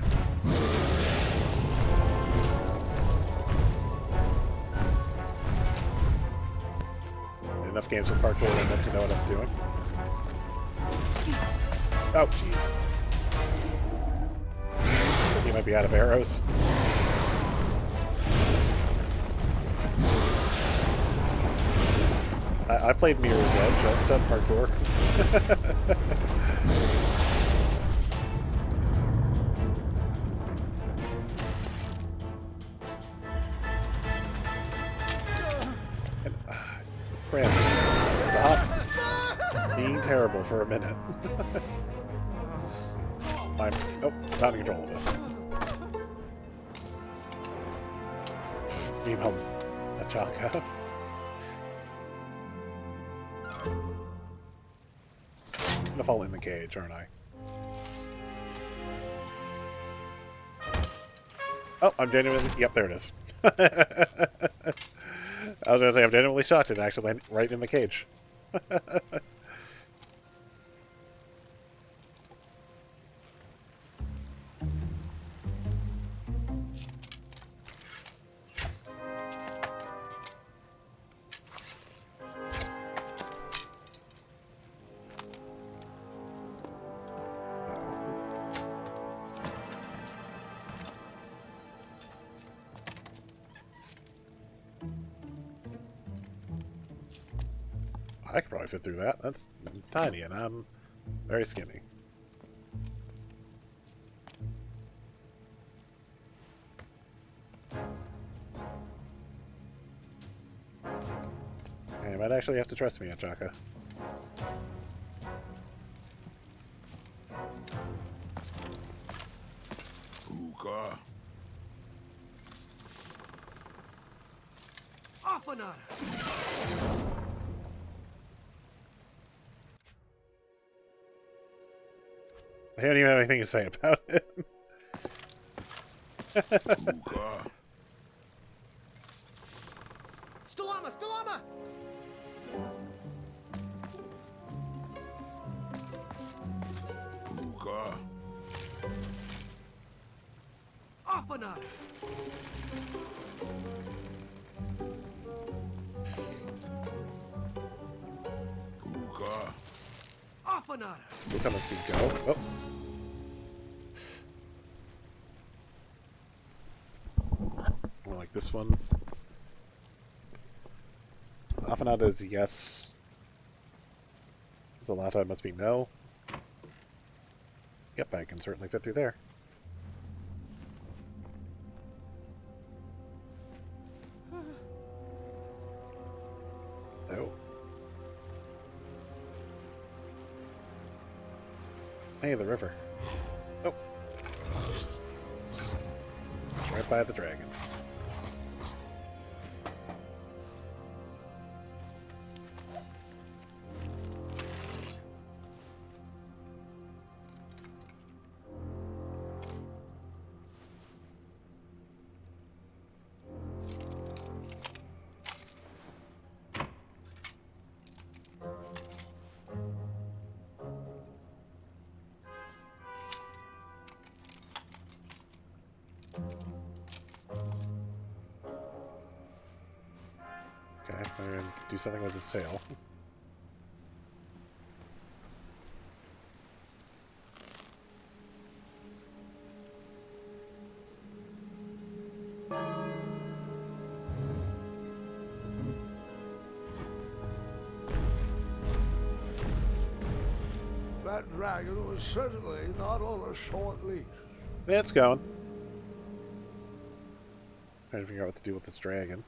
Enough games with parkour and then to know what I'm doing. Oh, jeez. He might be out of arrows. I played Mirror's Edge. I've done parkour. Graham, stop being terrible for a minute. I'm not in control of this. Email Achaka. I'm gonna fall in the cage, aren't I? Oh, I'm genuinely... Yep, there it is. I was going to say, I'm genuinely shocked it actually landed right in the cage. I could probably fit through that. That's tiny, and I'm very skinny. You might actually have to trust me, Achaka. Hookah. Afanada! I don't even have anything to say about it. Hookah. Stalama! Stalama! Hookah. Afanada! Hookah. Afanada! Hookah must be go. Oh. More like this one. Afanada is yes. Zalata must be no. Yep, I can certainly fit through there. Oh. Hey, the river. Oh. Right by the dragon. Okay, I'm gonna do something with his tail. That dragon was certainly not on a short leash. Yeah, it's going. Trying to figure out what to do with this dragon.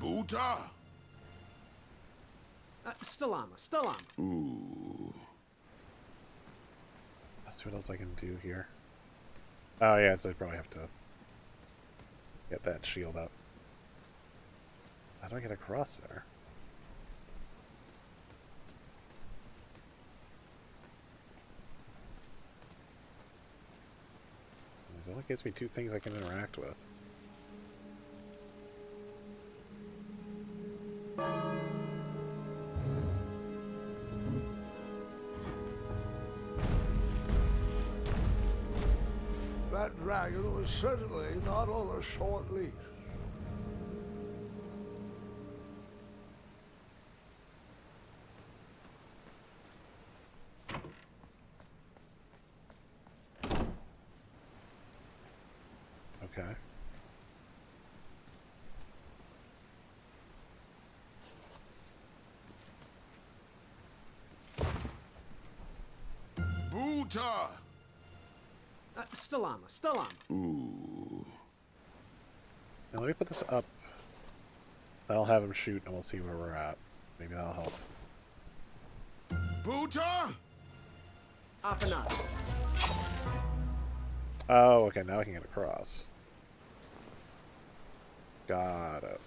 Buta! Stalama. Ooh. Let's see what else I can do here. Oh, yeah, so I probably have to get that shield up. How do I get across there? It only gives me 2 things I can interact with. That dragon was certainly not on a short leash. Okay. Buta! Stalama. Ooh. Now let me put this up. That'll have him shoot and we'll see where we're at. Maybe that'll help. Buta! Apana. Oh, okay, now I can get across. Got it.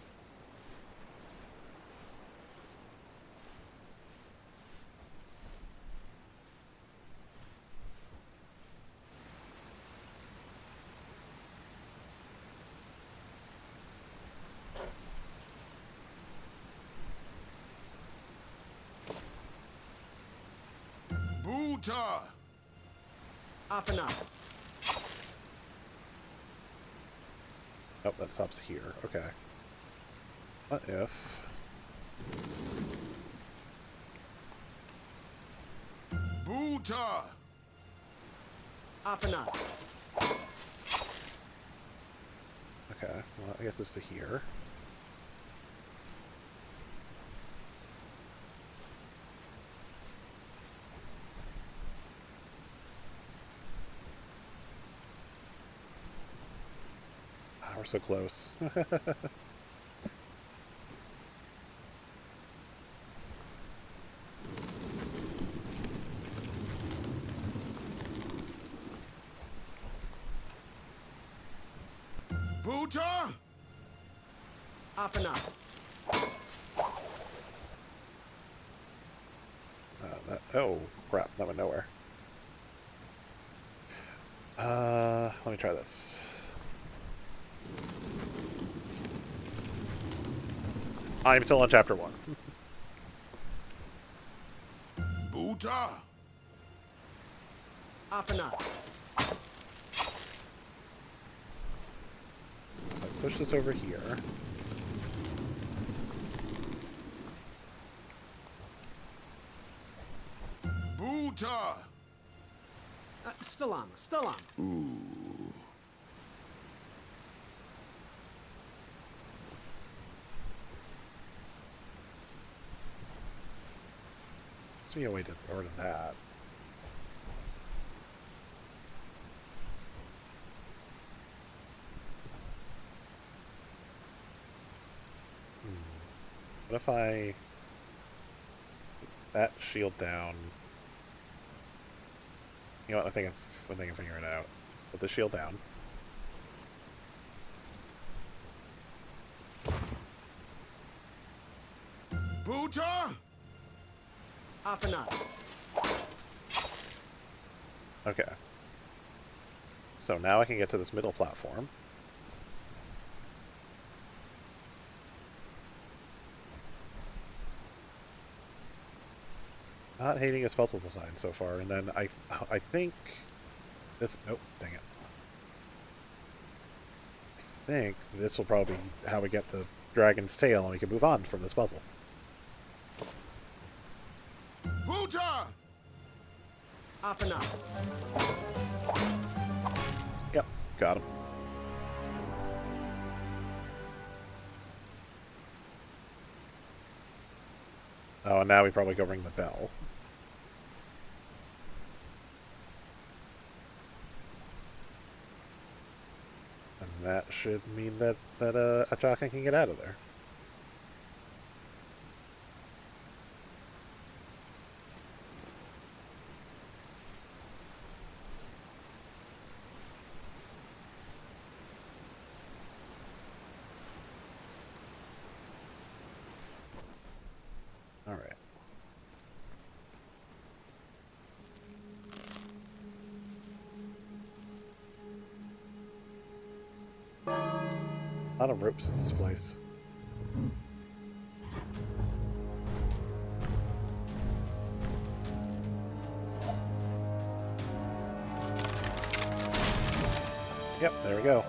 Buta! Apana. Oh, that stops here. Okay. What if... Buta! Apana. Okay, well, I guess it's to here. Ah, we're so close. Buta! Apana. Oh, crap, that went nowhere. Let me try this. I'm still on chapter 1. Buta! Apana. I push this over here. Buta! Stalama. Ooh. There's be a way to order that. What if I put that shield down? You know what? I think I can figure it out. Put the shield down. Buta! Afanat. Okay. So now I can get to this middle platform. Not hating his puzzle design so far, and then I think this. Oh, dang it! I think this will probably be how we get the dragon's tail, and we can move on from this puzzle. Buta! Afanat. Yep, got him. Oh, and now we probably go ring the bell. And that should mean that Achaka can get out of there. All right. A lot of ropes in this place. Yep, there we go.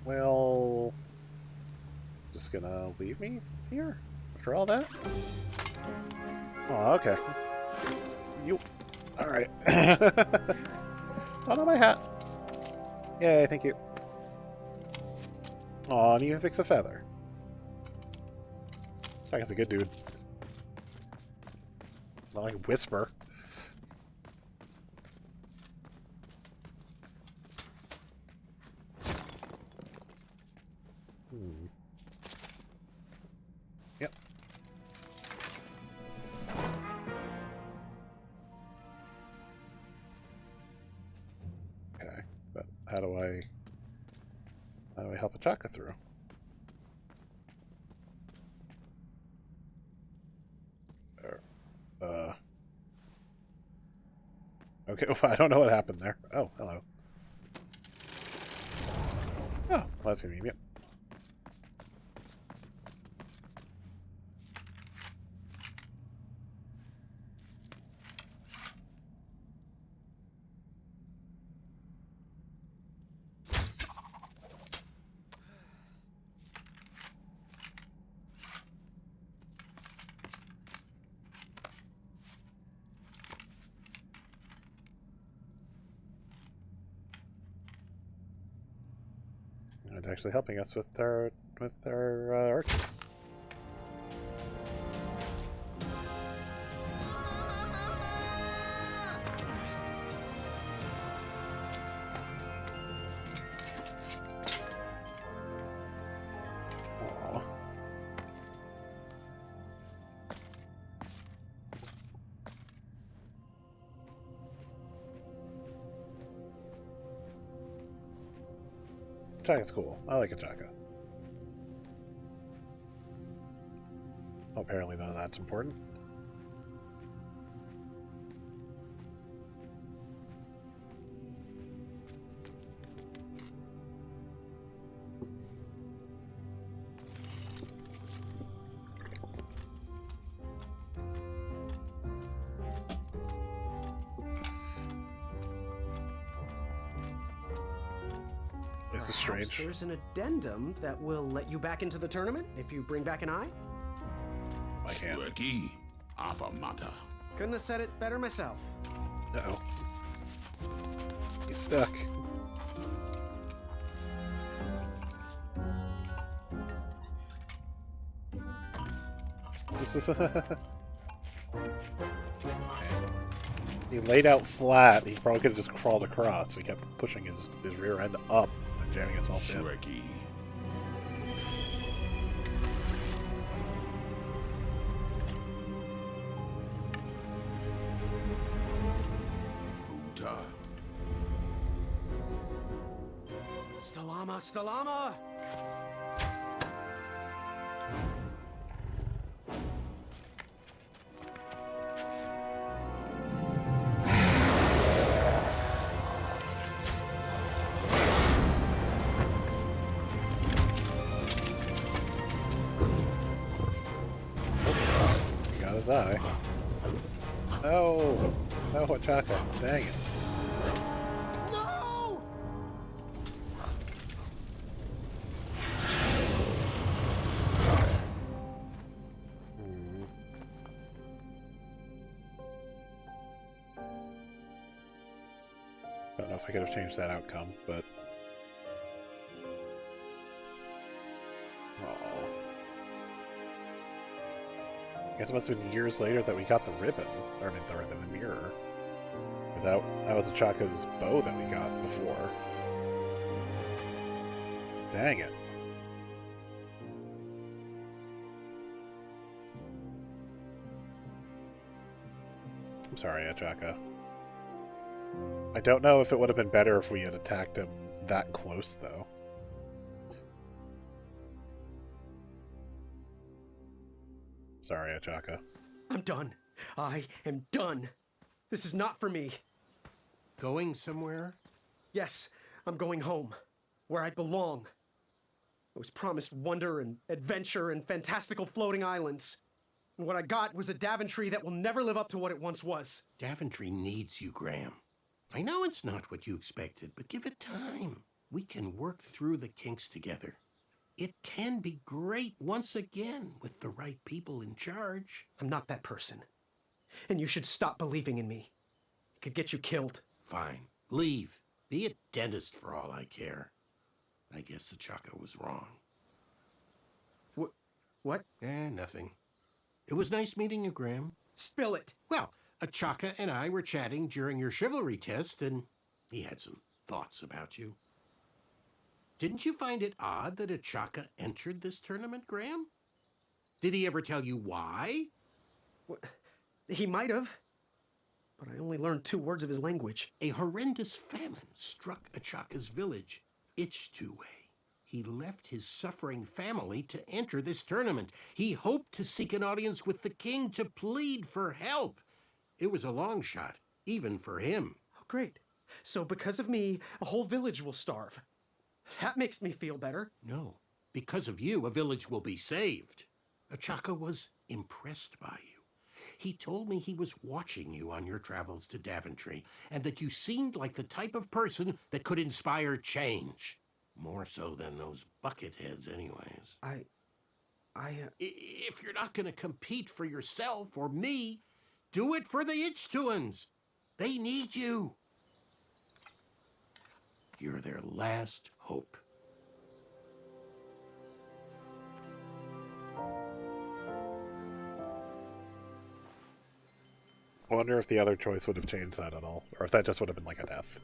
Well, just gonna leave me here after all that? Oh, okay. You. Alright. Oh, no, my hat. Yay, thank you. Aw, and you even fix a feather. That guy's a good dude. Not like Whisper. Yep. Okay, but how do I help Achaka through? Okay, well, I don't know what happened there. Oh, hello. Oh, well, that's convenient. It's actually helping us with our archer. Aw. Achaka's cool. I like Achaka. Oh, apparently none of that's important. This is strange. There's an addendum that will let you back into the tournament if you bring back an eye. I can't. Sweki, Afamata. Couldn't have said it better myself. Uh-oh. He's stuck. He laid out flat. He probably could have just crawled across. He kept pushing his rear end up and jamming himself in. Shrekky. Uta. Stalama, Stalama! He got his eye. No! No, Chaka. Dang it. No! Don't know if I could have changed that outcome, but... Aww. I guess it must have been years later that we got the ribbon. Or, I mean, the ribbon, the mirror. Because that was Chaka's bow that we got before. Dang it. I'm sorry, Chaka. I don't know if it would have been better if we had attacked him that close, though. Sorry, Chaka. I'm done. I am done. This is not for me. Going somewhere? Yes, I'm going home, where I belong. I was promised wonder and adventure and fantastical floating islands. And what I got was a Daventry that will never live up to what it once was. Daventry needs you, Graham. I know it's not what you expected, but give it time. We can work through the kinks together. It can be great once again with the right people in charge. I'm not that person. And you should stop believing in me. It could get you killed. Fine. Leave. Be a dentist for all I care. I guess the Chaka was wrong. What? Nothing. It was nice meeting you, Graham. Spill it. Well, Chaka and I were chatting during your chivalry test, and he had some thoughts about you. Didn't you find it odd that a Chaka entered this tournament, Graham? Did he ever tell you why? He might have. But I only learned 2 words of his language. A horrendous famine struck Achaka's village, Ichtuwe. He left his suffering family to enter this tournament. He hoped to seek an audience with the king to plead for help. It was a long shot, even for him. Oh, great. So because of me, a whole village will starve. That makes me feel better. No. Because of you, a village will be saved. Achaka was impressed by you. He told me he was watching you on your travels to Daventry, and that you seemed like the type of person that could inspire change. More so than those bucketheads anyways. If you're not going to compete for yourself or me, do it for the Ichtuans. They need you. You're their last hope. I wonder if the other choice would have changed that at all, or if that just would have been like a death.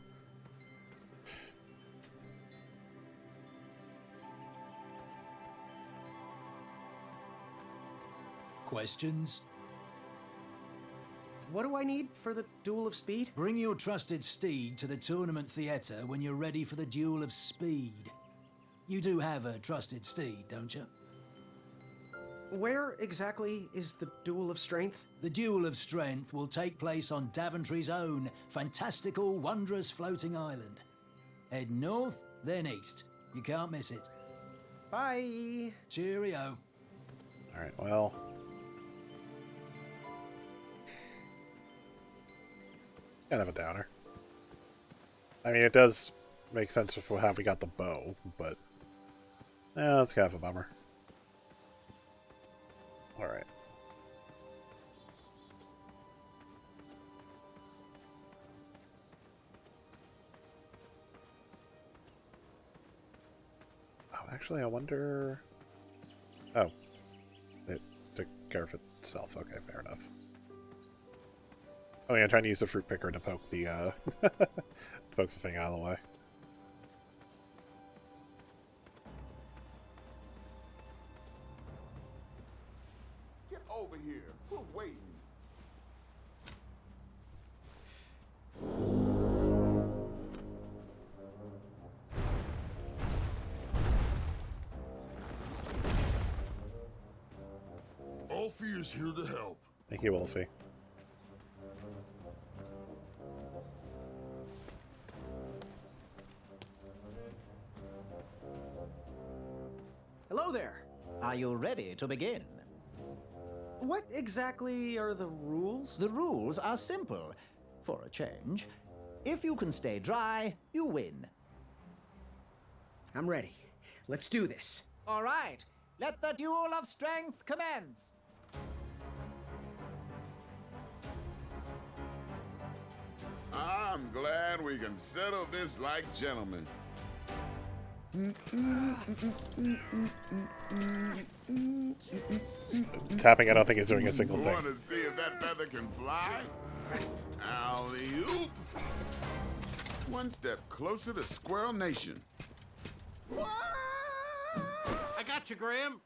Questions? What do I need for the Duel of Speed? Bring your trusted steed to the tournament theatre when you're ready for the Duel of Speed. You do have a trusted steed, don't you? Where exactly is the Duel of Strength? The Duel of Strength will take place on Daventry's own fantastical, wondrous floating island. Head north, then east. You can't miss it. Bye! Cheerio. Alright, well... kind of a downer. I mean, it does make sense for how we got the bow, but... that's kind of a bummer. Alright. Oh, actually, I wonder... Oh. It took care of itself. Okay, fair enough. Oh yeah, I'm trying to use the fruit picker to poke the poke the thing out of the way. Get over here. We're waiting. Alfie is here to help. Thank you, Wolfie. Hello there. Are you ready to begin? What exactly are the rules? The rules are simple. For a change, if you can stay dry, you win. I'm ready. Let's do this. All right, let the duel of strength commence. I'm glad we can settle this like gentlemen. Tapping, I don't think is doing a single thing. Want to see if that feather can fly? Alley-oop! One step closer to Squirrel Nation. I got you, Graham.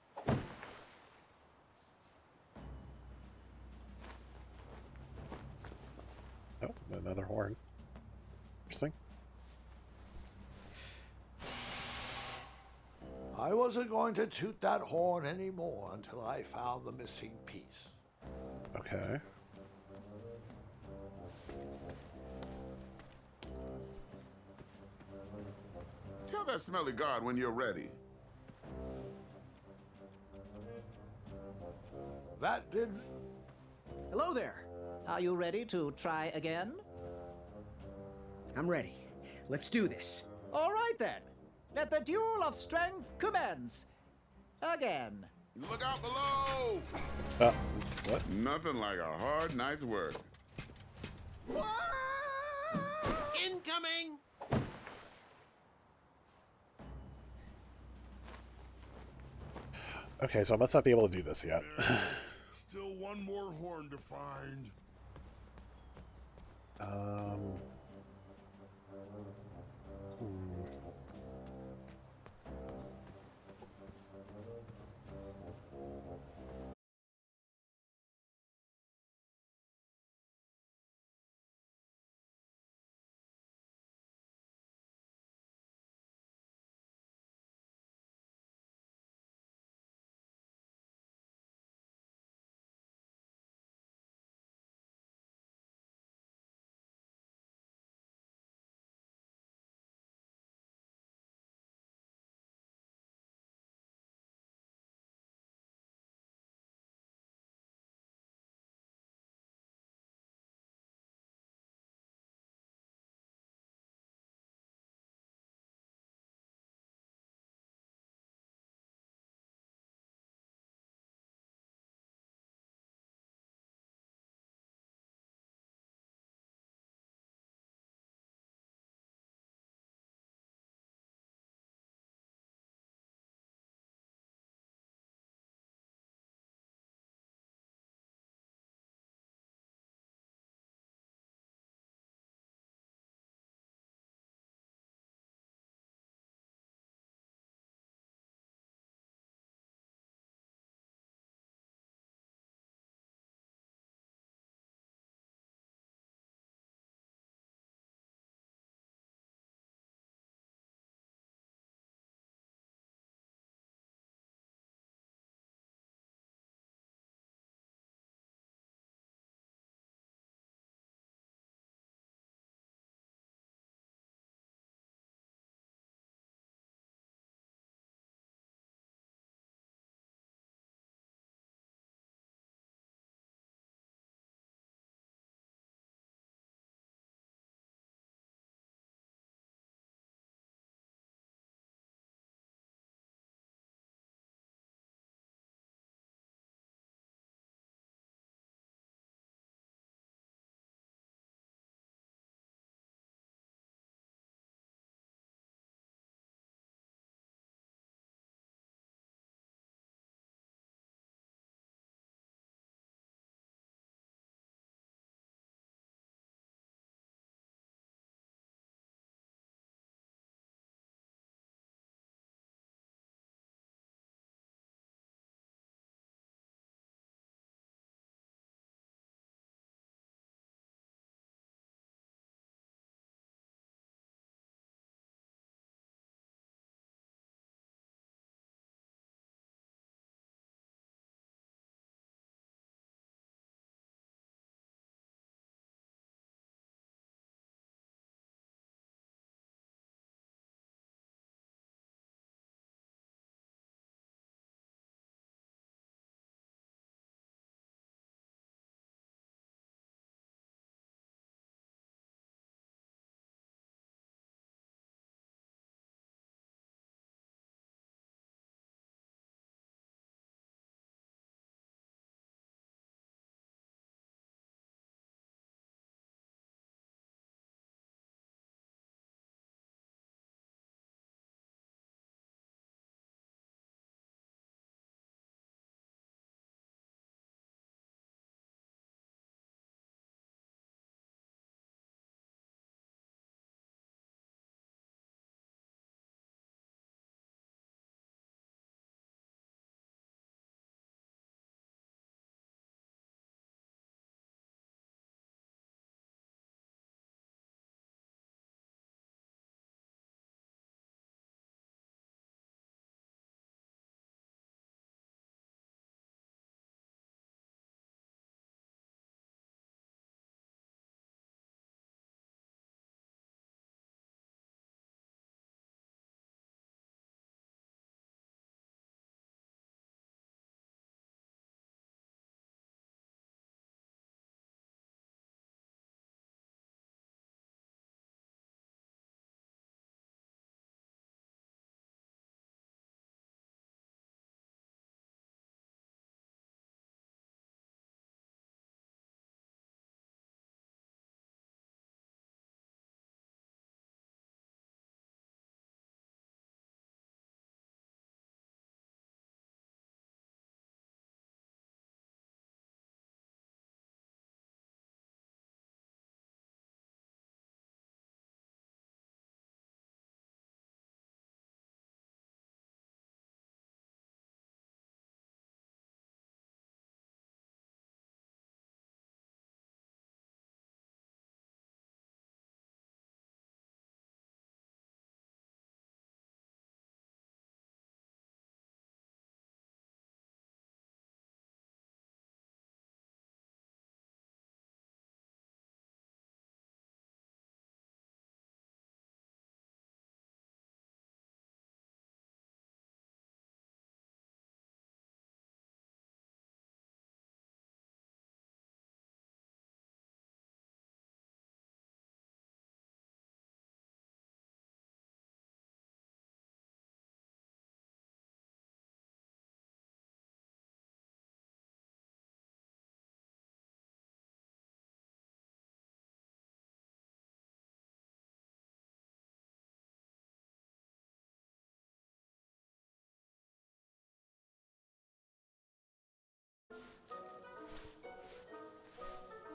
Oh, another horn. Interesting. I wasn't going to toot that horn anymore until I found the missing piece. Okay. Tell that smelly guard when you're ready. That did... Hello there. Are you ready to try again? I'm ready. Let's do this. All right then. Let the duel of strength commence. Again. Look out below! What? Nothing like a hard night's work. Incoming! Okay, so I must not be able to do this yet. Still one more horn to find. Hmm.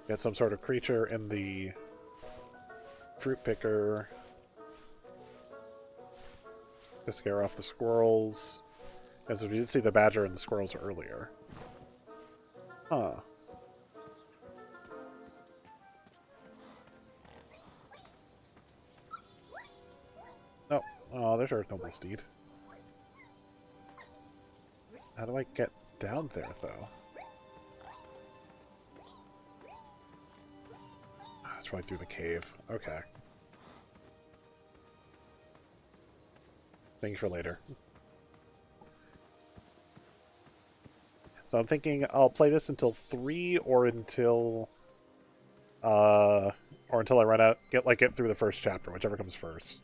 Get some sort of creature in the fruit picker to scare off the squirrels. As we did see the badger and the squirrels earlier. Huh. Oh, oh, there's our noble steed. How do I get down there, though? It's right through the cave. Okay. Thank you for later. So I'm thinking I'll play this until 3 or until I run out, get through the first chapter, whichever comes first.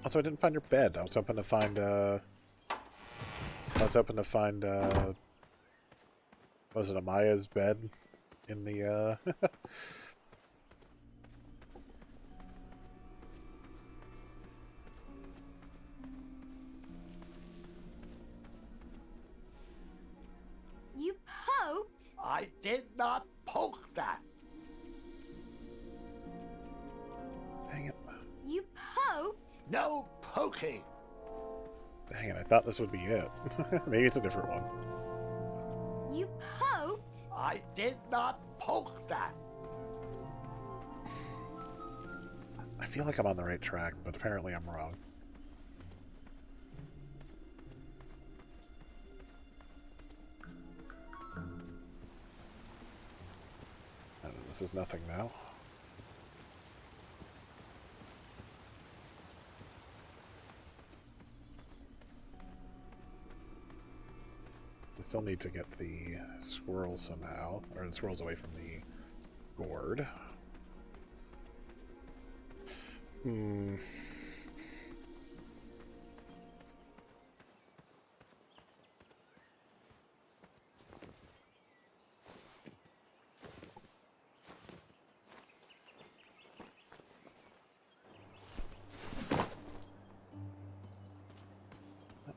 Also, I didn't find your bed. I was hoping to find, was it Amaya's bed in the, You poked? I did not poke that. Dang it. You poked? No poking. Dang it, I thought this would be it. Maybe it's a different one. You poked? I did not poke that. I feel like I'm on the right track, but apparently I'm wrong. This is nothing now. We still need to get the squirrels somehow, or the squirrels away from the gourd.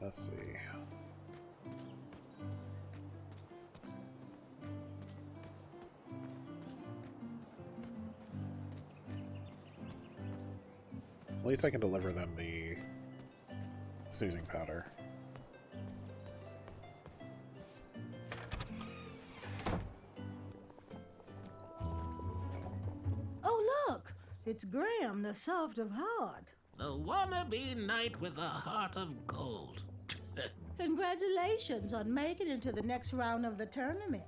Let's see. At least I can deliver them the snoozing powder. Oh, look! It's Graham, the soft of heart. The wannabe knight with a heart of gold. Congratulations on making it to the next round of the tournament.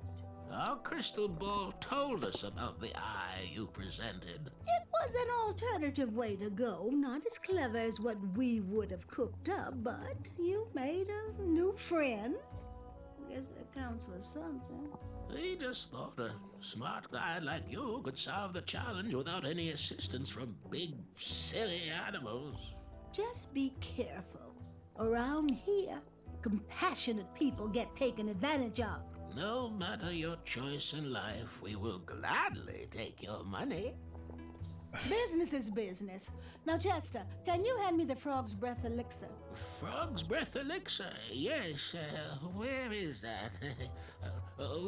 Our crystal ball told us about the eye you presented. It was an alternative way to go, not as clever as what we would have cooked up, but you made a new friend. Guess that counts for something. We just thought a smart guy like you could solve the challenge without any assistance from big, silly animals. Just be careful. Around here, compassionate people get taken advantage of. No matter your choice in life, we will gladly take your money. Business is business. Now, Chester, can you hand me the frog's breath elixir? Frog's breath elixir? Yes. Where is that?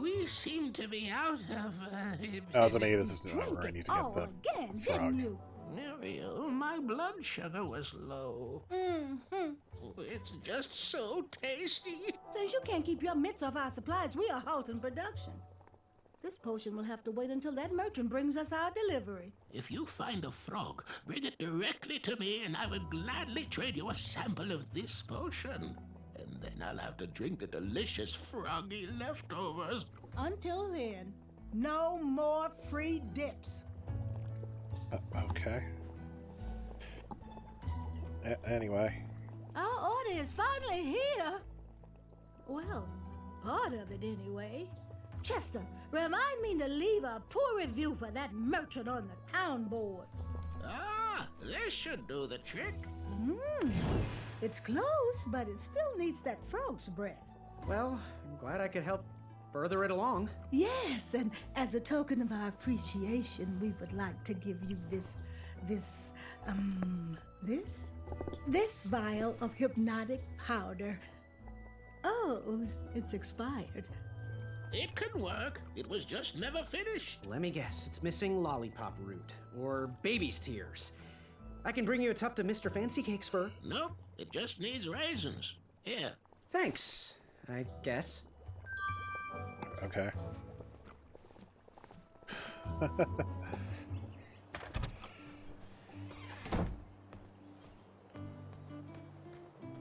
We seem to be out of... Maybe this is not where I need to get the again, frog. didn't you? Muriel, my blood sugar was low. It's just so tasty. Since you can't keep your mitts off our supplies, we are halting production. This potion will have to wait until that merchant brings us our delivery. If you find a frog, bring it directly to me and I will gladly trade you a sample of this potion. And then I'll have to drink the delicious froggy leftovers. Until then, no more free dips. Okay. Anyway. Our order is finally here. Well, part of it anyway. Chester, remind me to leave a poor review for that merchant on the town board. Ah, this should do the trick. It's close, but it still needs that frog's breath. Well, I'm glad I could help further it along. Yes, and as a token of our appreciation, we would like to give you this vial of hypnotic powder. Oh, it's expired. It could work. It was just never finished. Let me guess, it's missing lollipop root or baby's tears. I can bring you a tuft of Mr. Fancy Cake's fur. Nope, it just needs raisins. Here. Thanks, I guess. Okay.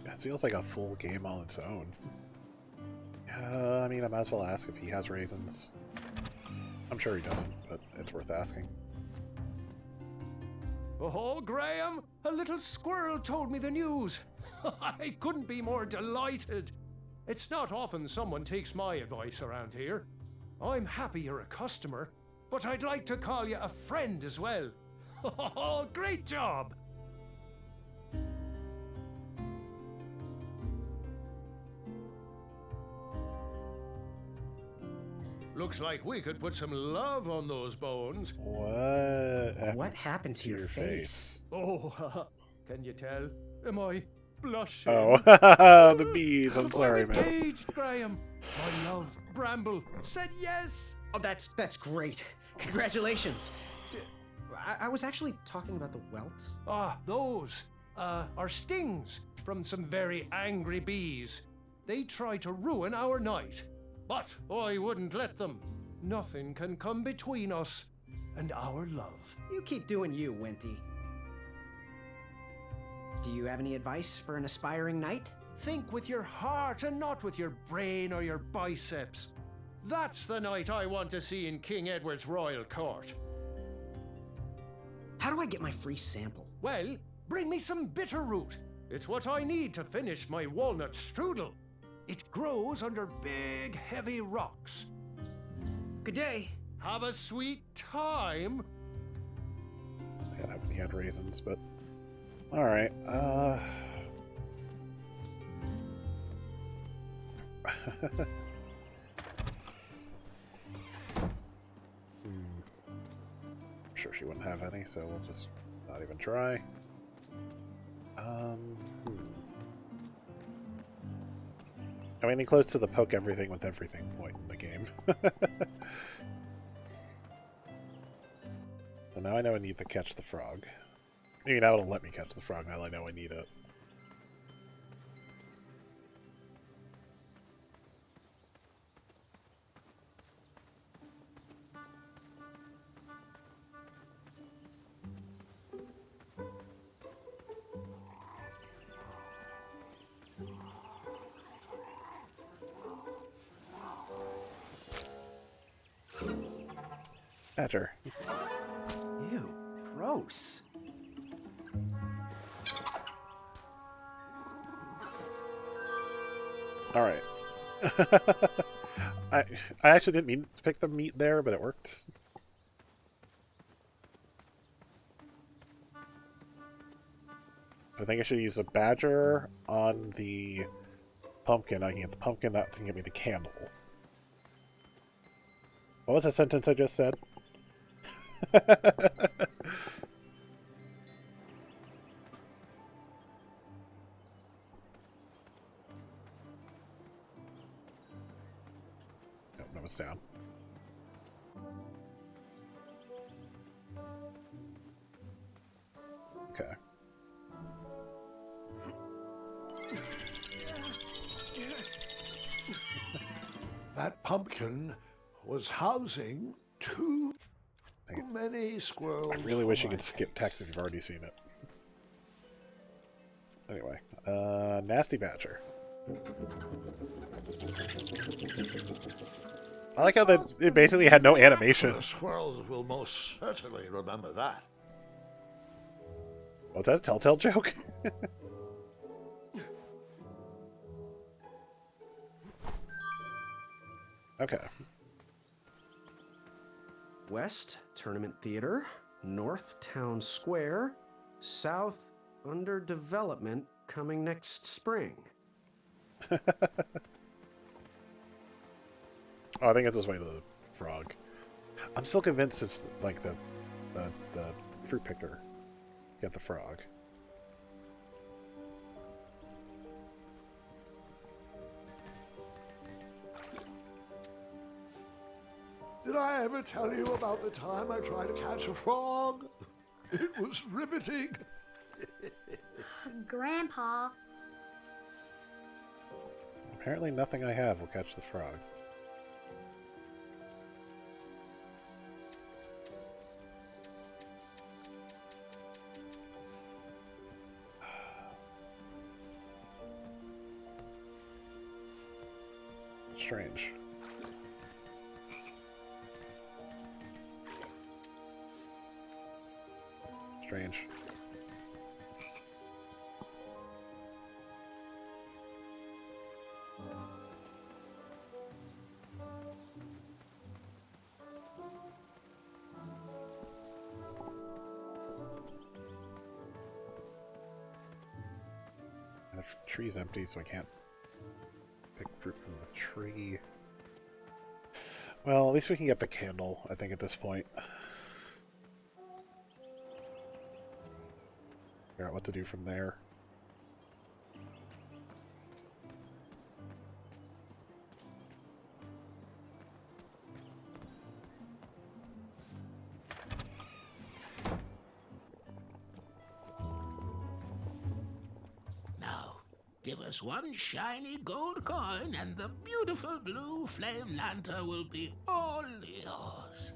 It feels like a full game on its own. I mean, I might as well ask if he has raisins. I'm sure he doesn't, but it's worth asking. Oh, Graham, a little squirrel told me the news. I couldn't be more delighted. It's not often someone takes my advice around here. I'm happy you're a customer, but I'd like to call you a friend as well. Oh, great job! Looks like we could put some love on those bones. What happened to your face? Oh, can you tell? Am I blushing? Oh, the bees. I'm sorry, I'm man. engaged, Graham. My love, Bramble, said yes. Oh, that's great. Congratulations. I was actually talking about the welts. Ah, those are stings from some very angry bees. They try to ruin our night. But I wouldn't let them. Nothing can come between us and our love. You keep doing you, Wenty. Do you have any advice for an aspiring knight? Think with your heart and not with your brain or your biceps. That's the knight I want to see in King Edward's royal court. How do I get my free sample? Well, bring me some bitter root. It's what I need to finish my walnut strudel. It grows under big, heavy rocks. Good day. Have a sweet time. I hope he had raisins, but alright. I'm sure she wouldn't have any, so we'll just not even try. I'm getting close to the poke everything with everything point in the game. So now I know I need to catch the frog. Maybe now it'll let me catch the frog now I know I need it. Badger. Ew, gross. Alright. I actually didn't mean to pick the meat there, but it worked. I think I should use a badger on the pumpkin. I can get the pumpkin, that can give me the candle. What was that sentence I just said? Nope, no, it's down. Okay. That pumpkin was housing too many squirrels. I really wish you could skip text if you've already seen it. Anyway, nasty badger. I like how that it basically had no animation. The squirrels will most certainly remember that. Was that a Telltale joke? Okay. West, Tournament Theater. North, Town Square. South, under development, coming next spring. Oh, I think it's this way to the frog. I'm still convinced it's like the fruit picker. Get the frog. Did I ever tell you about the time I tried to catch a frog? It was riveting. Grandpa. Apparently nothing I have will catch the frog. Strange. Strange. And the tree's empty, so I can't pick fruit from the tree. Well, at least we can get the candle, I think, at this point. Figure out what to do from there. Now, give us one shiny gold coin and the beautiful blue flame lantern will be all yours.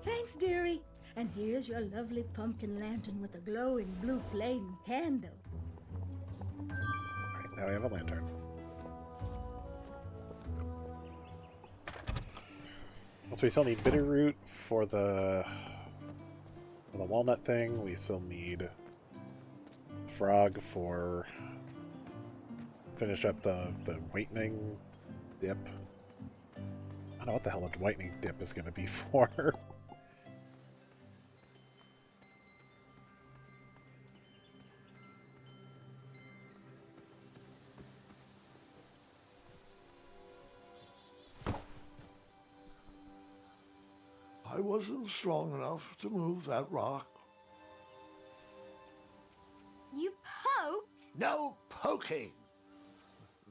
Thanks, dearie. And here's your lovely pumpkin lantern with a glowing blue flame candle. Alright, now we have a lantern. So we still need bitterroot for the walnut thing. We still need frog for finish up the whitening dip. I don't know what the hell a whitening dip is going to be for. I wasn't strong enough to move that rock. You poked? No poking.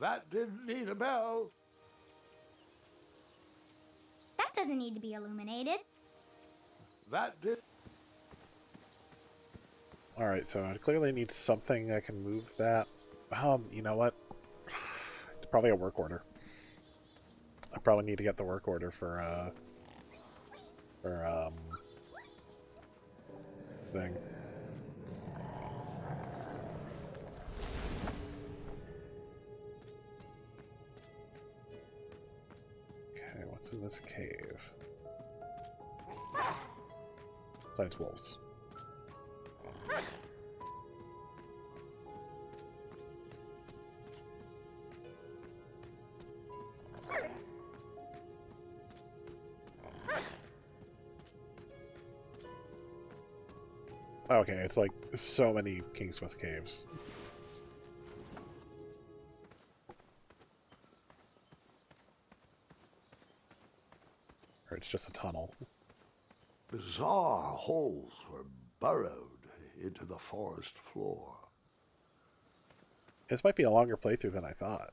That didn't need a bell. That doesn't need to be illuminated. That did. Alright, so I clearly need something that can move that. You know what? It's probably a work order. I probably need to get the work order for thing. Okay, what's in this cave? Besides wolves. Okay, it's like so many Kingsmith caves. Or it's just a tunnel. Bizarre holes were burrowed into the forest floor. This might be a longer playthrough than I thought.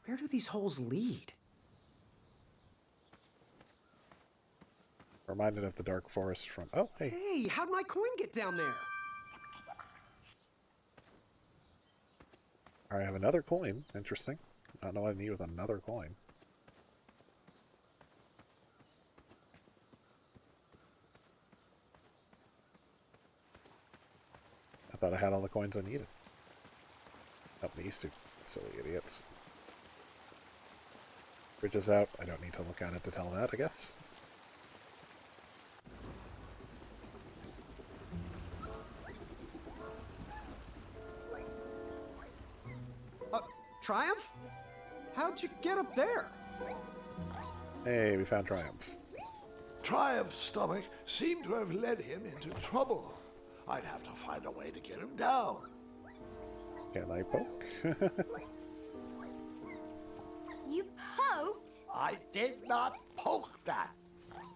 Where do these holes lead? Reminded of the Dark Forest from... Oh, hey. Hey, how'd my coin get down there? Alright, I have another coin. Interesting. I don't know what I need with another coin. I thought I had all the coins I needed. Help these two silly idiots. Bridge is out. I don't need to look at it to tell that, I guess. Triumph? How'd you get up there? Hey, we found Triumph. Triumph's stomach seemed to have led him into trouble. I'd have to find a way to get him down. Can I poke? You poked? I did not poke that.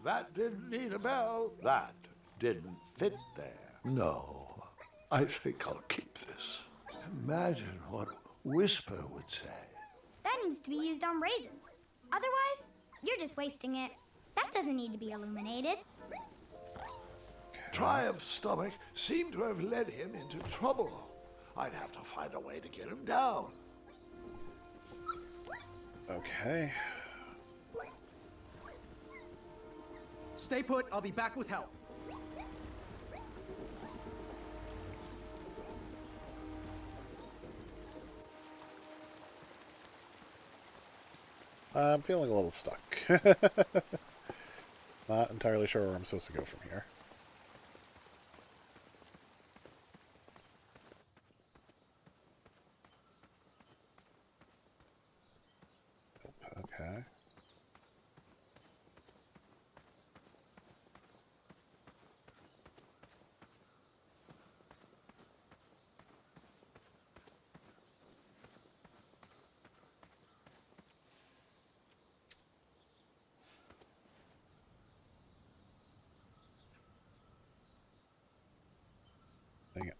That didn't need a bell. That didn't fit there. No, I think I'll keep this. Imagine what Whisper would say. That needs to be used on raisins. Otherwise, you're just wasting it. That doesn't need to be illuminated. Triumph's stomach seemed to have led him into trouble. I'd have to find a way to get him down. Okay. Stay put, I'll be back with help. I'm feeling a little stuck. Not entirely sure where I'm supposed to go from here. Okay. Dang it.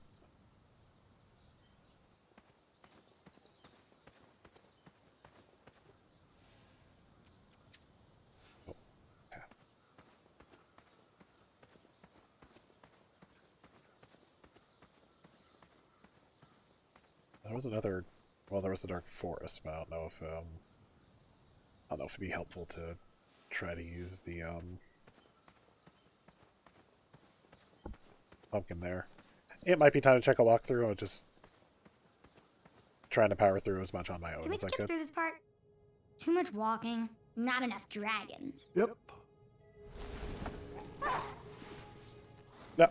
Oh, okay. There was another. Well, there was a dark forest, but I don't know if I don't know if it'd be helpful to try to use the pumpkin there. It might be time to check a walkthrough. I was just trying to power through as much on my own Can we as I skip could. through this part? Too much walking, not enough dragons. Yep. No.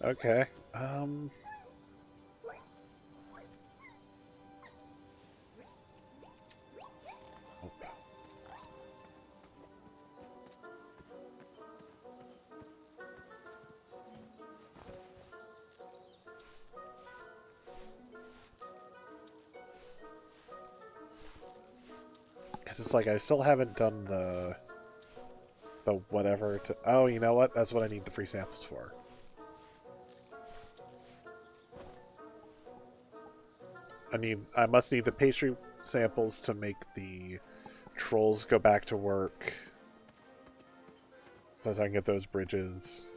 Okay. Because it's like I still haven't done the whatever to... Oh, you know what? That's what I need the free samples for. I must need the pastry samples to make the trolls go back to work. So I can get those bridges.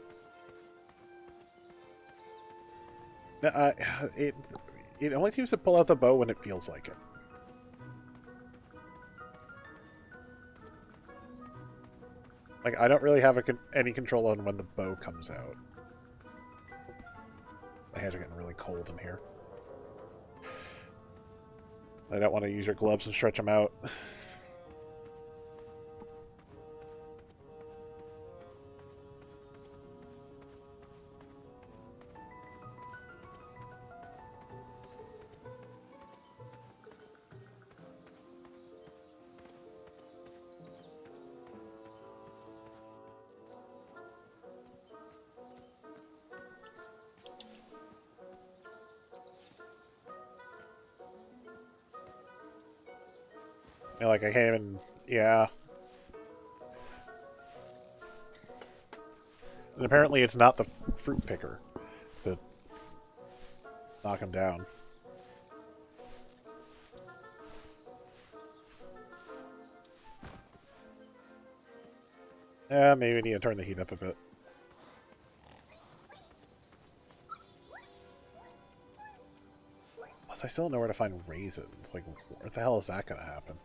It only seems to pull out the bow when it feels like it. Like, I don't really have any control on when the bow comes out. My hands are getting really cold in here. I don't want to use your gloves and stretch them out. Like, I came and... Yeah. And apparently it's not the fruit picker that knock him down. Yeah, maybe we need to turn the heat up a bit. Plus, I still don't know where to find raisins. Like, where the hell is that going to happen?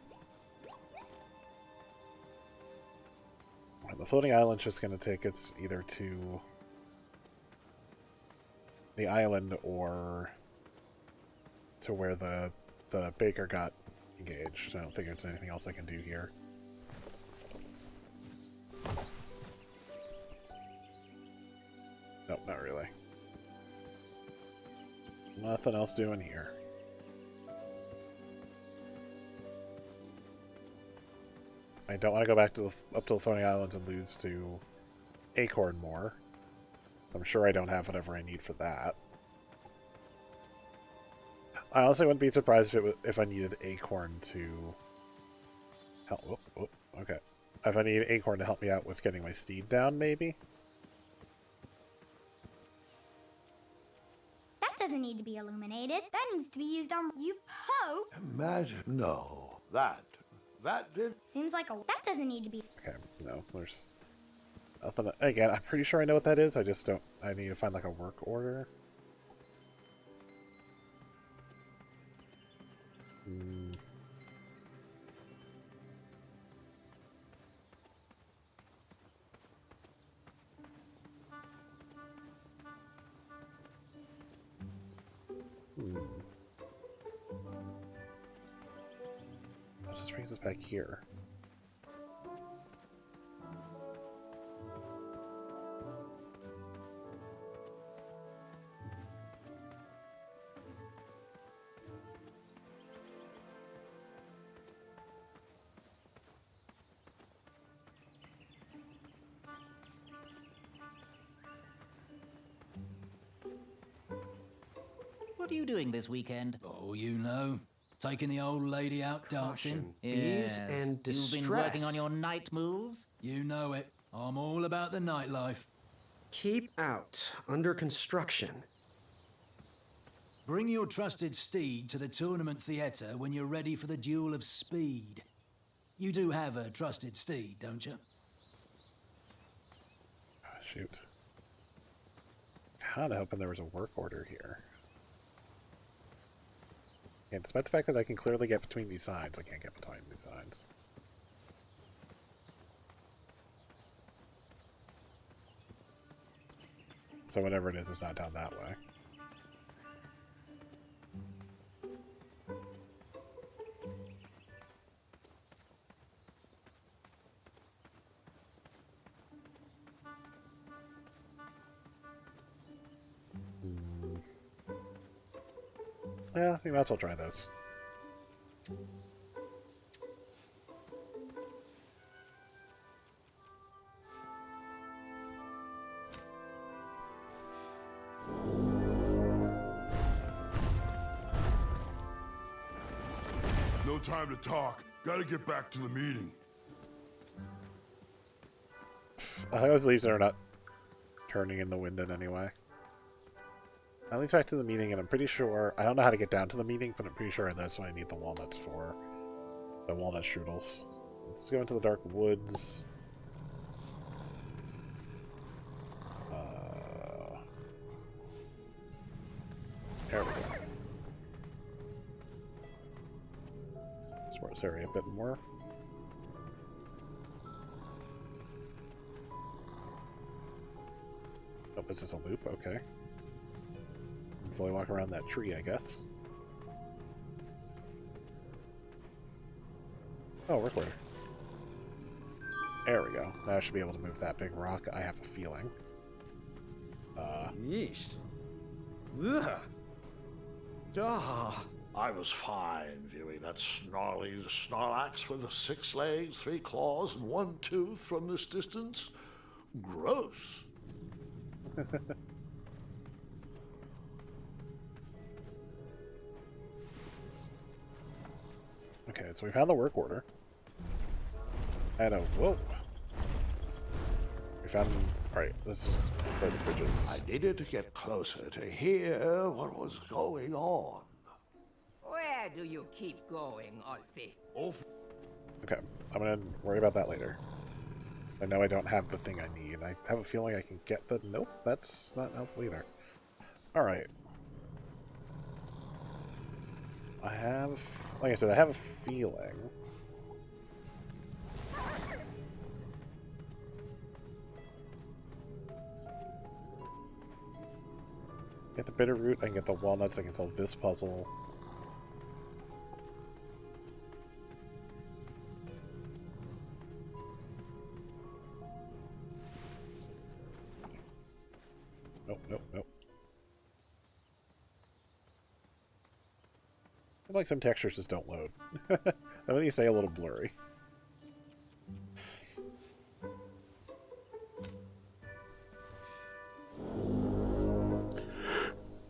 The floating island's just going to take us either to the island or to where the baker got engaged. I don't think there's anything else I can do here. Nope, not really. Nothing else doing here. I don't want to go back to up to the Floating Islands and lose to Acorn more. I'm sure I don't have whatever I need for that. I honestly wouldn't be surprised if I needed Acorn to help. Okay. If I need Acorn to help me out with getting my steed down, maybe? That doesn't need to be illuminated. That needs to be used on you, Pope. Imagine. No, that did. Seems like that doesn't need to be. Okay, no, there's nothing. Again, I'm pretty sure I know what that is. I just don't. I need to find like a work order. That just brings us back here. What are you doing this weekend? Oh, you know, taking the old lady out dancing. Ease and distress. You've been working on your night moves? You know it. I'm all about the nightlife. Keep out. Under construction. Bring your trusted steed to the tournament theatre when you're ready for the duel of speed. You do have a trusted steed, don't you? Oh, shoot. Kinda hoping there was a work order here. And despite the fact that I can clearly get between these signs, I can't get between these signs. So whatever it is, it's not down that way. Yeah, we might as well try this. No time to talk. Gotta get back to the meeting. I hope these leaves are not turning in the wind in any way. At least back to the meeting, and I'm pretty sure... I don't know how to get down to the meeting, but I'm pretty sure that's what I need the walnuts for. The walnut strudels. Let's go into the dark woods. There we go. Explore this area a bit more. Oh, this is a loop, okay. Fully walk around that tree, I guess. Oh, work order. There we go. Now I should be able to move that big rock, I have a feeling. Yeesh. Ugh. Ah. I was fine viewing that snarly Snorlax with 6 legs, 3 claws, and 1 tooth from this distance. Gross. Okay, so we found the work order. And whoa! We found... Alright, this is where the bridge is. I needed to get closer to hear what was going on. Where do you keep going, Ulfie? Okay, I'm gonna worry about that later. I know I don't have the thing I need. I have a feeling I can get the... Nope, that's not helpful either. Alright. I have... Like I said, I have a feeling... Get the bitter root, I can get the walnuts, I can solve this puzzle. Nope, nope, nope. I feel like some textures just don't load. I mean, you say a little blurry.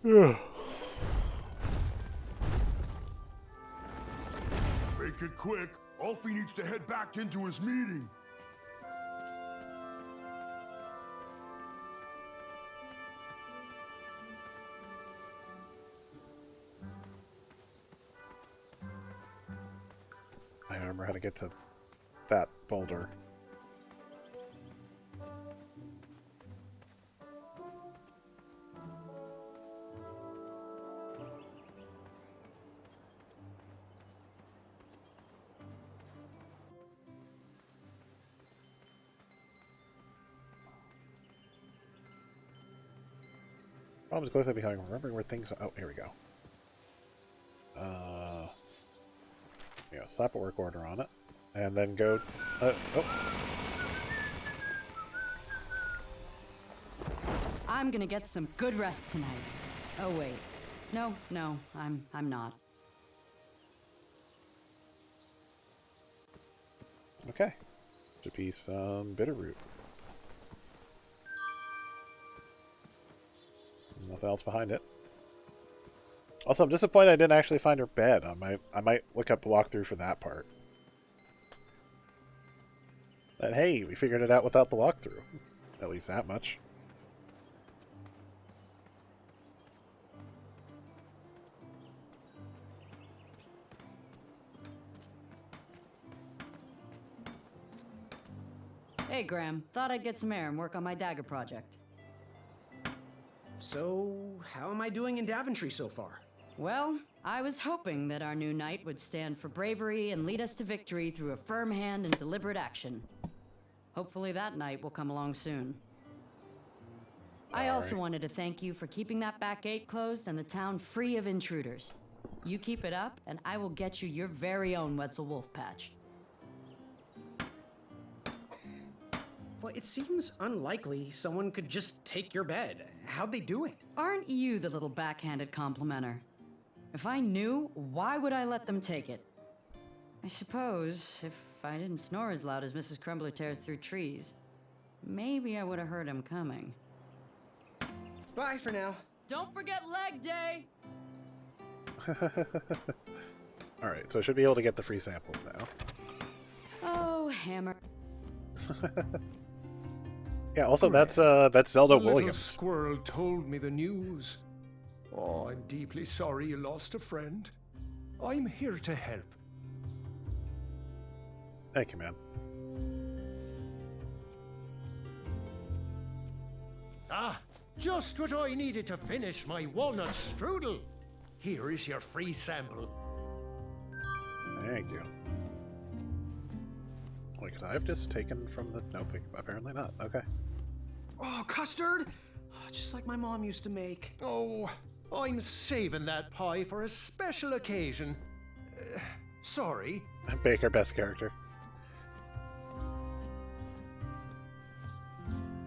Make it quick. Alfie needs to head back into his meeting. I remember how to get to that boulder. Problems quickly becoming remembering where things. Oh, here we go. Yeah, slap a work order on it, and then go. Oh. I'm gonna get some good rest tonight. Oh wait, no, I'm not. Okay, should be some bitter root. Nothing else behind it. Also, I'm disappointed I didn't actually find her bed. I might look up a walkthrough for that part. But hey, we figured it out without the walkthrough. At least that much. Hey Graham, thought I'd get some air and work on my dagger project. So, how am I doing in Daventry so far? Well, I was hoping that our new knight would stand for bravery and lead us to victory through a firm hand and deliberate action. Hopefully that night will come along soon. I also wanted to thank you for keeping that back gate closed and the town free of intruders. You keep it up, and I will get you your very own Wetzel Wolf patch. Well, it seems unlikely someone could just take your bed. How'd they do it? Aren't you the little backhanded complimenter? If I knew, why would I let them take it? I suppose if I didn't snore as loud as Mrs. Crumbler tears through trees, maybe I would have heard him coming. Bye for now. Don't forget leg day! Alright, so I should be able to get the free samples now. Oh, hammer. Yeah, also that's Zelda The little Williams. squirrel told me the news. Oh, I'm deeply sorry you lost a friend. I'm here to help. Thank you, man. Ah, just what I needed to finish my walnut strudel. Here is your free sample. Thank you. Wait, could I have just taken from the... Nope, apparently not. Okay. Oh, custard! Oh, just like my mom used to make. Oh, I'm saving that pie for a special occasion. Sorry. Baker, best character.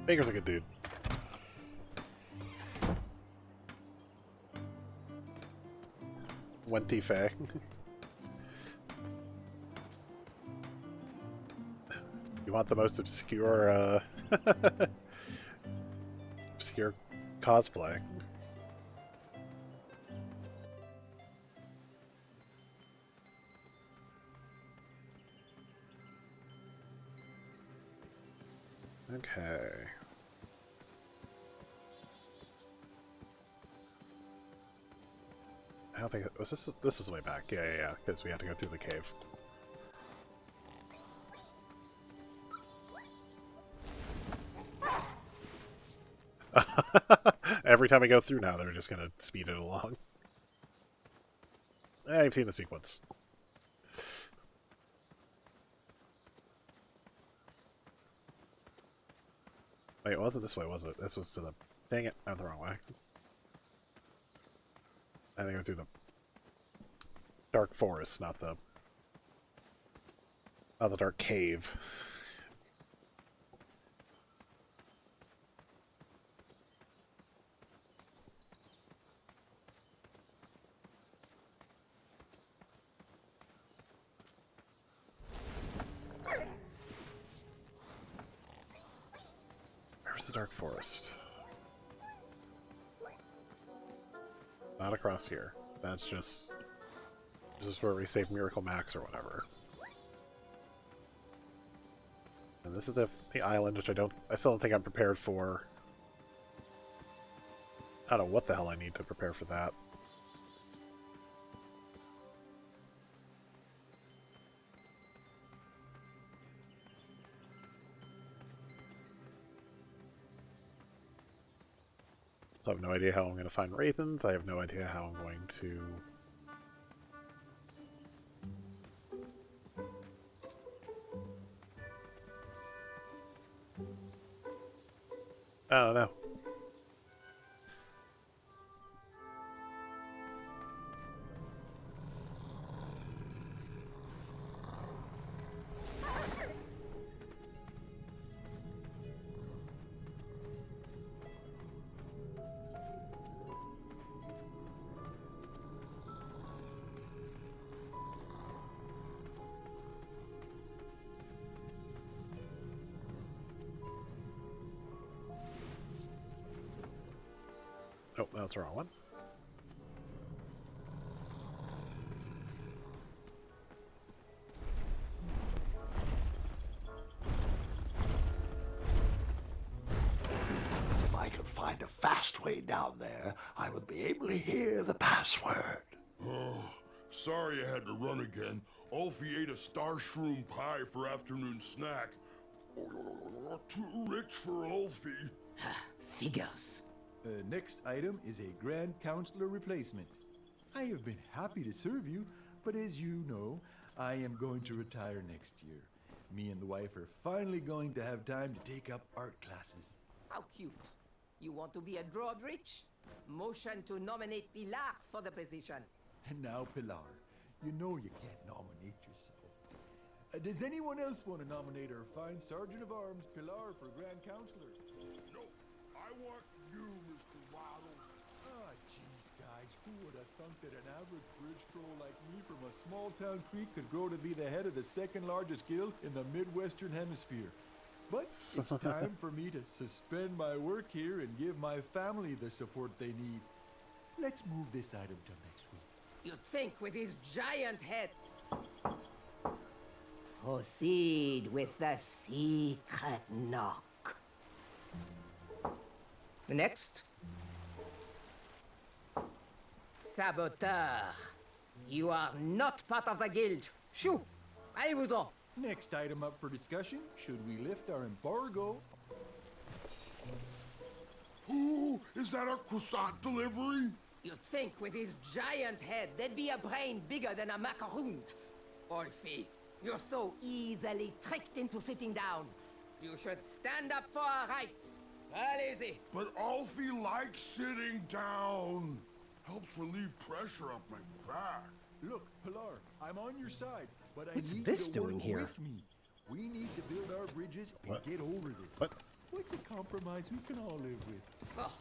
Baker's a good dude. Wenty Faye. You want the most obscure, obscure cosplay. Okay. I don't think it was this is the way back. Yeah, because we had to go through the cave. Every time I go through now, they're just gonna speed it along. I've seen the sequence. Wait, it wasn't this way, was it? This was to the... Dang it, I went the wrong way. I had to go through the dark forest, not the dark cave. Where's the dark forest? Not across here. That's just... This is where we save Miracle Max or whatever. And this is the island, which I still don't think I'm prepared for. I don't know what the hell I need to prepare for that. So I have no idea how I'm going to find raisins. I have no idea how I'm going to... I don't know. Oh, that's the wrong one. If I could find a fast way down there, I would be able to hear the password. Oh, sorry I had to run again. Alfie ate a star shroom pie for afternoon snack. Too rich for Alfie. Figures. Next item is a Grand Counselor replacement. I have been happy to serve you, but as you know, I am going to retire next year. Me and the wife are finally going to have time to take up art classes. How cute. You want to be a drawbridge? Motion to nominate Pilar for the position. And now, Pilar, you know you can't nominate yourself. Does anyone else want to nominate our fine Sergeant of Arms, Pilar, for Grand Counselor? No, I want you, Mr. Waddles. Ah, jeez, guys, who would have thunk that an average bridge troll like me from a small-town creek could grow to be the head of the second-largest guild in the Midwestern Hemisphere? But it's time for me to suspend my work here and give my family the support they need. Let's move this item till next week. You'd think with his giant head. Proceed with the secret knock. Next. Saboteur. You are not part of the guild. Shoo! Allez-vous-en. Next item up for discussion, should we lift our embargo? Ooh, is that our croissant delivery? You'd think with his giant head, there'd be a brain bigger than a macaroon. Alfie, you're so easily tricked into sitting down. You should stand up for our rights. Allez-y. But Alfie likes sitting down. Helps relieve pressure off my back. Look, Pilar, I'm on your side, but What's I need this you to doing work here? with me. We need to build our bridges and What? get over this. What? What's a compromise we can all live with? Oh,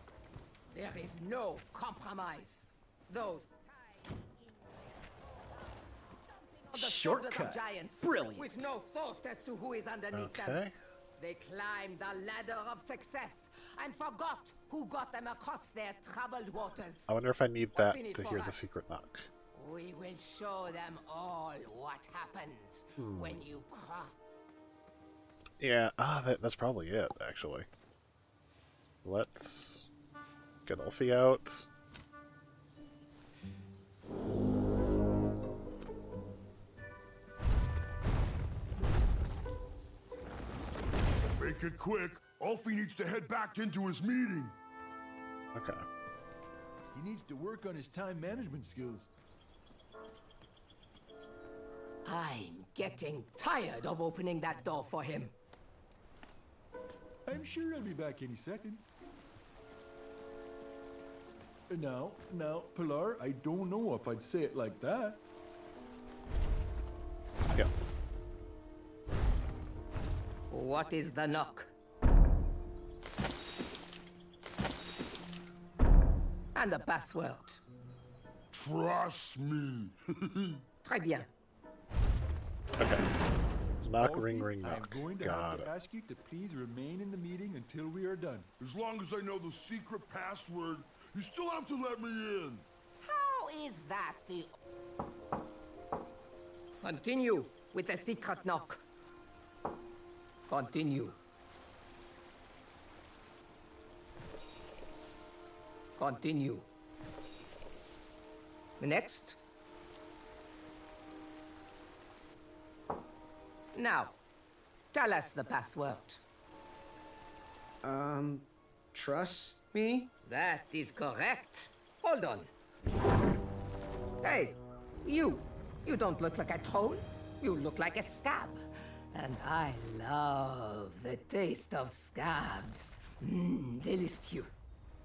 there is no compromise. Those the shoulders of Shortcut. giants, Brilliant. with no thought as to who is underneath them. Okay. They climbed the ladder of success and forgot who got them across their troubled waters. I wonder if I need What's that in it to for hear the us? secret knock. We will show them all what happens when you cross. Yeah, that's probably it, actually. Let's get Alfie out. Make it quick. Alfie needs to head back into his meeting. Okay. He needs to work on his time management skills. I'm getting tired of opening that door for him. I'm sure I'll be back any second. Now, Pilar, I don't know if I'd say it like that. Yeah. What is the knock? And the password. Trust me. Très bien. Okay. So knock, Alfie, ring, ring, I'm knock. going to Got have it. to ask you to please remain in the meeting until we are done. As long as I know the secret password, you still have to let me in. is that the... Continue with the secret knock. Continue. Continue. Next. Now, tell us the password. Trust me? That is correct. Hold on. Hey, you. You don't look like a troll. You look like a scab. And I love the taste of scabs. Delicious.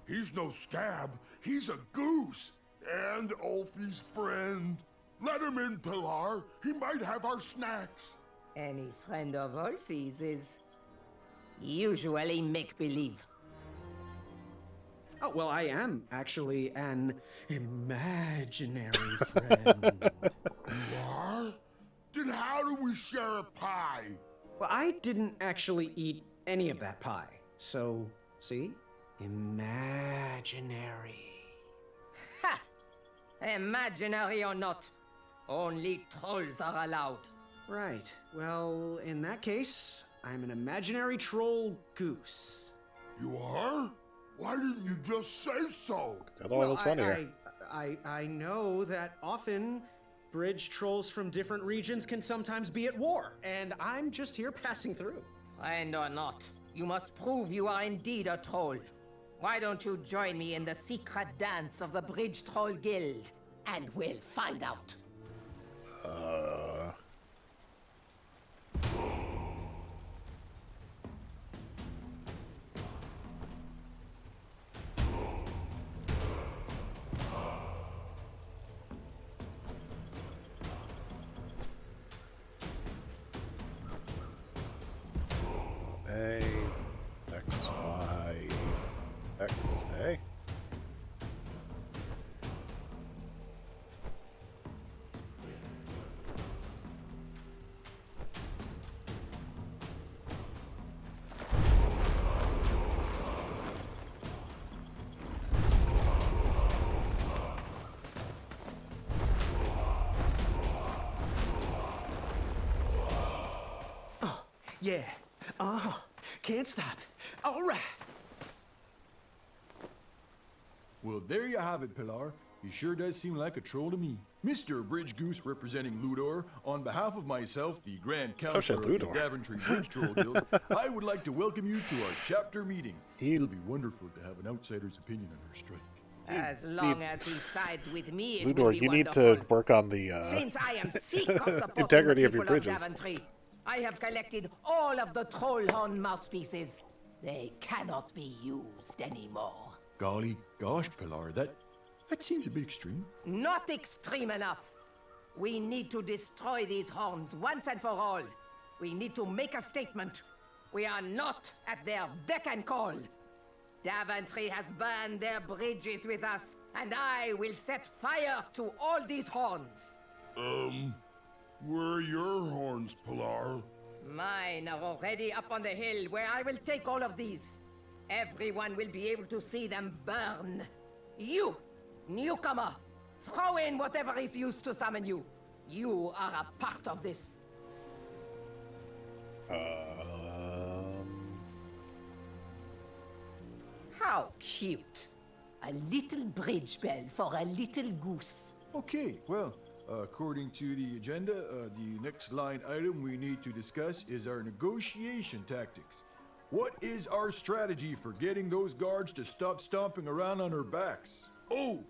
He's no scab. He's a goose. And Ulfie's friend. Let him in, Pilar. He might have our snacks. Any friend of Ulfie's is usually make-believe. Oh, well, I am actually an imaginary friend. You are? Then how do we share a pie? Well, I didn't actually eat any of that pie. So, see? Imaginary. Ha! Imaginary or not, only trolls are allowed. Right. Well, in that case, I'm an imaginary troll goose. You are? Why didn't you just say so? Otherwise, it's funnier. I know that often bridge trolls from different regions can sometimes be at war, and I'm just here passing through. Friend or not, you must prove you are indeed a troll. Why don't you join me in the secret dance of the Bridge Troll Guild, and we'll find out. A, X, Y, X, A. Yeah. Can't stop. All right. Well, there you have it, Pilar. He sure does seem like a troll to me. Mr. Bridge Goose representing Ludor, on behalf of myself, the Grand Counselor of the Daventry Bridge Troll Guild, I would like to welcome you to our chapter meeting. It'll be wonderful to have an outsider's opinion on our strike. As long as he sides with me, it will Ludor, be you need wonderful. to work on the Since I am sick of supporting integrity the of your people bridges. Daventry, I have collected all of the troll horn mouthpieces. They cannot be used anymore. Golly gosh, Pilar, that seems a bit extreme. Not extreme enough. We need to destroy these horns once and for all. We need to make a statement. We are not at their beck and call. Daventry has burned their bridges with us, and I will set fire to all these horns. Where are your horns, Pilar? Mine are already up on the hill where I will take all of these. Everyone will be able to see them burn. You, newcomer, throw in whatever is used to summon you. You are a part of this. How cute. A little bridge bell for a little goose. Okay, well, according to the agenda, the next line item we need to discuss is our negotiation tactics. What is our strategy for getting those guards to stop stomping around on our backs? Oh!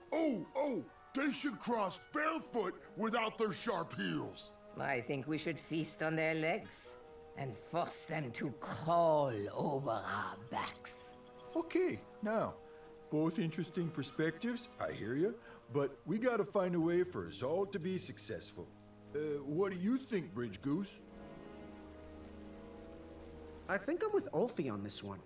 They should cross barefoot without their sharp heels. I think we should feast on their legs and force them to crawl over our backs. Okay, now, both interesting perspectives, I hear you, but we gotta find a way for us all to be successful. What do you think, Bridge Goose? I think I'm with Ulfie on this one.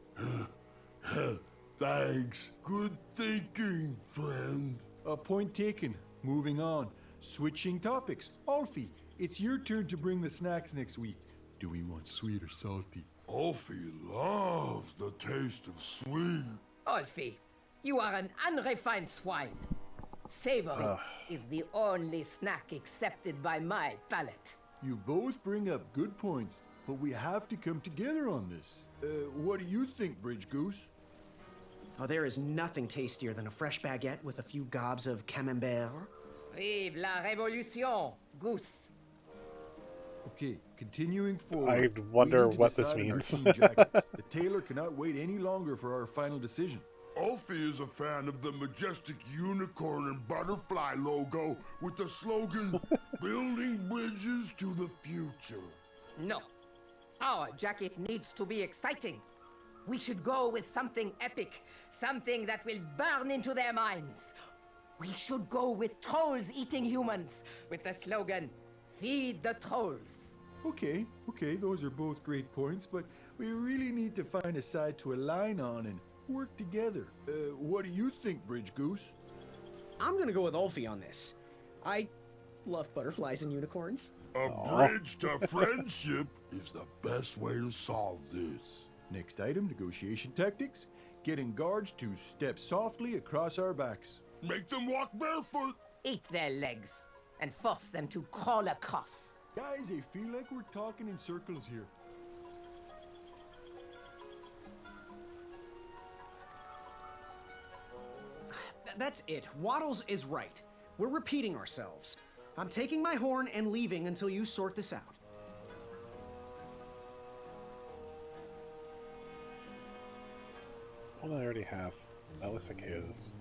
Thanks. Good thinking, friend. Point taken. Moving on. Switching topics. Ulfie, it's your turn to bring the snacks next week. Do we want sweet or salty? Ulfie loves the taste of sweet. Ulfie, you are an unrefined swine. Savory is the only snack accepted by my palate. You both bring up good points, but we have to come together on this. What do you think, Bridge Goose? Oh, there is nothing tastier than a fresh baguette with a few gobs of camembert. Vive la révolution, Goose. Okay, continuing forward. I wonder we need to what this decide on our means. team jackets. The tailor cannot wait any longer for our final decision. Alfie is a fan of the majestic unicorn and butterfly logo with the slogan, Building Bridges to the Future. No. Our jacket needs to be exciting. We should go with something epic, something that will burn into their minds. We should go with trolls eating humans, with the slogan, Feed the Trolls. Okay, those are both great points, but we really need to find a side to align on and work together. What do you think, Bridge Goose? I'm gonna go with Ulfie on this. I love butterflies and unicorns. A bridge to friendship is the best way to solve this. Next item, negotiation tactics. Getting guards to step softly across our backs. Make them walk barefoot. Eat their legs and force them to crawl across. Guys, I feel like we're talking in circles here. That's it. Waddles is right. We're repeating ourselves. I'm taking my horn and leaving until you sort this out. Well, I already have. That looks like his.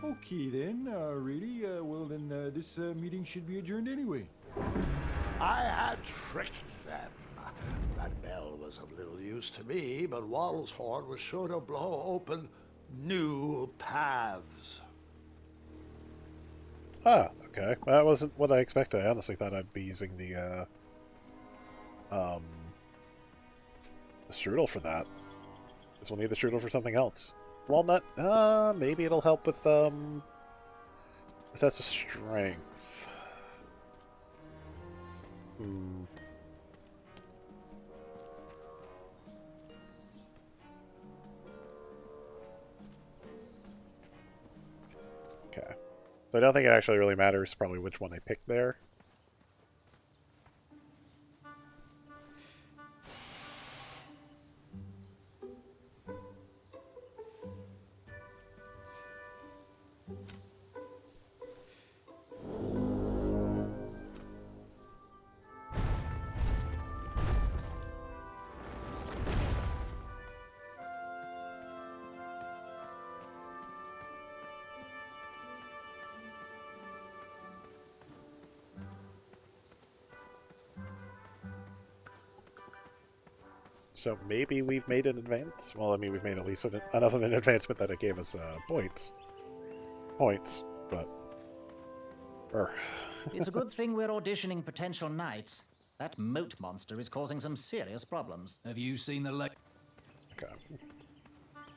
Okay then, really? Well then, this meeting should be adjourned anyway. I had tricked them. That bell was of little use to me, but Waddle's horn was sure to blow open new paths. Ah, okay. That wasn't what I expected. I honestly thought I'd be using the strudel for that. Because we'll need the strudel for something else. Walnut, maybe it'll help with, if that's a strength. Okay. So I don't think it actually really matters probably which one I pick there. So maybe we've made an advance? Well, I mean, we've made at least enough of an advancement that it gave us points. But... It's a good thing we're auditioning potential knights. That moat monster is causing some serious problems. Have you seen the Okay.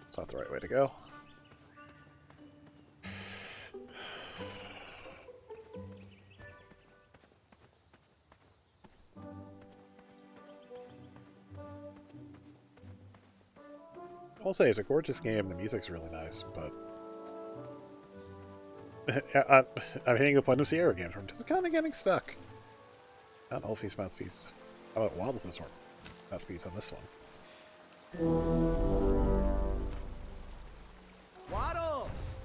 It's not the right way to go. I'll say it's a gorgeous game. The music's really nice, but I'm hitting a point of Sierra games where I'm just kind of getting stuck. Not Ulfie's mouthpiece. How about Waddles' mouthpiece on this one? Waddles!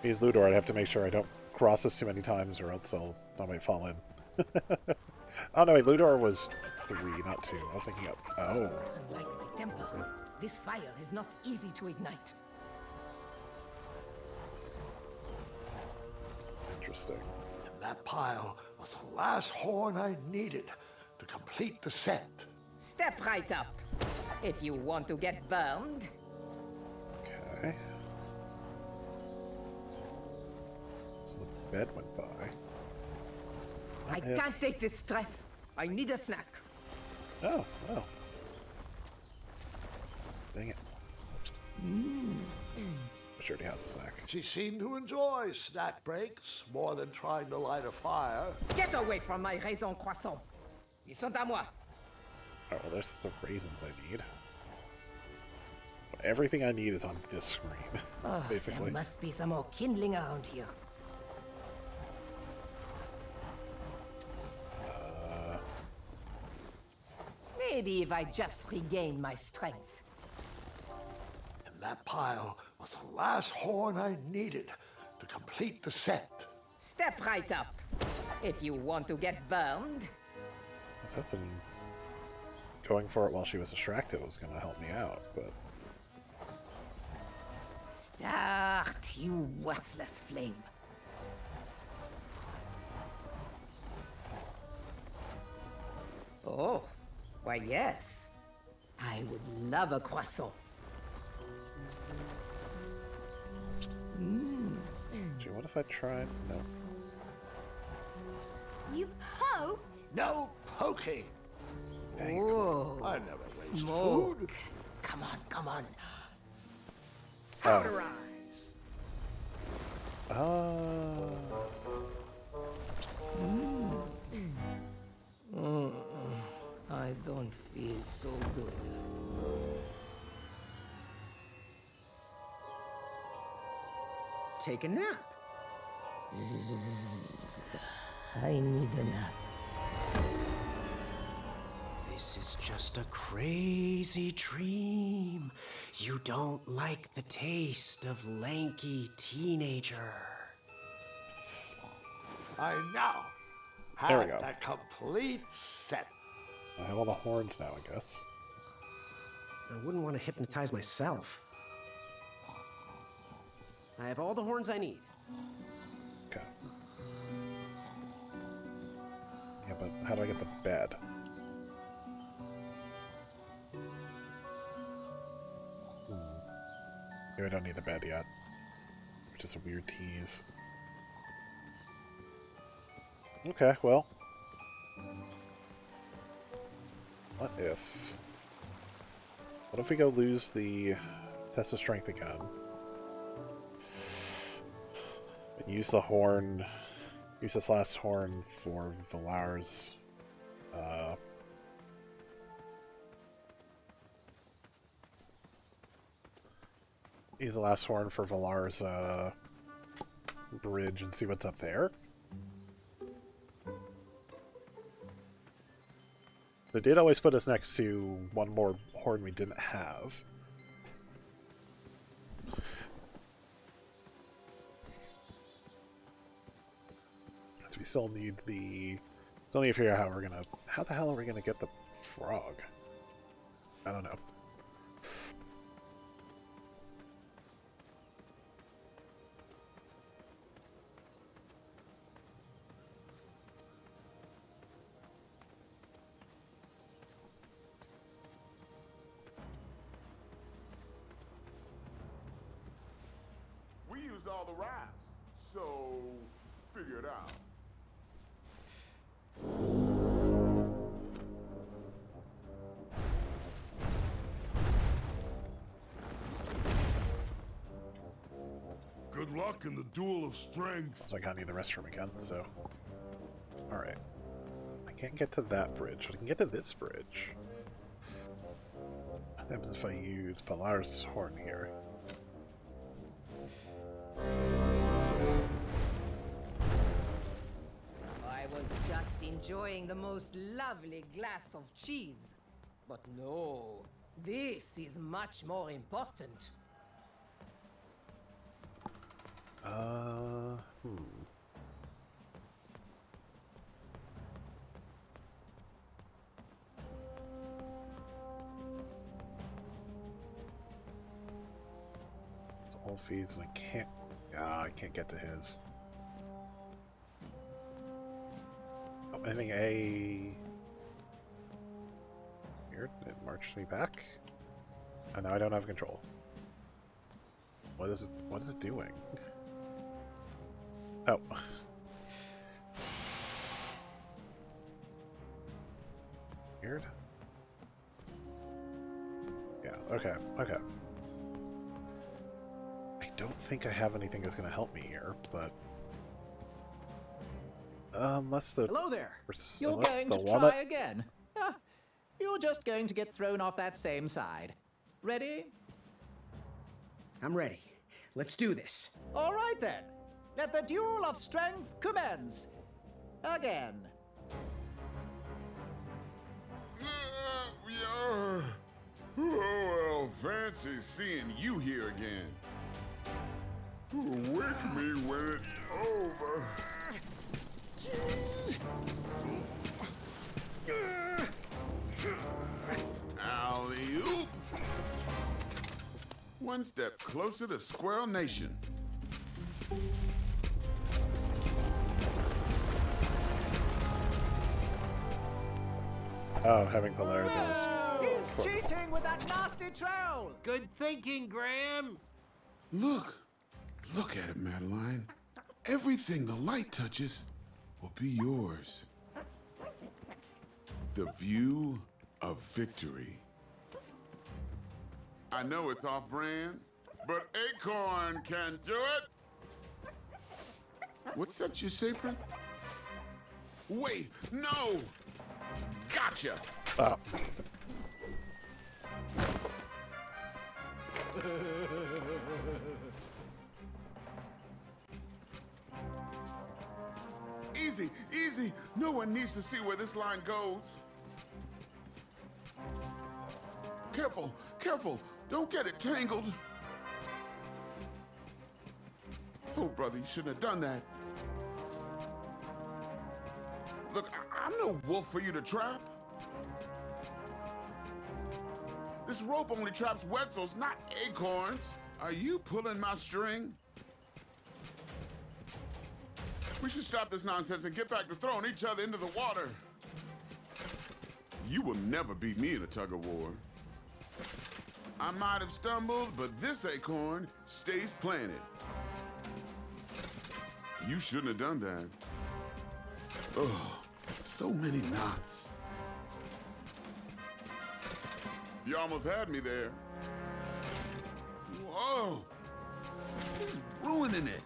He's Ludor. I'd have to make sure I don't cross this too many times, or else I might fall in. Oh no, wait, Ludor was 3, not 2. I was thinking of... Oh. Unlike my temper, this fire is not easy to ignite. Interesting. And that pile was the last horn I needed to complete the set. Step right up, if you want to get burned. Okay. So the bed went by. I can't take this stress. I need a snack. Oh, well. Dang it. Sure he has a snack. She seemed to enjoy snack breaks more than trying to light a fire. Get away from my raisins croissants. Ils sont à moi. Alright, well, there's the raisins I need. Everything I need is on this screen, Oh, basically. there must be some more kindling around here. Maybe if I just regain my strength. And that pile was the last horn I needed to complete the set. Step right up. If you want to get burned. I was hoping going for it while she was distracted was going to help me out, but... Start, you worthless flame. Oh, why yes. I would love a croissant. Gee, what if I tried? No. You poked? No poking. Oh, I never waste smoke. food. Come on, come on. Powderize. I don't feel so good. Take a nap. I need a nap. This is just a crazy dream. You don't like the taste of lanky teenager. I now There we have go. that complete set. I have all the horns now, I guess. I wouldn't want to hypnotize myself. I have all the horns I need. Okay. Yeah, but how do I get the bed? Maybe I don't need the bed yet. Which is a weird tease. Okay, well. What if we go lose the test of strength again? Use the horn. Use this last horn for Valar's. Use the last horn for Valar's bridge and see what's up there. They did always put us next to one more horn we didn't have. So we still need the... Still need to figure out how we're gonna... How the hell are we gonna get the frog? I don't know. We used all the rafts, so figure it out. Good luck in the duel of strength. So I gotta need the restroom again, so... Alright. I can't get to that bridge, but I can get to this bridge. What happens if I use Valar's horn here? I was just enjoying the most lovely glass of cheese. But no, this is much more important. It's all fees and I can't... I can't get to his. Oh, ending A... Weird, it marched me back. And now I don't have control. What is it doing? Oh. Weird. Yeah, okay, okay. I don't think I have anything that's gonna help me here, but... unless the... Hello there. You're unless going the to walnut... try again. Ah, you're just going to get thrown off that same side. Ready? I'm ready. Let's do this. All right then. Let the duel of strength commence. Again. Oh, well, fancy seeing you here again. Wake me when it's over. Alley-oop. One step closer to Squirrel Nation. Oh, having polarity is. He's cheating with that nasty troll. Good thinking, Graham. Look at it, Madeline. Everything the light touches will be yours. The view of victory. I know it's off-brand, but Acorn can do it. What's that you say, Prince? Wait, no! Gotcha! Oh. Easy, easy. No one needs to see where this line goes. Careful, careful. Don't get it tangled. Oh, brother, you shouldn't have done that. Look, I'm no wolf for you to trap. This rope only traps Wetzels, not acorns. Are you pulling my string? We should stop this nonsense and get back to throwing each other into the water. You will never beat me in a tug-of-war. I might have stumbled, but this acorn stays planted. You shouldn't have done that. Oh, so many knots. You almost had me there. Whoa! He's ruining it.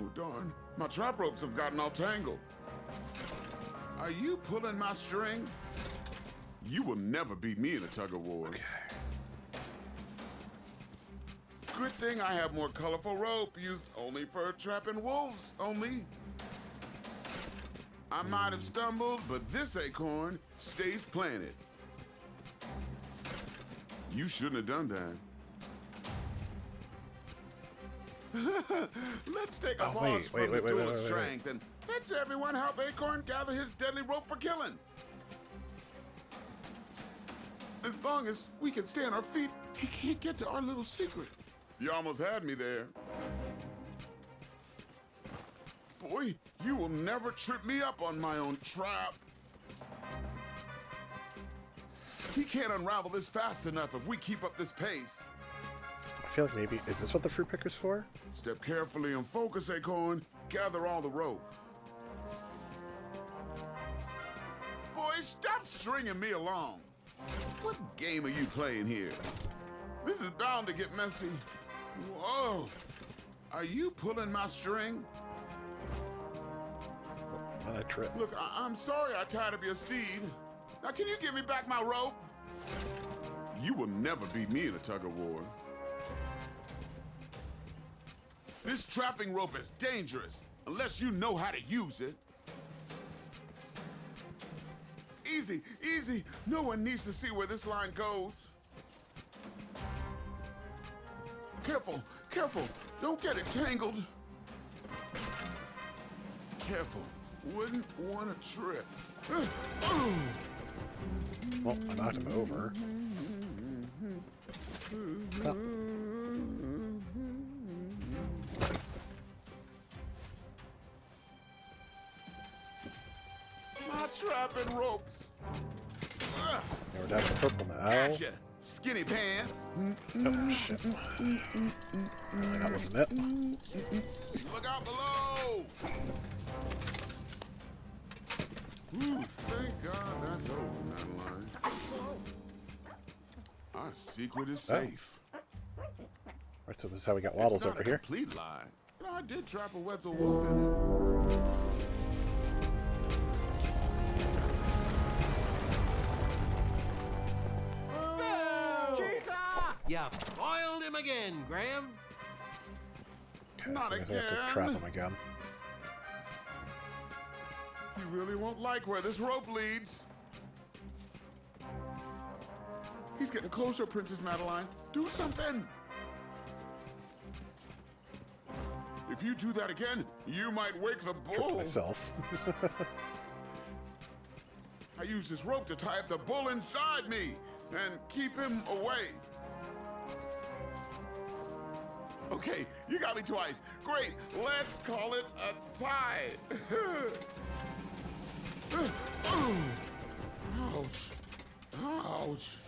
Oh, darn. My trap ropes have gotten all tangled. Are you pulling my string? You will never beat me in a tug-of-war. Okay. Good thing I have more colorful rope used only for trapping wolves only. I might have stumbled, but this acorn stays planted. You shouldn't have done that. Let's take a pause from the duel of strength and let's everyone help Acorn gather his deadly rope for killing. As long as we can stay on our feet, he can't get to our little secret. You almost had me there. Boy, you will never trip me up on my own trap. He can't unravel this fast enough if we keep up this pace. I feel like maybe... Is this what the fruit picker's for? Step carefully and focus, Acorn. Gather all the rope. Boy, stop stringing me along. What game are you playing here? This is bound to get messy. Whoa! Are you pulling my string? On a trip. Look, I'm sorry I tied up your steed. Now, can you give me back my rope? You will never beat me in a tug-of-war. This trapping rope is dangerous, unless you know how to use it. Easy, easy. No one needs to see where this line goes. Careful, careful. Don't get it tangled. Careful. Wouldn't want to trip. Well, I knocked him over. Stop. My trapping ropes. Now we're down to purple now. Gotcha. Skinny pants. Oh, shit. Really, that wasn't it. Look out below. Ooh, thank God that's over, Madeline. Our secret is safe. Alright, so this is how we got Waddles over here. It's not a complete lie. But I did trap a Wetzel wolf in it. You foiled him again, Graham. Okay, Not so I guess I have to again. trap him again. You really won't like where this rope leads. He's getting closer, Princess Madeline. Do something! If you do that again, you might wake the bull. Myself. I use this rope to tie up the bull inside me and keep him away. Okay, you got me twice. Great, let's call it a tie. Ouch. Ouch.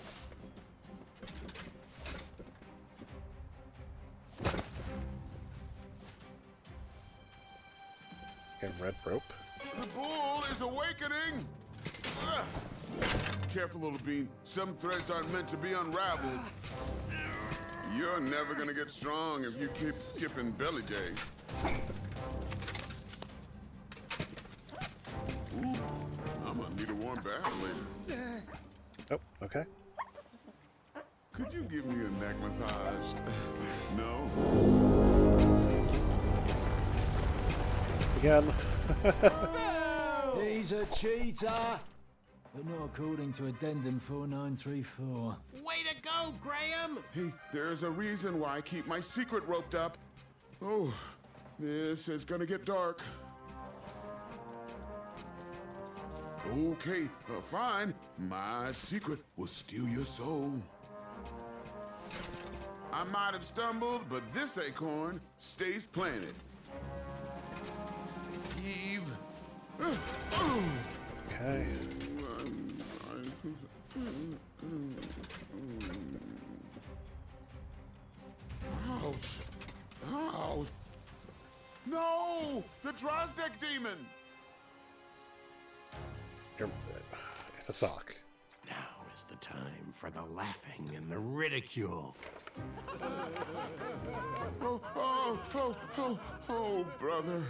Okay, red rope. The bull is awakening. Ugh. Careful, little bean. Some threads aren't meant to be unraveled. You're never gonna get strong if you keep skipping belly day. Ooh, I'm gonna need a warm bath later. Oh, okay. Could you give me a neck massage? No? Once again. He's a cheater! But not according to Addendum 4934. Way to go, Graham! Hey, there's a reason why I keep my secret roped up. Oh, this is gonna get dark. Okay, fine. My secret will steal your soul. I might have stumbled, but this acorn stays planted. Eve. Okay. Ouch. Ouch. No! The Drozdek demon! It's a sock. Now is the time for the laughing and the ridicule. Oh, brother.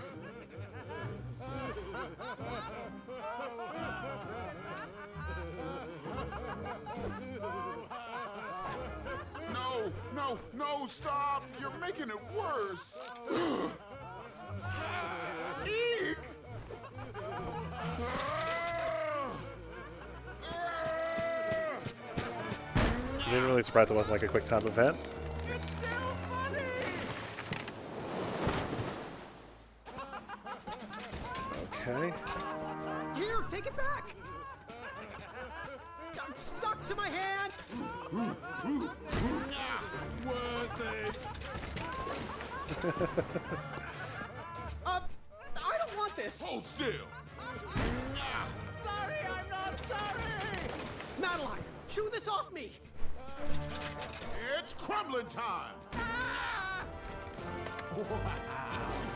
No, stop! You're making it worse! Eek! I'm really surprised it wasn't like a quick time event. It's still funny! Okay. Here, take it back! I'm stuck to my hand! I don't want this! Hold still! Sorry, I'm not sorry! Madeline, chew this off me! It's crumbling time!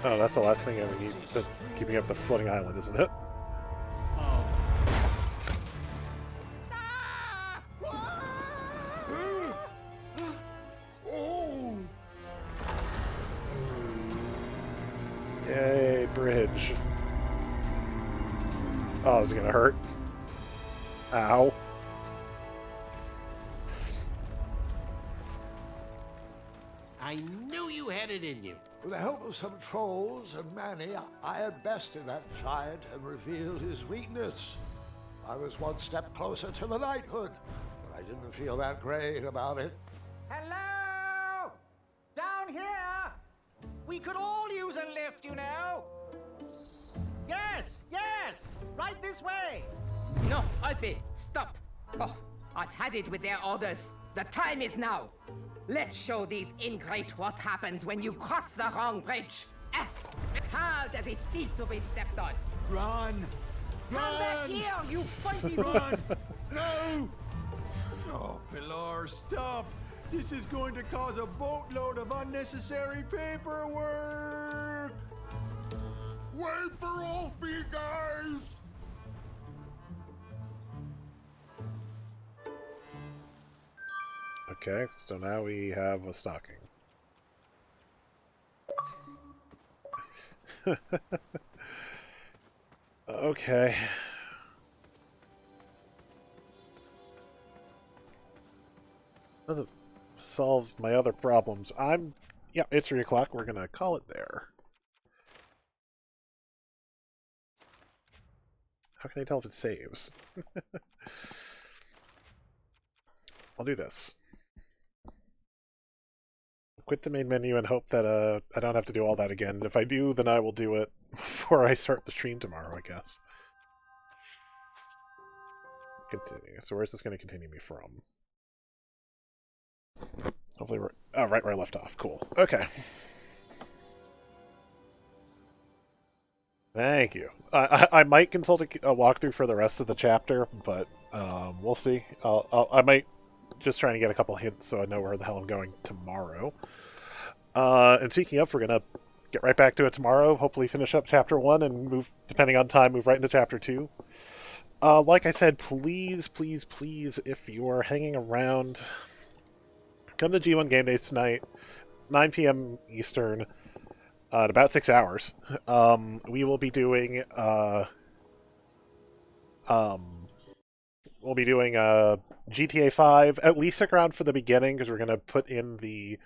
Oh, that's the last thing I ever need. Just keeping up the floating island, isn't it? Yay, bridge. Oh, this is gonna hurt. Ow. I knew you had it in you. With the help of some trolls and Manny, I had bested that giant and revealed his weakness. I was one step closer to the knighthood, but I didn't feel that great about it. Hello? Down here? We could all use a lift, you know. Yes, right this way. No, Alfie, stop. Oh, I've had it with their orders. The time is now. Let's show these ingrate what happens when you cross the wrong bridge. How does it feel to be stepped on? Run! Come back here, you funky Run! No! Oh, Pilar, stop! This is going to cause a boatload of unnecessary paperwork! Wait for Ulfie, guys! Okay, so now we have a stocking. Okay. Doesn't solve my other problems. Yeah, it's 3 o'clock. We're going to call it there. How can I tell if it saves? I'll do this. Quit the main menu and hope that I don't have to do all that again. If I do, then I will do it before I start the stream tomorrow, I guess. Continue. So where's this going to continue me from? Hopefully we're... Oh, right where I left off. Cool. Okay. Thank you. I might consult a walkthrough for the rest of the chapter, but we'll see. I might just try and get a couple hints so I know where the hell I'm going tomorrow. And speaking of, we're going to get right back to it tomorrow. Hopefully finish up chapter 1 and move, depending on time, move right into chapter 2. Like I said, please, please, please, if you're hanging around, come to G1 Game Days tonight, 9 p.m. Eastern. In about 6 hours, we will be doing GTA 5. At least stick around for the beginning because we're gonna put in the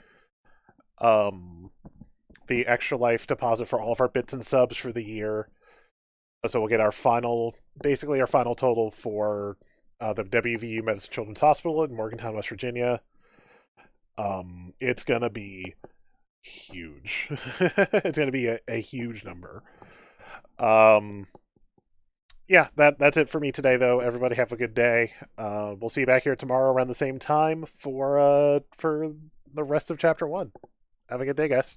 extra life deposit for all of our bits and subs for the year. So we'll get our final total for the WVU Medicine Children's Hospital in Morgantown, West Virginia. It's gonna be huge. It's going to be a huge number. Yeah, that's it for me today, though. Everybody have a good day. We'll see you back here tomorrow around the same time for the rest of Chapter 1. Have a good day, guys.